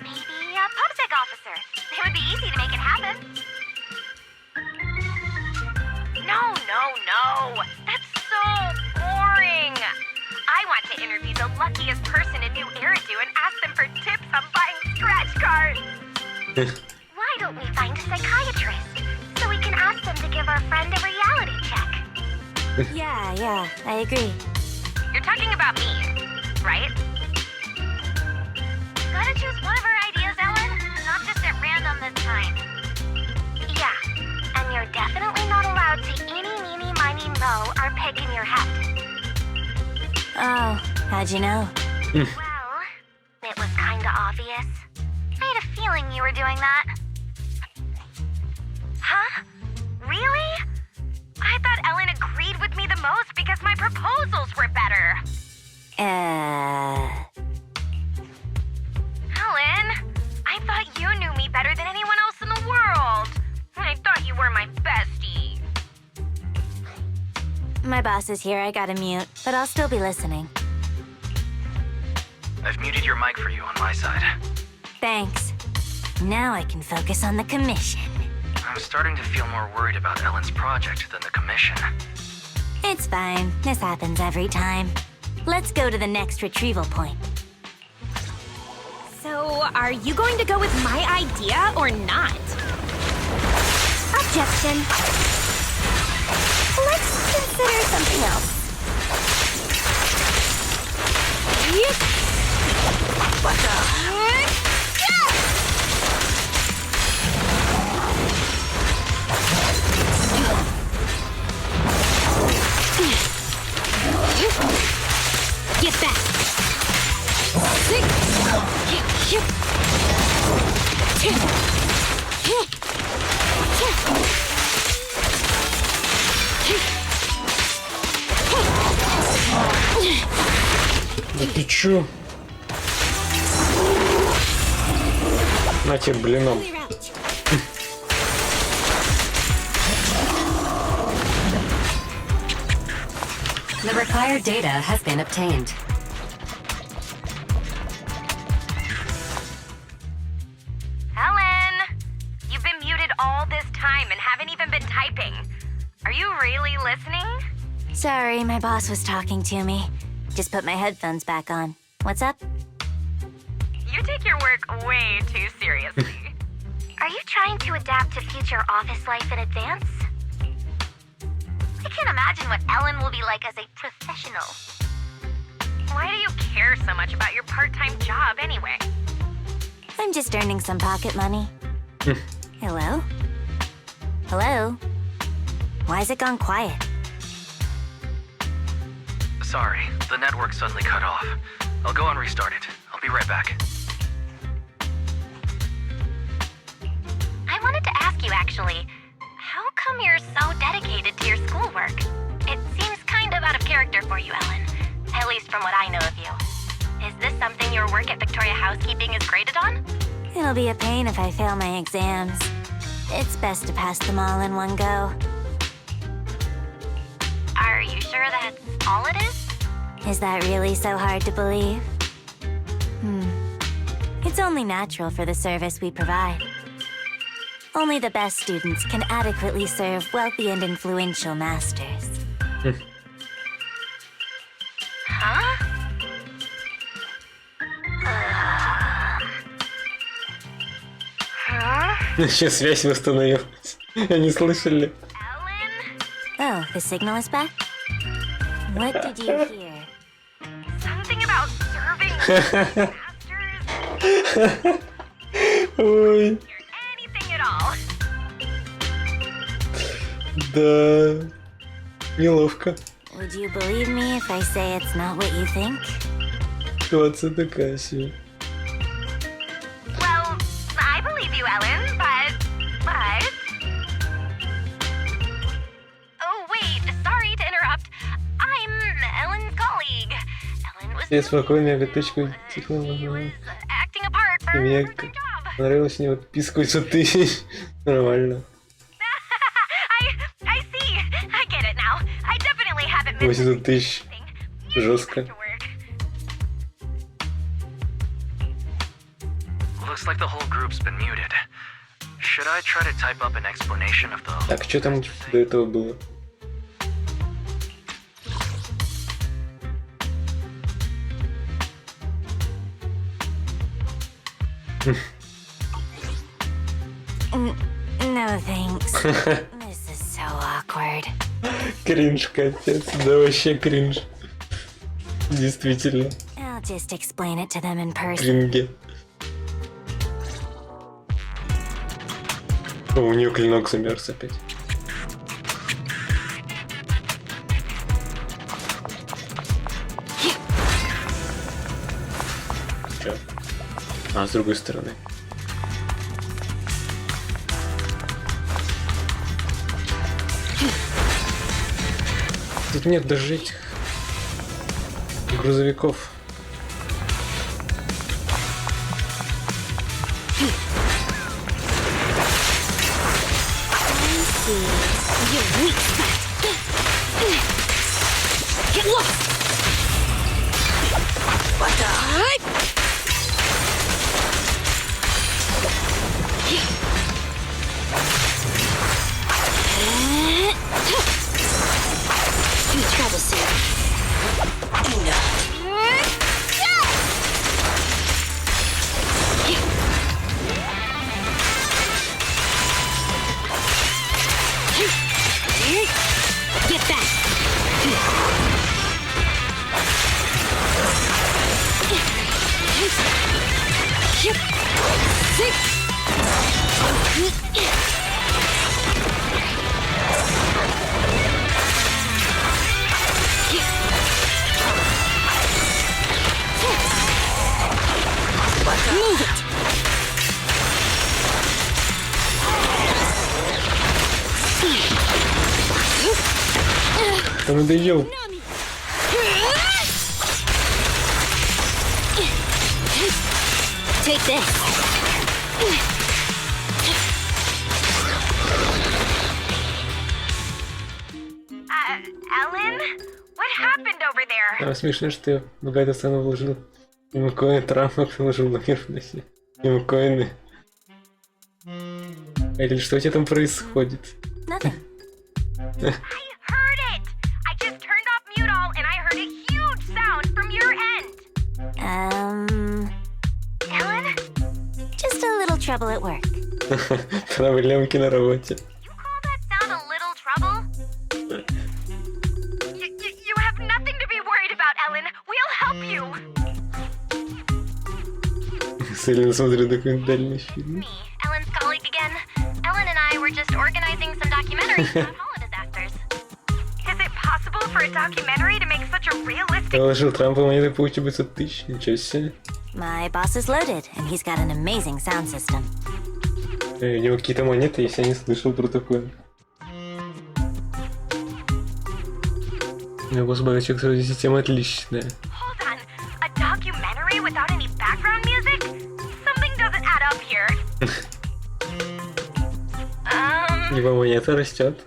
Maybe a PubSec officer. It would be easy to make it happen. No. That's so boring. I want to interview the luckiest person in New Eridu and ask them for tips on buying scratch cards. Why don't we find a psychiatrist so we can ask them to give our friend a reality check? Yeah, I agree. You're talking about me, right? Gotta choose one of our ideas, Ellen. Not just at random this time. Yeah, and you're definitely not allowed to eeny, meeny, miny, mo our pick in your head. Oh, how'd you know? Well, it was kinda obvious. I had a feeling you were doing that. Huh? Really? proposals were better. Ellen, I thought you knew me better than anyone else in the world. I thought you were my bestie. My boss is here, I gotta mute, but I'll still be listening. I've muted your mic for you on my side. Thanks. Now I can focus on the commission. I'm starting to feel more worried about Ellen's project than the commission. It's fine. This happens every time. Let's go to the next retrieval point. So, are you going to go with my idea or not? Objection. Let's consider something else. What the? Get back! Да ты чё? На тебе блином. The required data has been obtained. Ellen, you've been muted all this time and haven't even been typing. Are you really listening? Sorry, my boss was talking to me. Just put my headphones back on. What's up? You take your work way too seriously. Are you trying to adapt to future office life in advance? I can't imagine what Ellen will be like as a professional. Why do you care so much about your part-time job anyway? I'm just earning some pocket money. Hello? Hello? Why is it gone quiet? Sorry, the network suddenly cut off. I'll go and restart it. I'll be right back. I wanted to ask you actually, how come you're so dedicated to your schoolwork? It seems kind of out of character for you, Ellen. At least from what I know of you. Is this something your work at Victoria Housekeeping is graded on? It'll be a pain if I fail my exams. It's best to pass them all in one go. Are you sure that's all it is? Is that really so hard to believe? It's only natural for the service we provide. Only the best students can adequately serve wealthy and influential masters. Huh? Сейчас связь восстановилась. Они слышали. Oh, the signal is back? What did you hear? Something about serving Ой. anything at all. Да. Неловко. Would you believe me if I say it's not what you think? Ситуация такая себе. Well, I believe you, Ellen, but... Oh, wait, sorry to interrupt. I'm Ellen's colleague. Ellen was Я спокойно, я точку тихо. acting apart for Мне her job. понравилось не отписку 500 000. Нормально. I see. I get it now. I definitely haven't missed 800 000. Жестко. Looks like the whole group's been muted. Should I try to type up an explanation of the... Так, что там до этого было? No thanks. This is so awkward. Кринж, капец. Да вообще кринж. Действительно. I'll just explain it to them in person. Кринге. О, у нее клинок замерз опять. Чё? А, с другой стороны. Тут нет даже этих грузовиков. Get lost! What the heck? You travel soon. Get back! Move it! Да надоел. Take this. Ellen? What happened over there? А смешно, что я в какую-то сцену вложил ему коин, травмок вложил на верхности. Ему коины. Эллен, что у тебя там происходит? I heard it! I just turned off mute all and I heard a huge sound from your end. Ellen? Just a little trouble at work. Проблемки на работе. Sound a little trouble? You have nothing to be worried about, Ellen. We'll help you. С Эллен смотрю документальный фильм. Ellen's colleague again. Ellen and I were just organizing some documentaries about holo disasters. Is it possible for a documentary to make such a realistic... Я вложил Трампа монеты по 500 тысяч. Ничего себе. My boss is loaded, and he's got an amazing sound system. У него какие-то монеты, если я не слышал про такое. У меня босс богачок, система отличная. Hold on. A documentary without any background music? Something doesn't add up here. Его монета растет.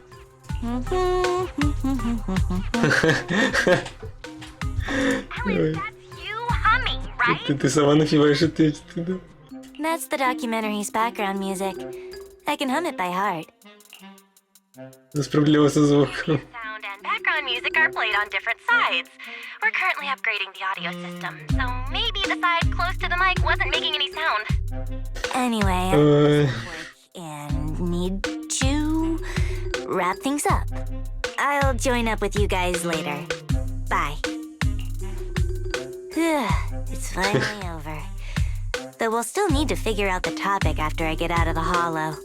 Ты сама напиваешь это. That's the documentary's background music. I can hum it by heart. У нас проблема со звуком. Sound and background music are played on different sides. We're currently upgrading the audio system, so maybe the side close to the mic wasn't making any sound. Anyway, and need to wrap things up. I'll join up with you guys later. Bye. It's finally over. Though we'll still need to figure out the topic after I get out of the holo.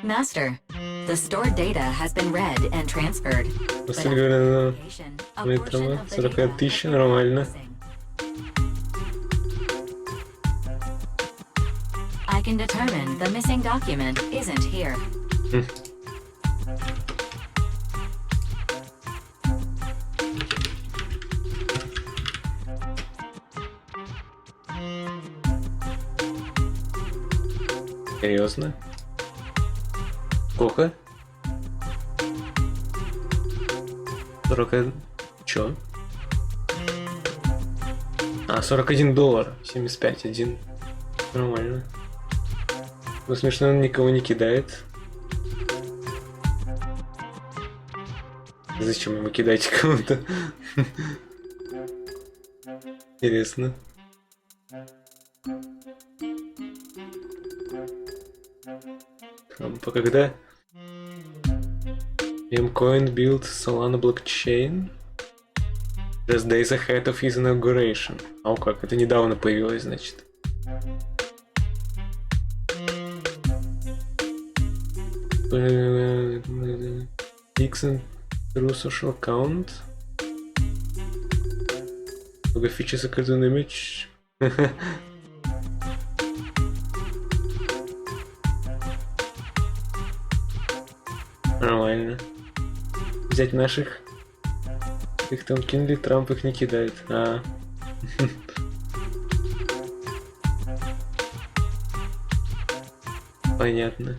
Master, the stored data has been read and transferred. После говоря на метро 45 тысяч, нормально. I can determine the missing document isn't here. Серьезно? Сколько? 40... Чё? А, $41. 75, 1. Нормально. Ну, смешно, он никого не кидает. Зачем ему кидать кого-то? Интересно. Когда M.KillaZ built Solana blockchain just days ahead of his inauguration. А как? Это недавно появилось, значит. Dixon through social account. Много features a cartoon image. Нормально. Взять наших Их там кинули, Трамп их не кидает. Понятно.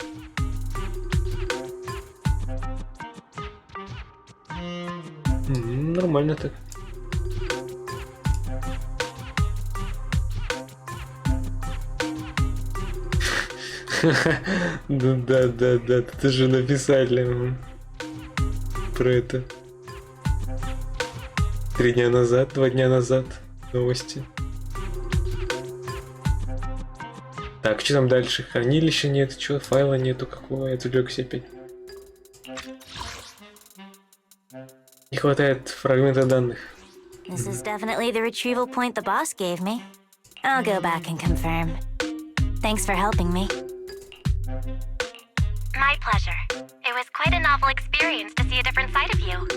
Нормально так. Да, ты же написали про это 3 дня назад, 2 дня назад новости. Так, что там дальше? Хранилища нет, что, файла нету, какого? Я отвлекся опять. Не хватает фрагмента данных. This is definitely the retrieval point the boss gave me. I'll go back and confirm. Thanks for helping me. My pleasure. It was quite a novel experience to see a different side of you.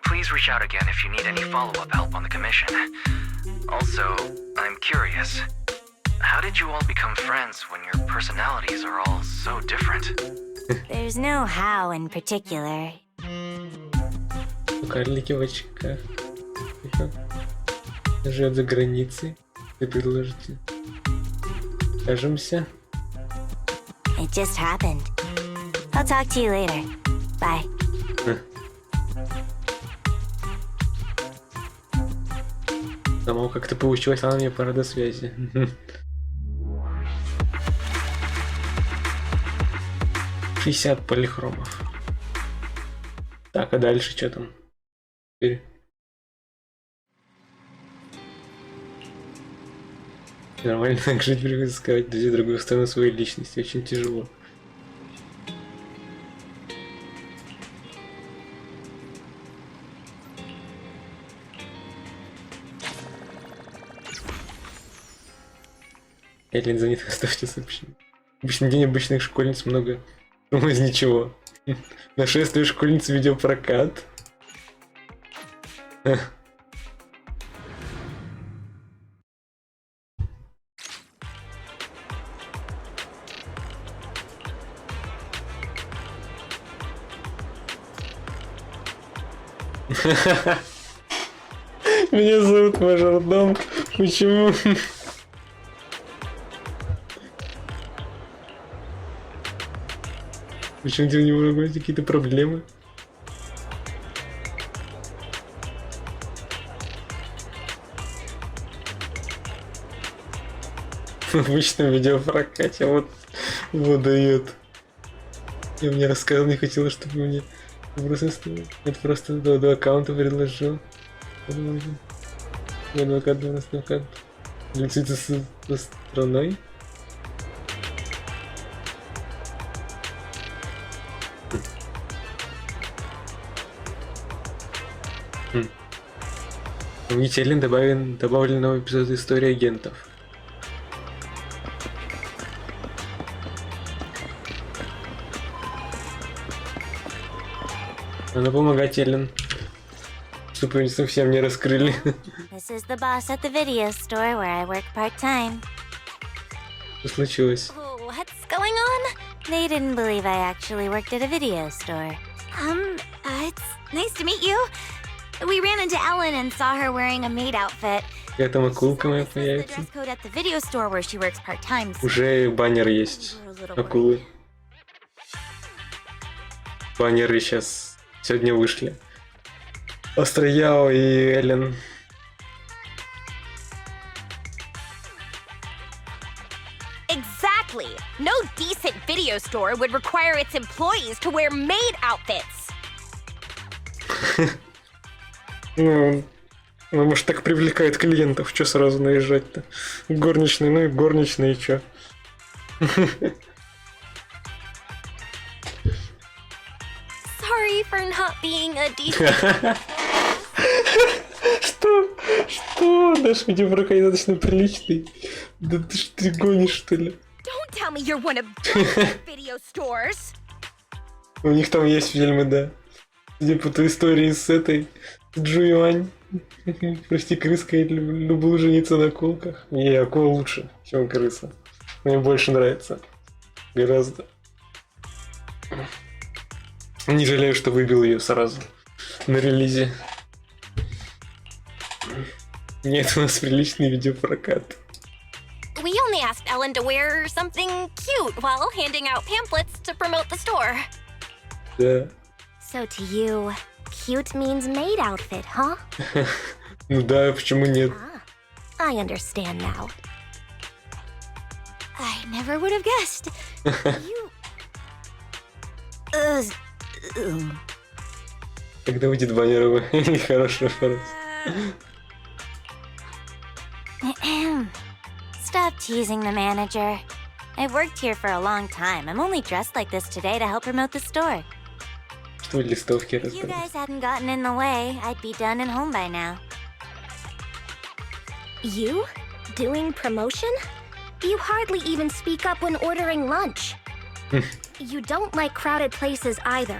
Please reach out again if you need any follow-up help on the commission. Also, I'm curious. How did you all become friends when your personalities are all so different? There's no how in particular. Карлики в очках. Живет за границей. Ты предложите. Кажемся. It just happened. I'll talk to you later. Bye. Само как-то получилось, она мне пора до связи. $60 полихромов. Так, а дальше что там? Теперь. Нормально так жить, приходится сказать, друзей другую сторону своей личности. Очень тяжело. Эллен занят, оставьте сообщение. Обычный день обычных школьниц много. Ну, из ничего. Нашествие школьниц видеопрокат. Меня зовут мажордом. Почему? Почему у него могут быть какие-то проблемы? В обычном видеопрокате вот его дает. Я мне рассказал, не хотела, чтобы мне это просто до аккаунта предложил. Адвокат, адвокат. Лицится со страной. Помните, Эллен добавили новый эпизод истории агентов. Надо помогать, Эллен. Чтобы они совсем не раскрыли. This is the boss at the video store where I work part-time. Что случилось? What's going on? They didn't believe I actually worked at a video store. It's nice to meet you. We ran into Ellen and saw her wearing a maid outfit. Какая там акулка моя появится? Dress code at the video store where she works part-time. Уже баннер есть. Акулы. Баннеры сейчас сегодня вышли. Астра-Яо и Эллен. Exactly. No decent video store would require its employees to wear maid outfits. Ну, может, так привлекает клиентов, что сразу наезжать-то? Горничные, ну и горничные, что? Sorry for not being a decent. Что? Наш видеопрокат достаточно приличный. Да ты гонишь, что ли? Don't tell me you're one of video stores. У них там есть фильмы, да. Судя по той истории с этой Джуюань. Прости, крыска, я люблю жениться на акулках. Не, акула лучше, чем крыса. Мне больше нравится. Гораздо. Не жалею, что выбил ее сразу. на релизе. Нет, у нас приличный видеопрокат. We only asked Ellen to wear something cute while handing out pamphlets to promote the store. Да. So to you, cute means maid outfit, huh? Ну да, почему нет? I understand now. I never would have guessed. You... Когда выйдет баннеровый? Хорошая фраза. Stop teasing the manager. I've worked here for a long time. I'm only dressed like this today to help promote the store. Что листовки If you раздавать? guys hadn't gotten in the way, I'd be done and home by now. You? Doing promotion? You hardly even speak up when ordering lunch. You don't like crowded places either.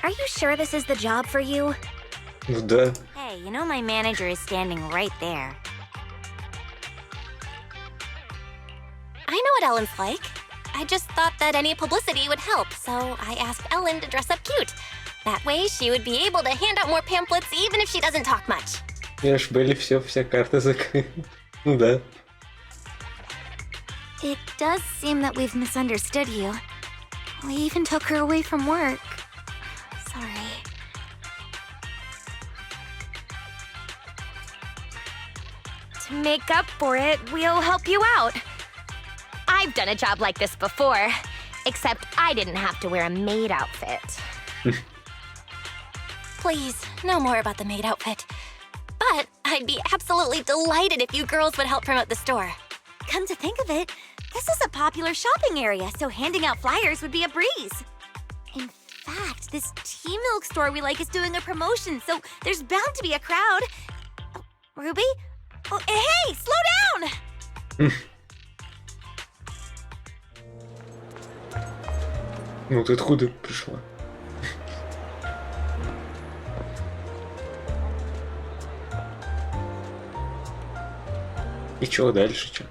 Are you sure this is the job for you? Ну да. Hey, you know my manager is standing right there. I know what Ellen's like. I just thought that any publicity would help, so I asked Ellen to dress up cute. That way she would be able to hand out more pamphlets even if she doesn't talk much. Видишь, были вся карта закрыта. Ну да. It does seem that we've misunderstood you. We even took her away from work. Sorry. To make up for it, we'll help you out. I've done a job like this before, except I didn't have to wear a maid outfit. Please, no more about the maid outfit. But I'd be absolutely delighted if you girls would help promote the store. Come to think of it, this is a popular shopping area, so handing out flyers would be a breeze. In fact, this tea milk store we like is doing a promotion, so there's bound to be a crowd. Oh, Ruby? Oh, hey, slow down! Ну ты откуда пришла? И чего дальше, чё?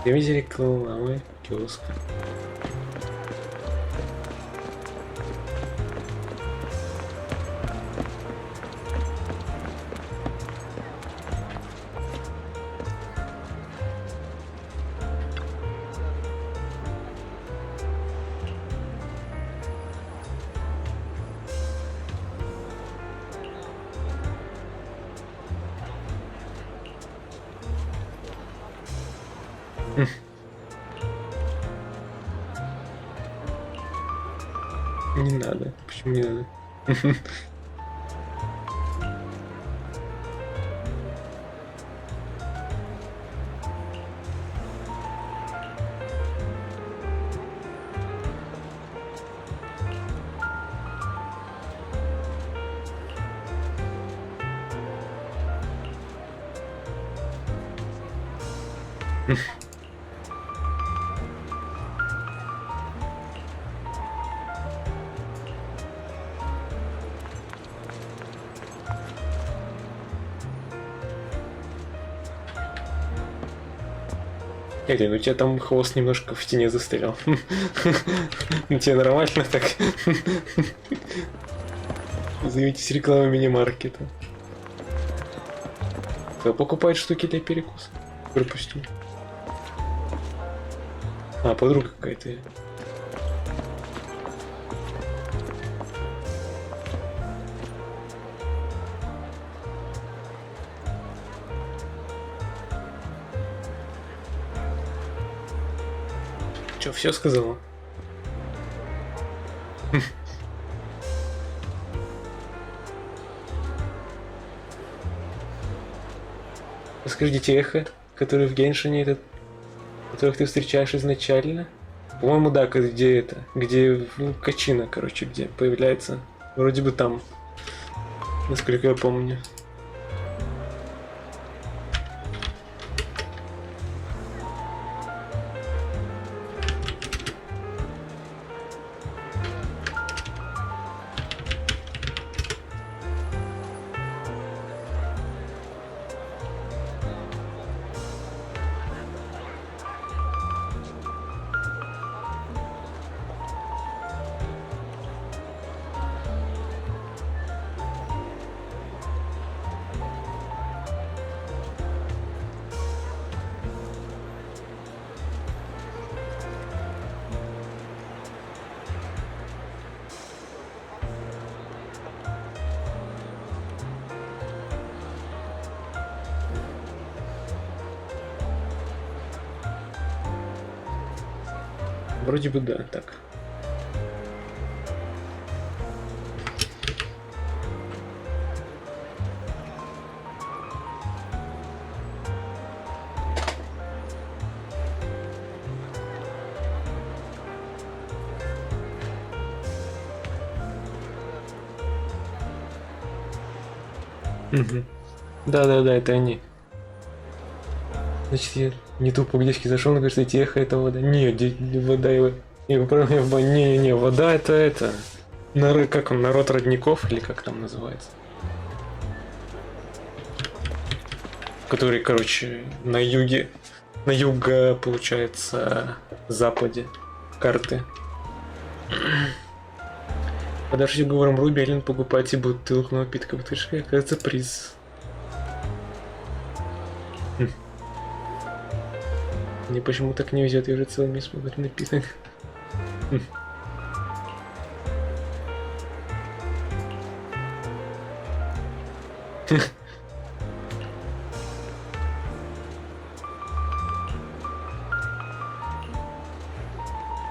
Где видели рекламы киоска? Не надо. Почему не надо? Эллен, у тебя там хвост немножко в тени застрял. Тебе нормально так? Займитесь рекламой мини-маркета. Кто покупает штуки для перекуса? Пропустил. А, подруга какая-то. Чё, все сказала? Скажите, эхо, который в Геншине, этот, которых ты встречаешь изначально? По-моему, да, где это? Где, ну, качина, короче, где появляется. Вроде бы там, насколько я помню. Вроде бы да, так. Угу. Да, это они. Значит, я не тупо к девочке зашел, но кажется, эхо это вода. Не, вода его. Не, вода это. Как он, народ родников, или как там называется? Который, короче, на юге. На юго, получается, западе карты. Подожди, говорим, Руби, Эллен, покупайте бутылку напитка. Бутылочка, кажется, приз. Мне почему так не везет, я уже целый месяц могу напиток.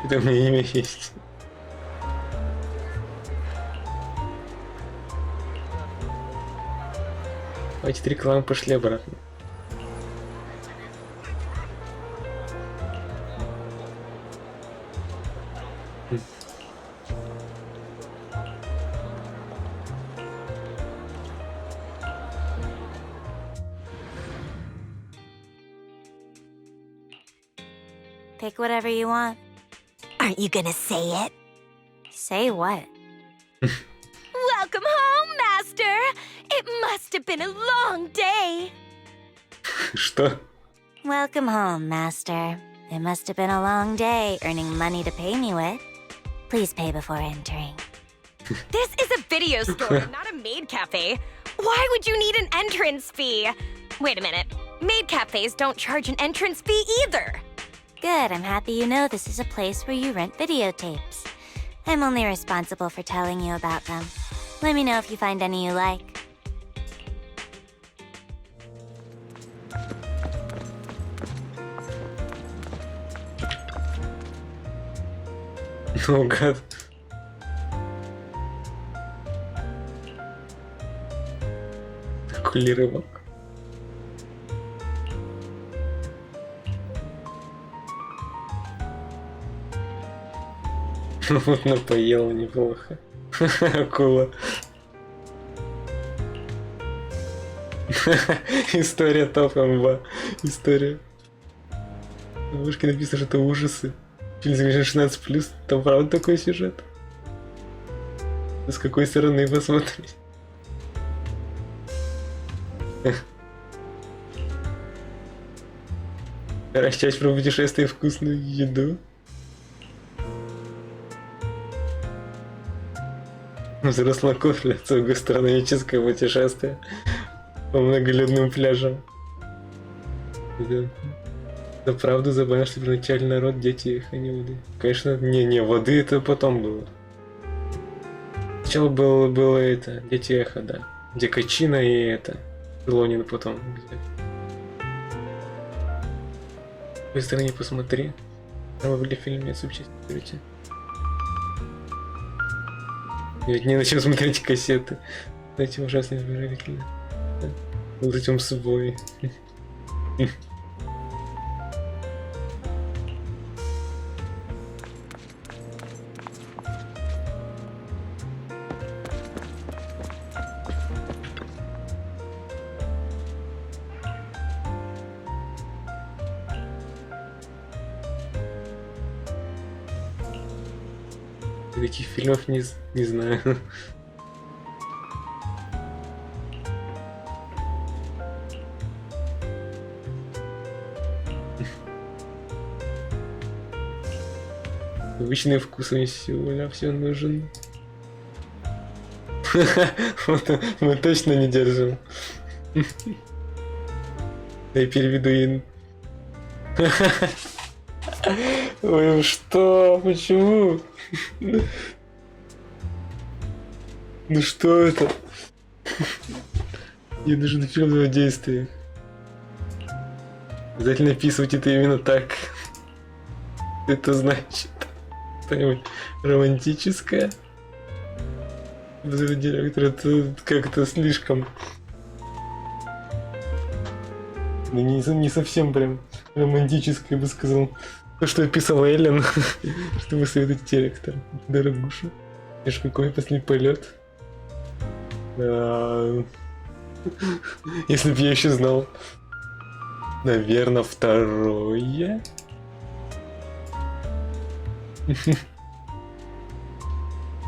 Это у меня имя есть. Давайте рекламы пошли обратно. Pick whatever you want. Aren't you gonna say it? Say what? Welcome home, Master! It must have been a long day. Что? Welcome home, Master. It must have been a long day earning money to pay me with. Please pay before entering. This is a video store, not a maid cafe. Why would you need an entrance fee? Wait a minute. Maid cafes don't charge an entrance fee either. Good, I'm happy you know this is a place where you rent videotapes. I'm only responsible for telling you about them. Let me know if you find any you like. Oh god. Такой рыбак. Вот напоела неплохо. Акула. История топ-комба. История. На вышке написано, что это ужасы. Фильм 16+, там правда такой сюжет? С какой стороны посмотреть? Часть про путешествие и вкусную еду. Взрослая кофе, астро-номическое путешествие по многолюдным пляжам. Да правда забавно, что первоначальный народ, дети их, а не воды. Конечно, не, воды это потом было. Сначала было это, дети эхо, да. Где Качина и это. Лонин потом. С какой стороны посмотри. Там были фильмы субчасти. Ведь не на чем смотреть кассеты. Эти ужасные выражения. Вот этим собой. Таких фильмов не знаю. Обычный вкус мне всего все нужен. Мы точно не держим. Я переведу ей. Ой, что? Почему? Ну что это? Я даже на фильмного действия. Обязательно описывать это именно так. Это значит. что-нибудь романтическое. Директор, это как-то слишком... Ну, не совсем прям романтическое, я бы сказал. То, что описал Эллен, чтобы советовать директор. Дорогуша. Видишь, какой последний полет. Если б я еще знал. Наверное, второе.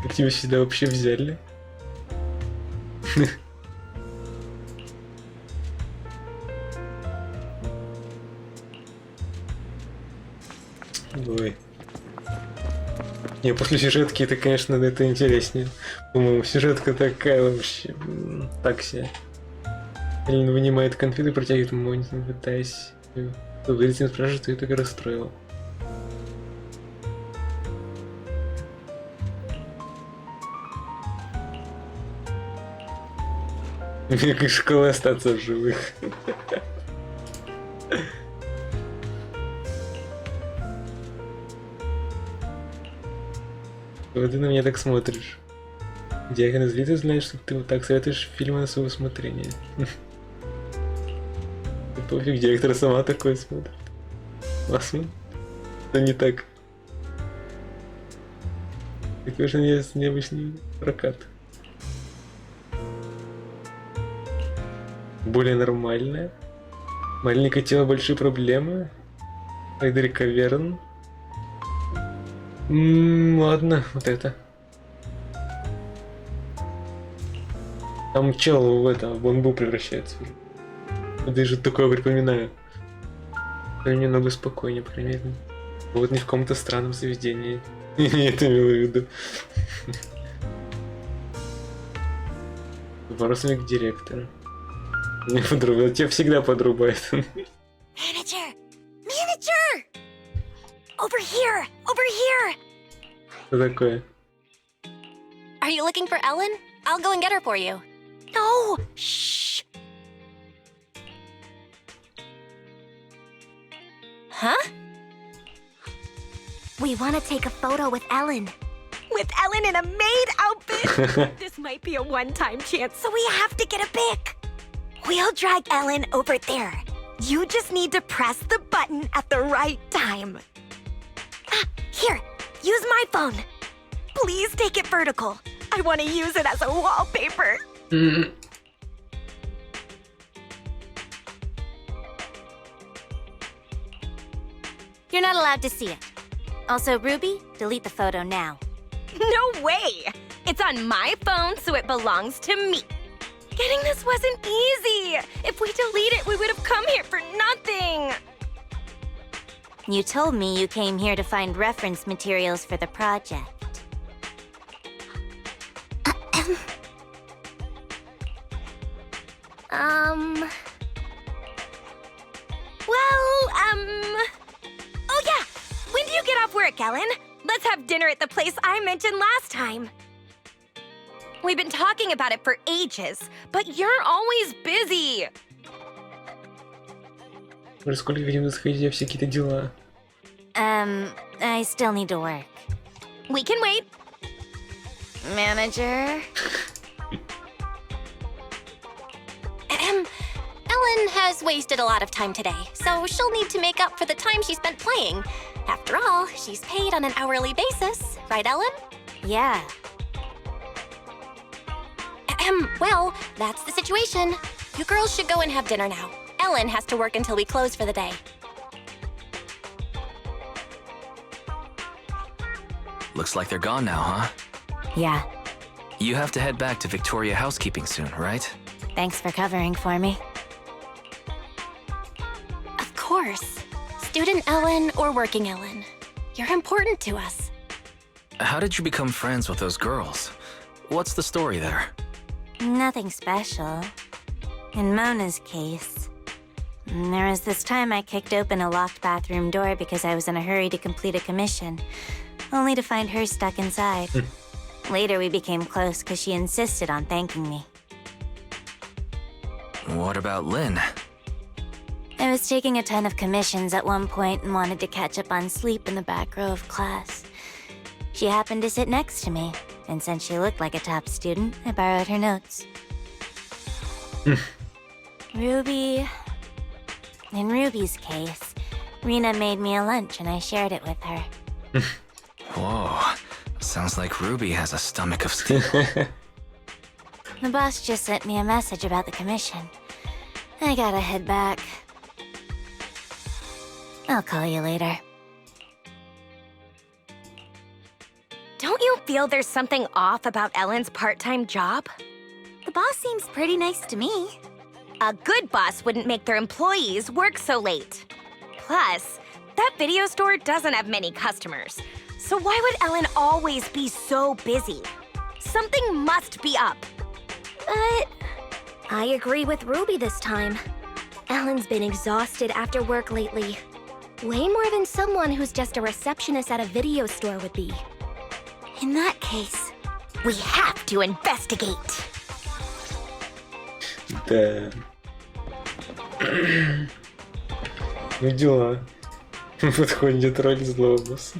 Как тебя сюда вообще взяли? Ой. Не, после сюжетки это, конечно, это интереснее. По-моему, сюжетка такая вообще... Так себе. Эллен вынимает конфеты и протягивает монету, пытаясь... Затем спрашивает, что ее так расстроило. Мне как школа остаться в живых. Вот ты на меня так смотришь. Диакон из Литы знает, что ты вот так советуешь фильмы на свое усмотрение. Пофиг, директор сама такое смотрит. Классно. Это не так. Такой же необычный прокат. Более нормальная. Маленькое тело, большие проблемы. Фредерика Верн. Ладно, вот это. Там чел в бомбу превращается уже. Даже такое припоминаю. Немного спокойнее, по крайней мере. Вот не в каком-то странном заведении. Я это имел в виду. Вопросник директора. Не подрубил, тебя всегда подрубает. Manager! Manager! Over here! Over here! Что такое? Are you looking for Ellen? I'll go and get her for you. No! Shh! Huh? We want to take a photo with Ellen. With Ellen in a maid outfit? This might be a one-time chance, so we have to get a pic. We'll drag Ellen over there. You just need to press the button at the right time. Ah, here, use my phone. Please take it vertical. I want to use it as a wallpaper. You're not allowed to see it. Also, Ruby, delete the photo now. No way! It's on my phone, so it belongs to me. Getting this wasn't easy. If we delete it, we would have come here for nothing. You told me you came here to find reference materials for the project. Oh yeah! When do you get off work, Ellen? Let's have dinner at the place I mentioned last time. We've been talking about it for ages, but you're always busy. Сколько, видимо, сходить, все какие-то дела. I still need to work. We can wait. Manager? Ellen has wasted a lot of time today, so she'll need to make up for the time she spent playing. After all, she's paid on an hourly basis, right, Ellen? Yeah. Well, that's the situation. You girls should go and have dinner now. Ellen has to work until we close for the day. Looks like they're gone now, huh? Yeah. You have to head back to Victoria Housekeeping soon, right? Thanks for covering for me. Of course. Student Ellen or working Ellen. You're important to us. How did you become friends with those girls? What's the story there? Nothing special. In Mona's case, there was this time I kicked open a locked bathroom door because I was in a hurry to complete a commission, only to find her stuck inside. Later we became close because she insisted on thanking me. What about Lynn? I was taking a ton of commissions at one point and wanted to catch up on sleep in the back row of class. She happened to sit next to me, and since she looked like a top student, I borrowed her notes. Ruby... In Ruby's case, Rena made me a lunch and I shared it with her. Whoa. Sounds like Ruby has a stomach of steel. The boss just sent me a message about the commission. I gotta head back. I'll call you later. Don't you feel there's something off about Ellen's part-time job? The boss seems pretty nice to me. A good boss wouldn't make their employees work so late. Plus, that video store doesn't have many customers. So why would Ellen always be so busy? Something must be up. But I agree with Ruby this time. Ellen's been exhausted after work lately. Way more than someone who's just a receptionist at a video store would be. In that case, we have to investigate. Да. Ну дела. Подходит роль злого босса.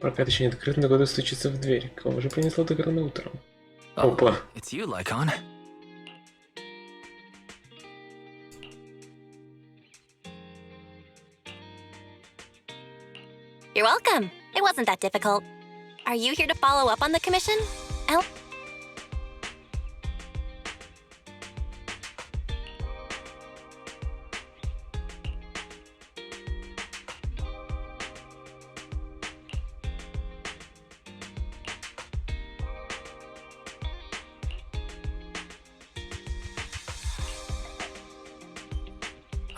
Прокат еще не открыт, но года стучится в дверь. Кого же принесло так рано утром? Опа. It's you, Lycon. You're welcome. It wasn't that difficult. Are you here to follow up on the commission?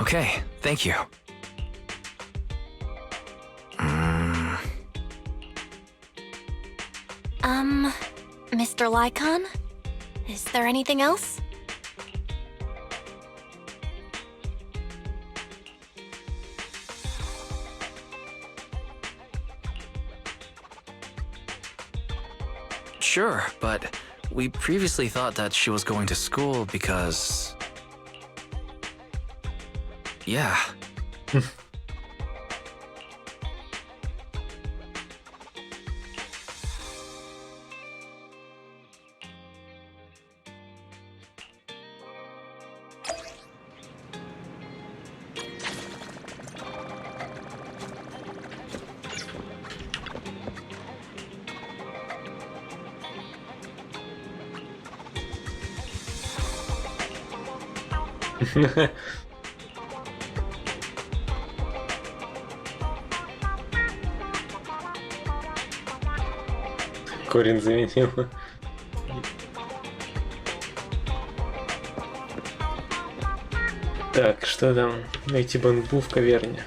Okay, thank you. Mr. Lycon? Is there anything else? Sure, but we previously thought that she was going to school because... Yeah. Корень заменил. Так, что там? Найти бамбу в каверне.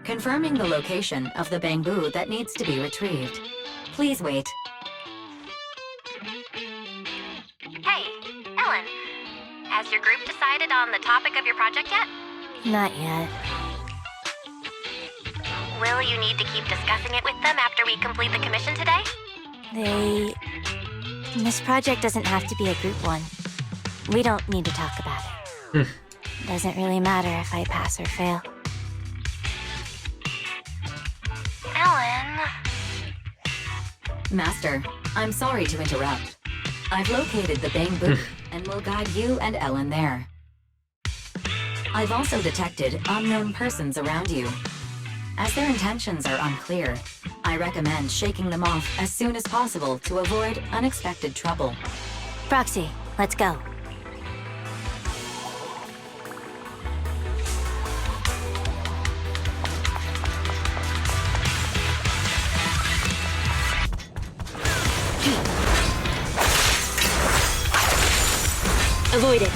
Confirming the location of the bamboo that needs to be retrieved. Please wait. Hey, Ellen. Has your group decided on the topic of your project yet? Not yet. Will you need to keep discussing it with them after we complete the commission today? This project doesn't have to be a group one. We don't need to talk about it. Doesn't really matter if I pass or fail. Ellen... Master, I'm sorry to interrupt. I've located the bamboo and will guide you and Ellen there. I've also detected unknown persons around you. As their intentions are unclear, I recommend shaking them off as soon as possible to avoid unexpected trouble. Proxy, let's go. Avoid it.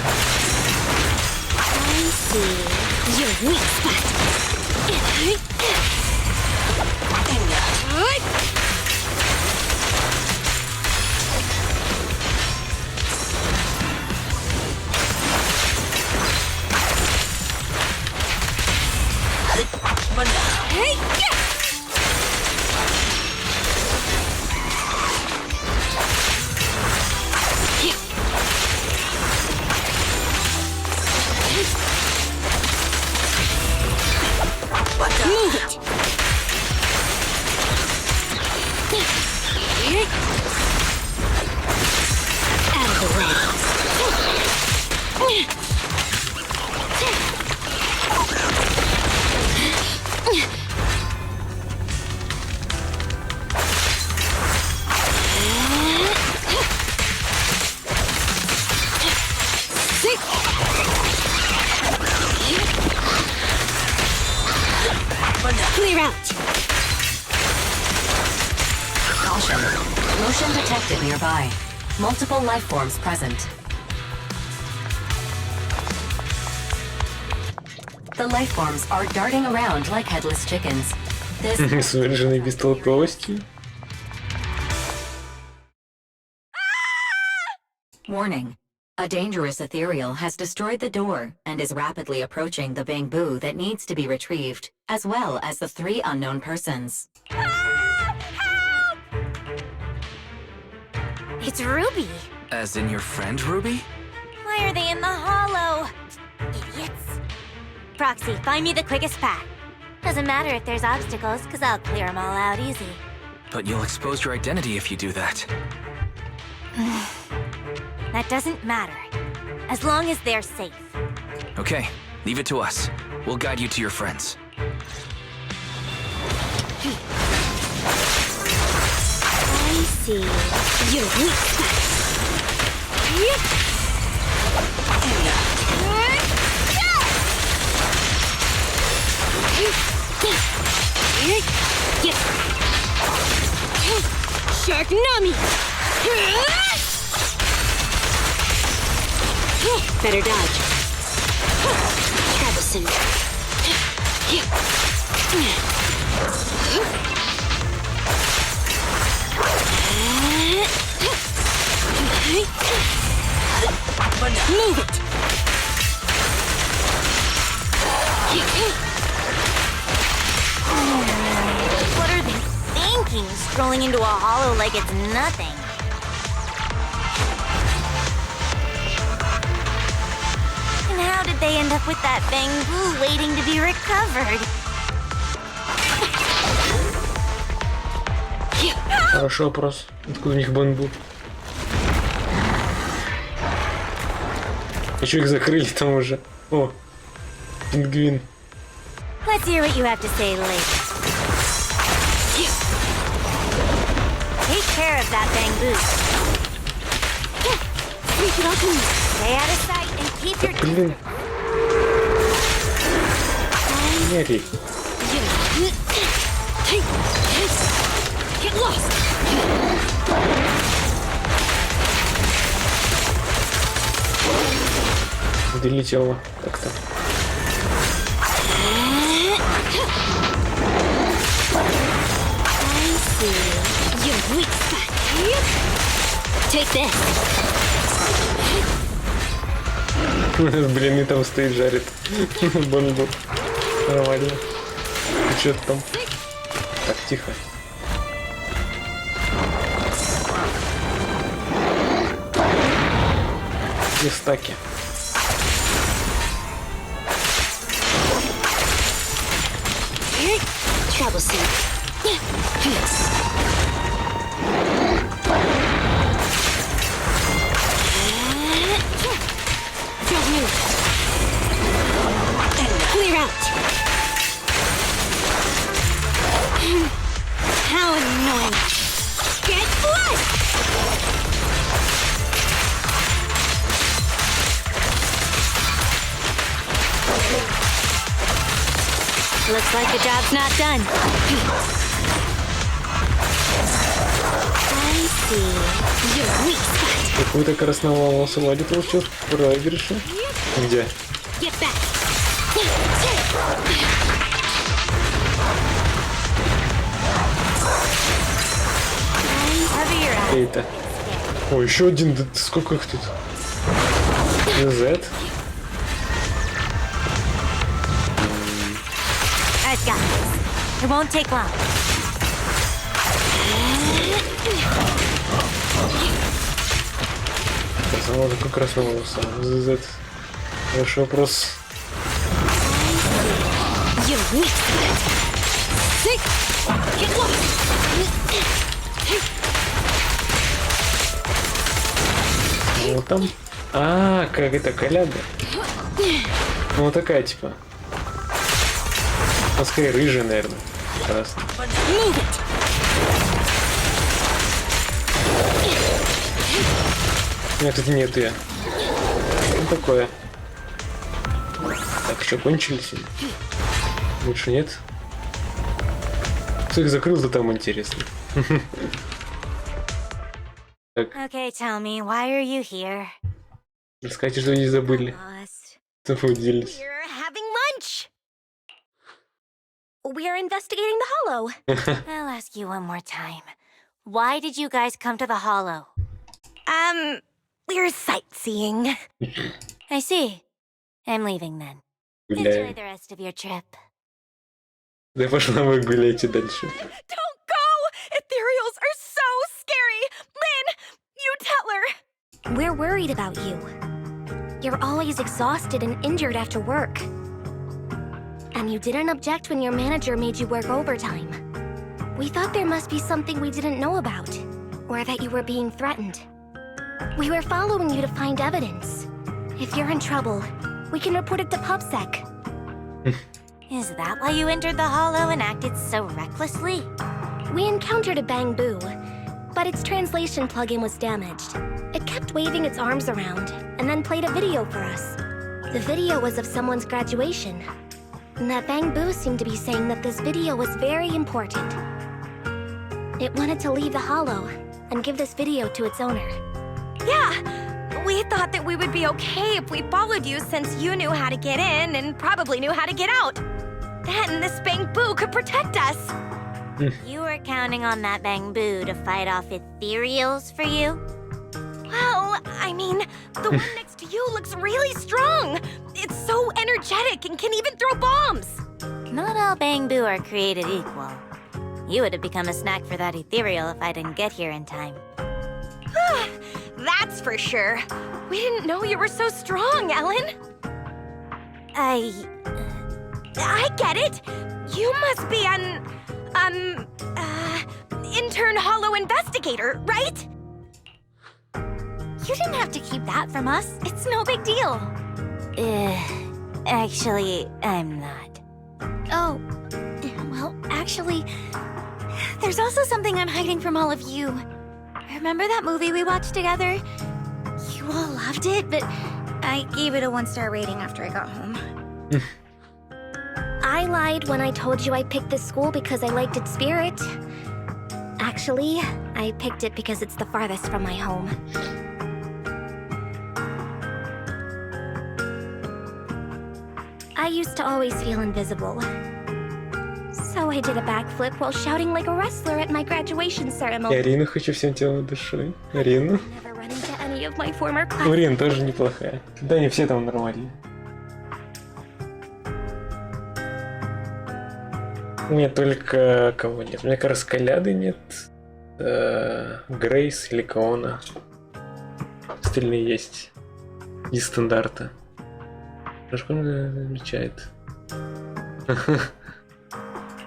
I see your weak spot. Hey! Move it! Out of the way. Clear out! Caution. Motion detected nearby. Multiple life forms present. The life forms are darting around like headless chickens. This Сверженный бестолковостью. Warning. A dangerous ethereal has destroyed the door and is rapidly approaching the bamboo that needs to be retrieved, as well as the 3 unknown persons. It's Ruby. As in your friend, Ruby? Why are they in the hollow? Idiots. Proxy, find me the quickest path. Doesn't matter if there's obstacles, because I'll clear them all out easy. But you'll expose your identity if you do that. That doesn't matter. As long as they're safe. Okay, leave it to us. We'll guide you to your friends. I see your weak spot. Shark-nami! Better dodge. Troublesome. Move it! What are they thinking? Strolling into a hollow like it's nothing. And how did they end up with that bamboo waiting to be recovered? Хороший вопрос. Откуда у них бамбу? А чё их закрыли там уже? О, пингвин. Let's hear what you have to say later. Take care of that bamboo. Stay out of sight and keep your Блин. Не ори. Get lost! Долетело как-то. I see your weak spot. Take this. Блин, и там стоит, жарит. Бомбу. Нормально. И чё там? Так, тихо. И стаки. Troublesome. Don't move. Clear out. How annoying. Get blood! Looks like the job's not done. I see your weak spot. Какую-то красноволосую Ладю получил в проигрыше. Где? Это. О, еще один. Да сколько их тут? Z. I've got this. It won't take long. Красноволосая, как красноволосая. Z. Хороший вопрос. Вот там. А, как это коляда? Ну вот такая типа. Ну, скорее рыжая, наверное. Красная. Нет, тут нет ее. Что такое? Так, что, кончились? Лучше нет. Кто их закрыл-то там, интересно. Okay, tell me, why are you here? Расскажите, что вы не забыли. Что вы уделись. We're having lunch. We're investigating the Hollow. I'll ask you one more time. Why did you guys come to the Hollow? We're sightseeing. I see. I'm leaving then. Enjoy the rest of your trip. Да пошла вы гуляйте дальше. Don't go! Ethereals are so scary! Lynn, you tell her! We're worried about you. You're always exhausted and injured after work. And you didn't object when your manager made you work overtime. We thought there must be something we didn't know about, or that you were being threatened. We were following you to find evidence. If you're in trouble, we can report it to PubSec. Is that why you entered the Hollow and acted so recklessly? We encountered a Bang Boo, but its translation plugin was damaged. It kept waving its arms around, and then played a video for us. The video was of someone's graduation. And that Bang Boo seemed to be saying that this video was very important. It wanted to leave the Hollow and give this video to its owner. Yeah, we thought that we would be okay if we followed you since you knew how to get in and probably knew how to get out. Then this Bang Boo could protect us. You were counting on that Bang Boo to fight off ethereals for you? Well, I mean, the one next to you looks really strong. It's so energetic and can even throw bombs. Not all Bang Boo are created equal. You would have become a snack for that ethereal if I didn't get here in time. That's for sure. We didn't know you were so strong, Ellen. I get it. You must be an, intern Hollow investigator, right? You didn't have to keep that from us. It's no big deal. Actually, I'm not. Oh, well, actually, there's also something I'm hiding from all of you. Remember that movie we watched together? You all loved it, but I gave it a 1-star rating after I got home. I lied when I told you I picked this school because I liked its spirit. Actually, I picked it because it's the farthest from my home. I used to always feel invisible. So I did a backflip while shouting like a wrestler at my graduation ceremony. Я Рину хочу всем телом душой. Рину. Never run into any of my former Ну, classes. Рин тоже неплохая. Да, не все там нормальные. У меня только кого нет? У меня, кажется, Коляды нет. Грейс или Каона. Остальные есть. Из стандарта. Школа замечает.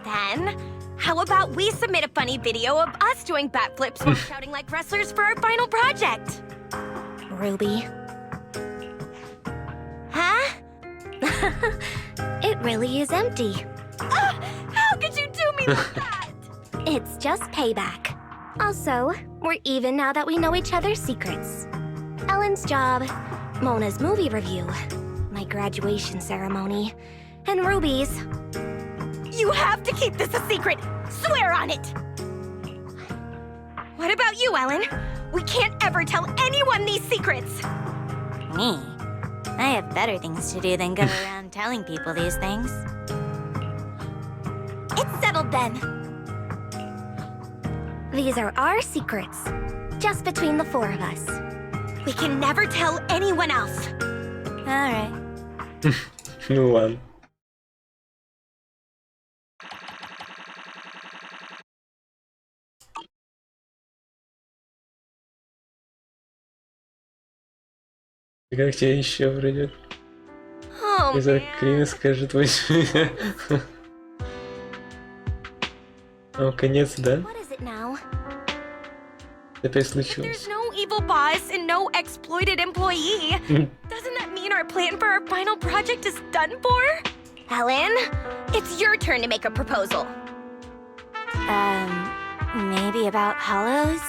Then, how about we submit a funny video of us doing backflips while shouting like wrestlers for our final project? Ruby. Huh? It really is empty. How could you do me like that? It's just payback. Also, we're even now that we know each other's secrets. Ellen's job, Mona's movie review, my graduation ceremony, and Ruby's. You have to keep this a secret! Swear on it! What about you, Ellen? We can't ever tell anyone these secrets! Me? I have better things to do than go around telling people these things. It's settled then. These are our secrets, just between the four of us. We can never tell anyone else. Alright. Ну ладно. Как тебе еще придет? Призрак Крина скажет возьми. О, конец, да? What is it now? Опять случилось. There's no evil boss and no exploited employee. Doesn't that mean our plan for our final project is done for? Ellen, it's your turn to make a proposal. Maybe about hollows?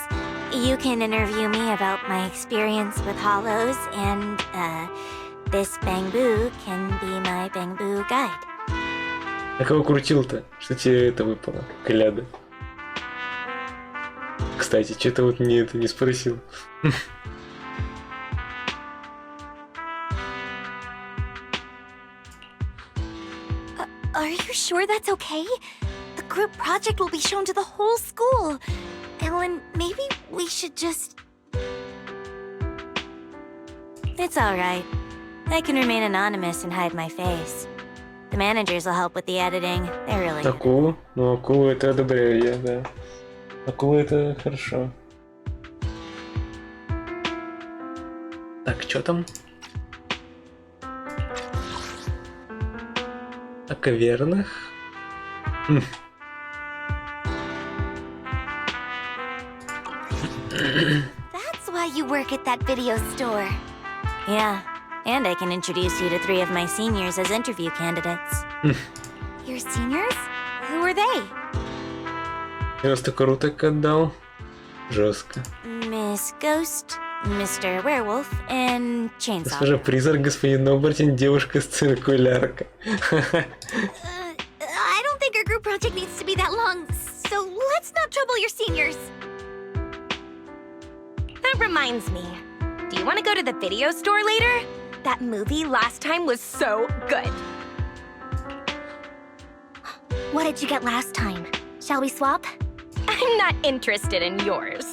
You can interview me about my experience with hollows, and, this bamboo can be my bamboo guide. А кого крутил-то? Что тебе это выпало? Кляда. Кстати, что-то вот мне это не спросил. Are you sure that's okay? The group project will be shown to the whole school. Ellen, maybe we should just... It's alright. I can remain anonymous and hide my face. The managers will help with the editing. They're really good. Акулу? Ну, акулу это одобряю я, да. Акулу это хорошо. Так, что там? О кавернах? That's why you work at that video store. Yeah, and I can introduce you to 3 of my seniors as interview candidates. Your seniors? Who are they? Я вас так круто отдал. Жестко. Miss Ghost, Mr. Werewolf, and Chainsaw. Госпожа Призрак, господин Оборотень, девушка циркулярка. I don't think our group project needs to be that long, so let's not trouble your seniors. That reminds me. Do you want to go to the video store later? That movie last time was so good. What did you get last time? Shall we swap? I'm not interested in yours.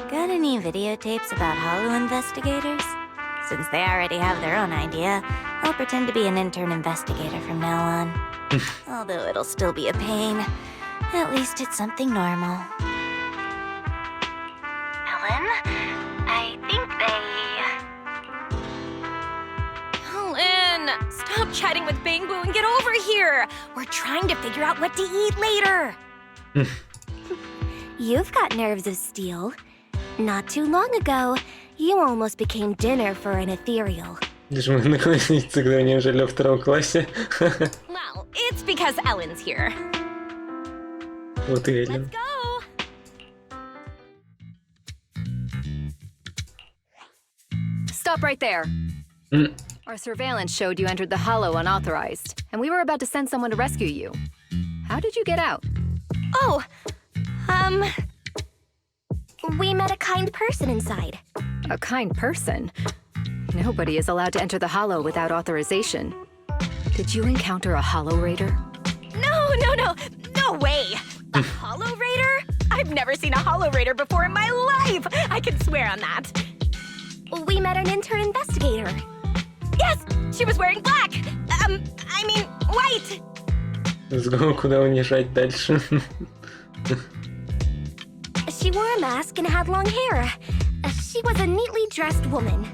Got any videotapes about Hollow investigators? Since they already have their own idea, I'll pretend to be an intern investigator from now on. Although it'll still be a pain. At least it's something normal. Ellen, I think Ellen, stop chatting with Bangbu and get over here. We're trying to figure out what to eat later. You've got nerves of steel. Not too long ago, you almost became dinner for an ethereal. Лишь мы наклонились, когда они уже в 2 классе. Well, it's because Ellen's here. Вот и Эллен. Stop right there. Our surveillance showed you entered the Hollow unauthorized, and we were about to send someone to rescue you. How did you get out? Oh, we met a kind person inside. A kind person? Nobody is allowed to enter the Hollow without authorization. Did you encounter a Hollow Raider? No way! A Hollow Raider? I've never seen a Hollow Raider before in my life! I can swear on that. We met an intern investigator. Yes! She was wearing black! White! Куда унижать дальше? She wore a mask and had long hair. She was a neatly dressed woman.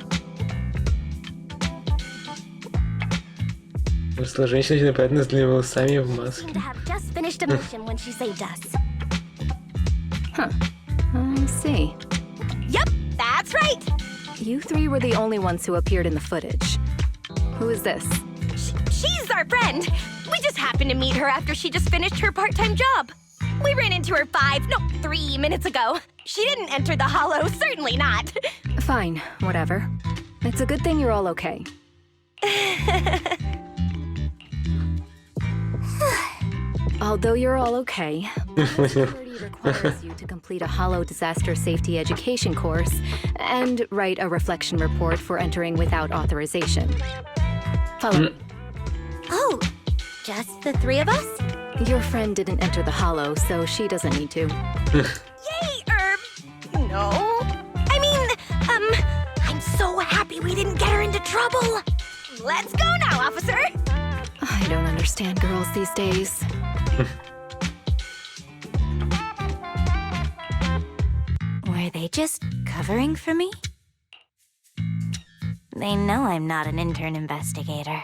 Просто женщина непонятно с длинными волосами в маске. Seemed to have just finished a mission when she saved us. Huh. I see. Yep, that's right! You 3 were the only ones who appeared in the footage. Who is this? She's our friend! We just happened to meet her after she just finished her part-time job. We ran into her 3 minutes ago. She didn't enter the Hollow, certainly not. Fine, whatever. It's a good thing you're all okay. Although you're all okay, security requires you to complete a hollow disaster safety education course and write a reflection report for entering without authorization. Follow me. Oh, just the three of us? Your friend didn't enter the hollow, so she doesn't need to. Yay, no. I mean, I'm so happy we didn't get her into trouble. Let's go now, officer. I don't understand girls these days. Were they just covering for me? They know I'm not an intern investigator.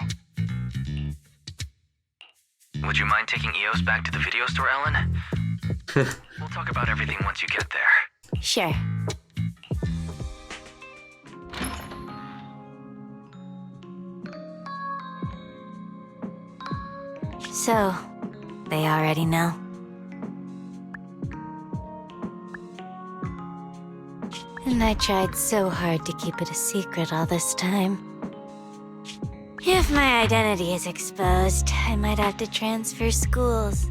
Would you mind taking EOS back to the video store, Ellen? We'll talk about everything once you get there. Sure. So, they already know. And I tried so hard to keep it a secret all this time. If my identity is exposed, I might have to transfer schools.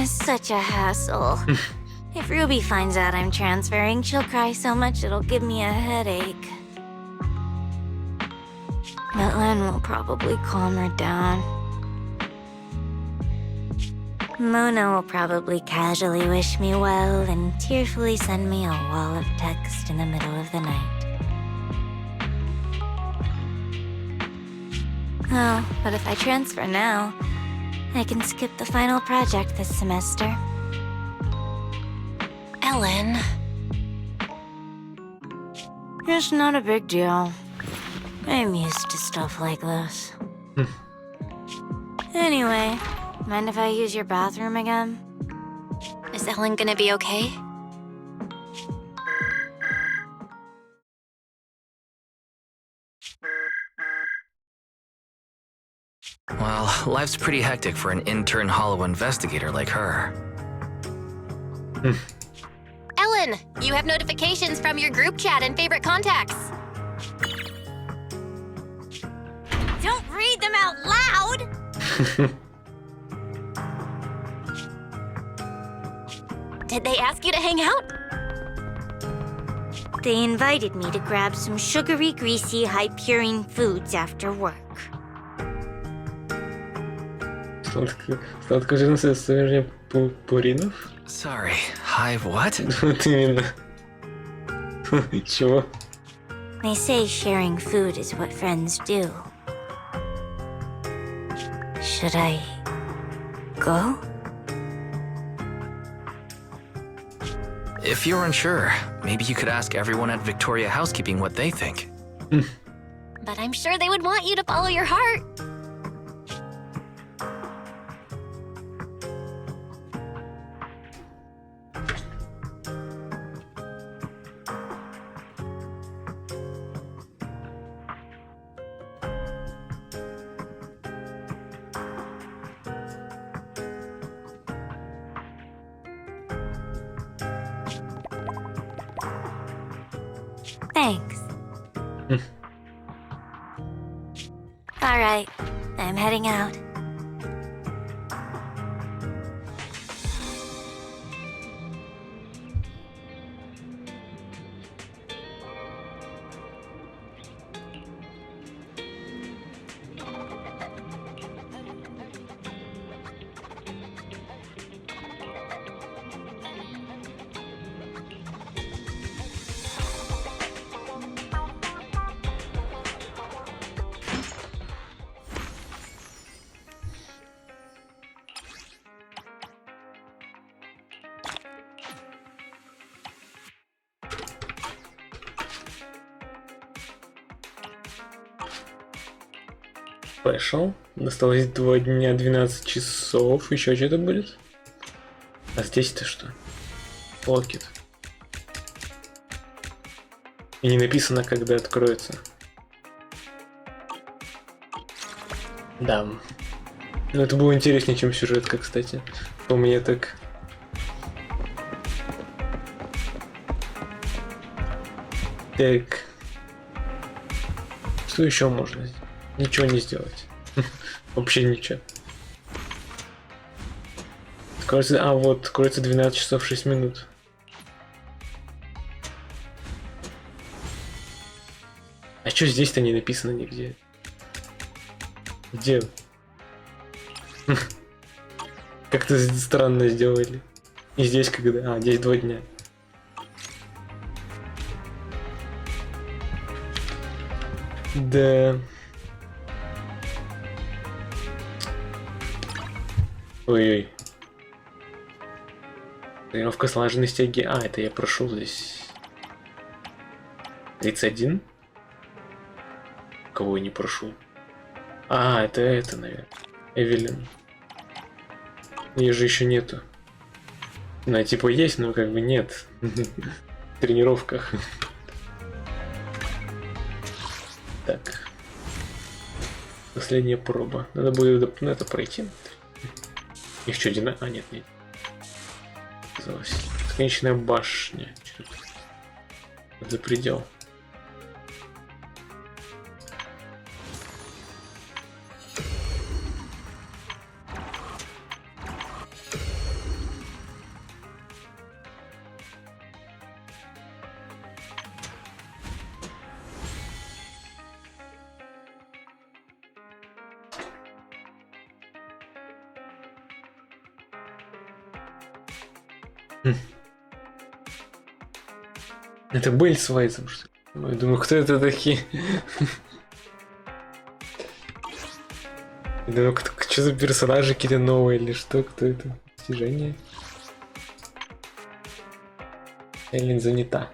Such a hassle. If Ruby finds out I'm transferring, she'll cry so much it'll give me a headache. But Len will probably calm her down. Mona will probably casually wish me well and tearfully send me a wall of text in the middle of the night. Oh, but if I transfer now, I can skip the final project this semester. Ellen. It's not a big deal. I'm used to stuff like this. Anyway, mind if I use your bathroom again? Is Ellen gonna be okay? Well, life's pretty hectic for an intern hollow investigator like her. Ellen, you have notifications from your group chat and favorite contacts. Don't read them out loud! Did they ask you to hang out? They invited me to grab some sugary, greasy, high-purine foods after work. Сладкожирное состояние пуринов? Sorry, high what? Вот именно. Чего? They say sharing food is what friends do. Should I go? If you're unsure, maybe you could ask everyone at Victoria Housekeeping what they think. But I'm sure they would want you to follow your heart. Thanks. All right, I'm heading out. Пошел. Осталось 2 дня, 12 часов. Еще что-то будет? А здесь-то что? Локет. И не написано, когда откроется. Да. Но это было интереснее, чем сюжетка, кстати. По мне так. Так. Что еще можно? Ничего не сделать. Вообще ничего. Кажется, вот, кажется, 12 часов 6 минут. А что здесь-то не написано нигде? Где? Как-то странно сделали. И здесь когда? Здесь 2 дня. Да. Ой-ой. Тренировка слаженности АГ. Это я прошел здесь. 31? Кого я не прошел? Это, наверное. Эллен. Ее же еще нету. Типа есть, но как бы нет. В тренировках. Так. Последняя проба. Надо будет это пройти. Их что, нет, нет. Казалось. Конечная башня. За предел. Это были с Вайзом, что ли? Я думаю, кто это такие? Я думаю, что за персонажи какие-то новые или что? Кто это? Достижение? Эллен занята.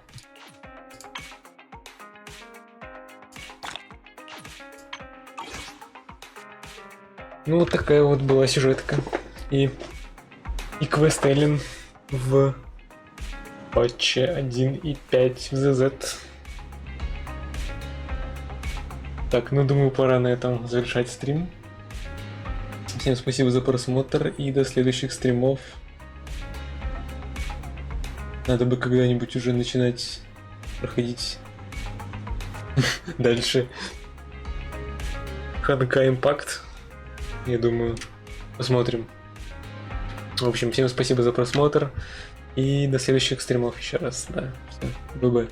Ну, вот такая вот была сюжетка. И квест Эллен в патче 1.5 в ZZ. Так, ну думаю, пора на этом завершать стрим. Всем спасибо за просмотр и до следующих стримов. Надо бы когда-нибудь уже начинать проходить дальше Ханка Импакт. Я думаю, посмотрим. В общем, всем спасибо за просмотр и до следующих стримов еще раз. Да, все, ББ.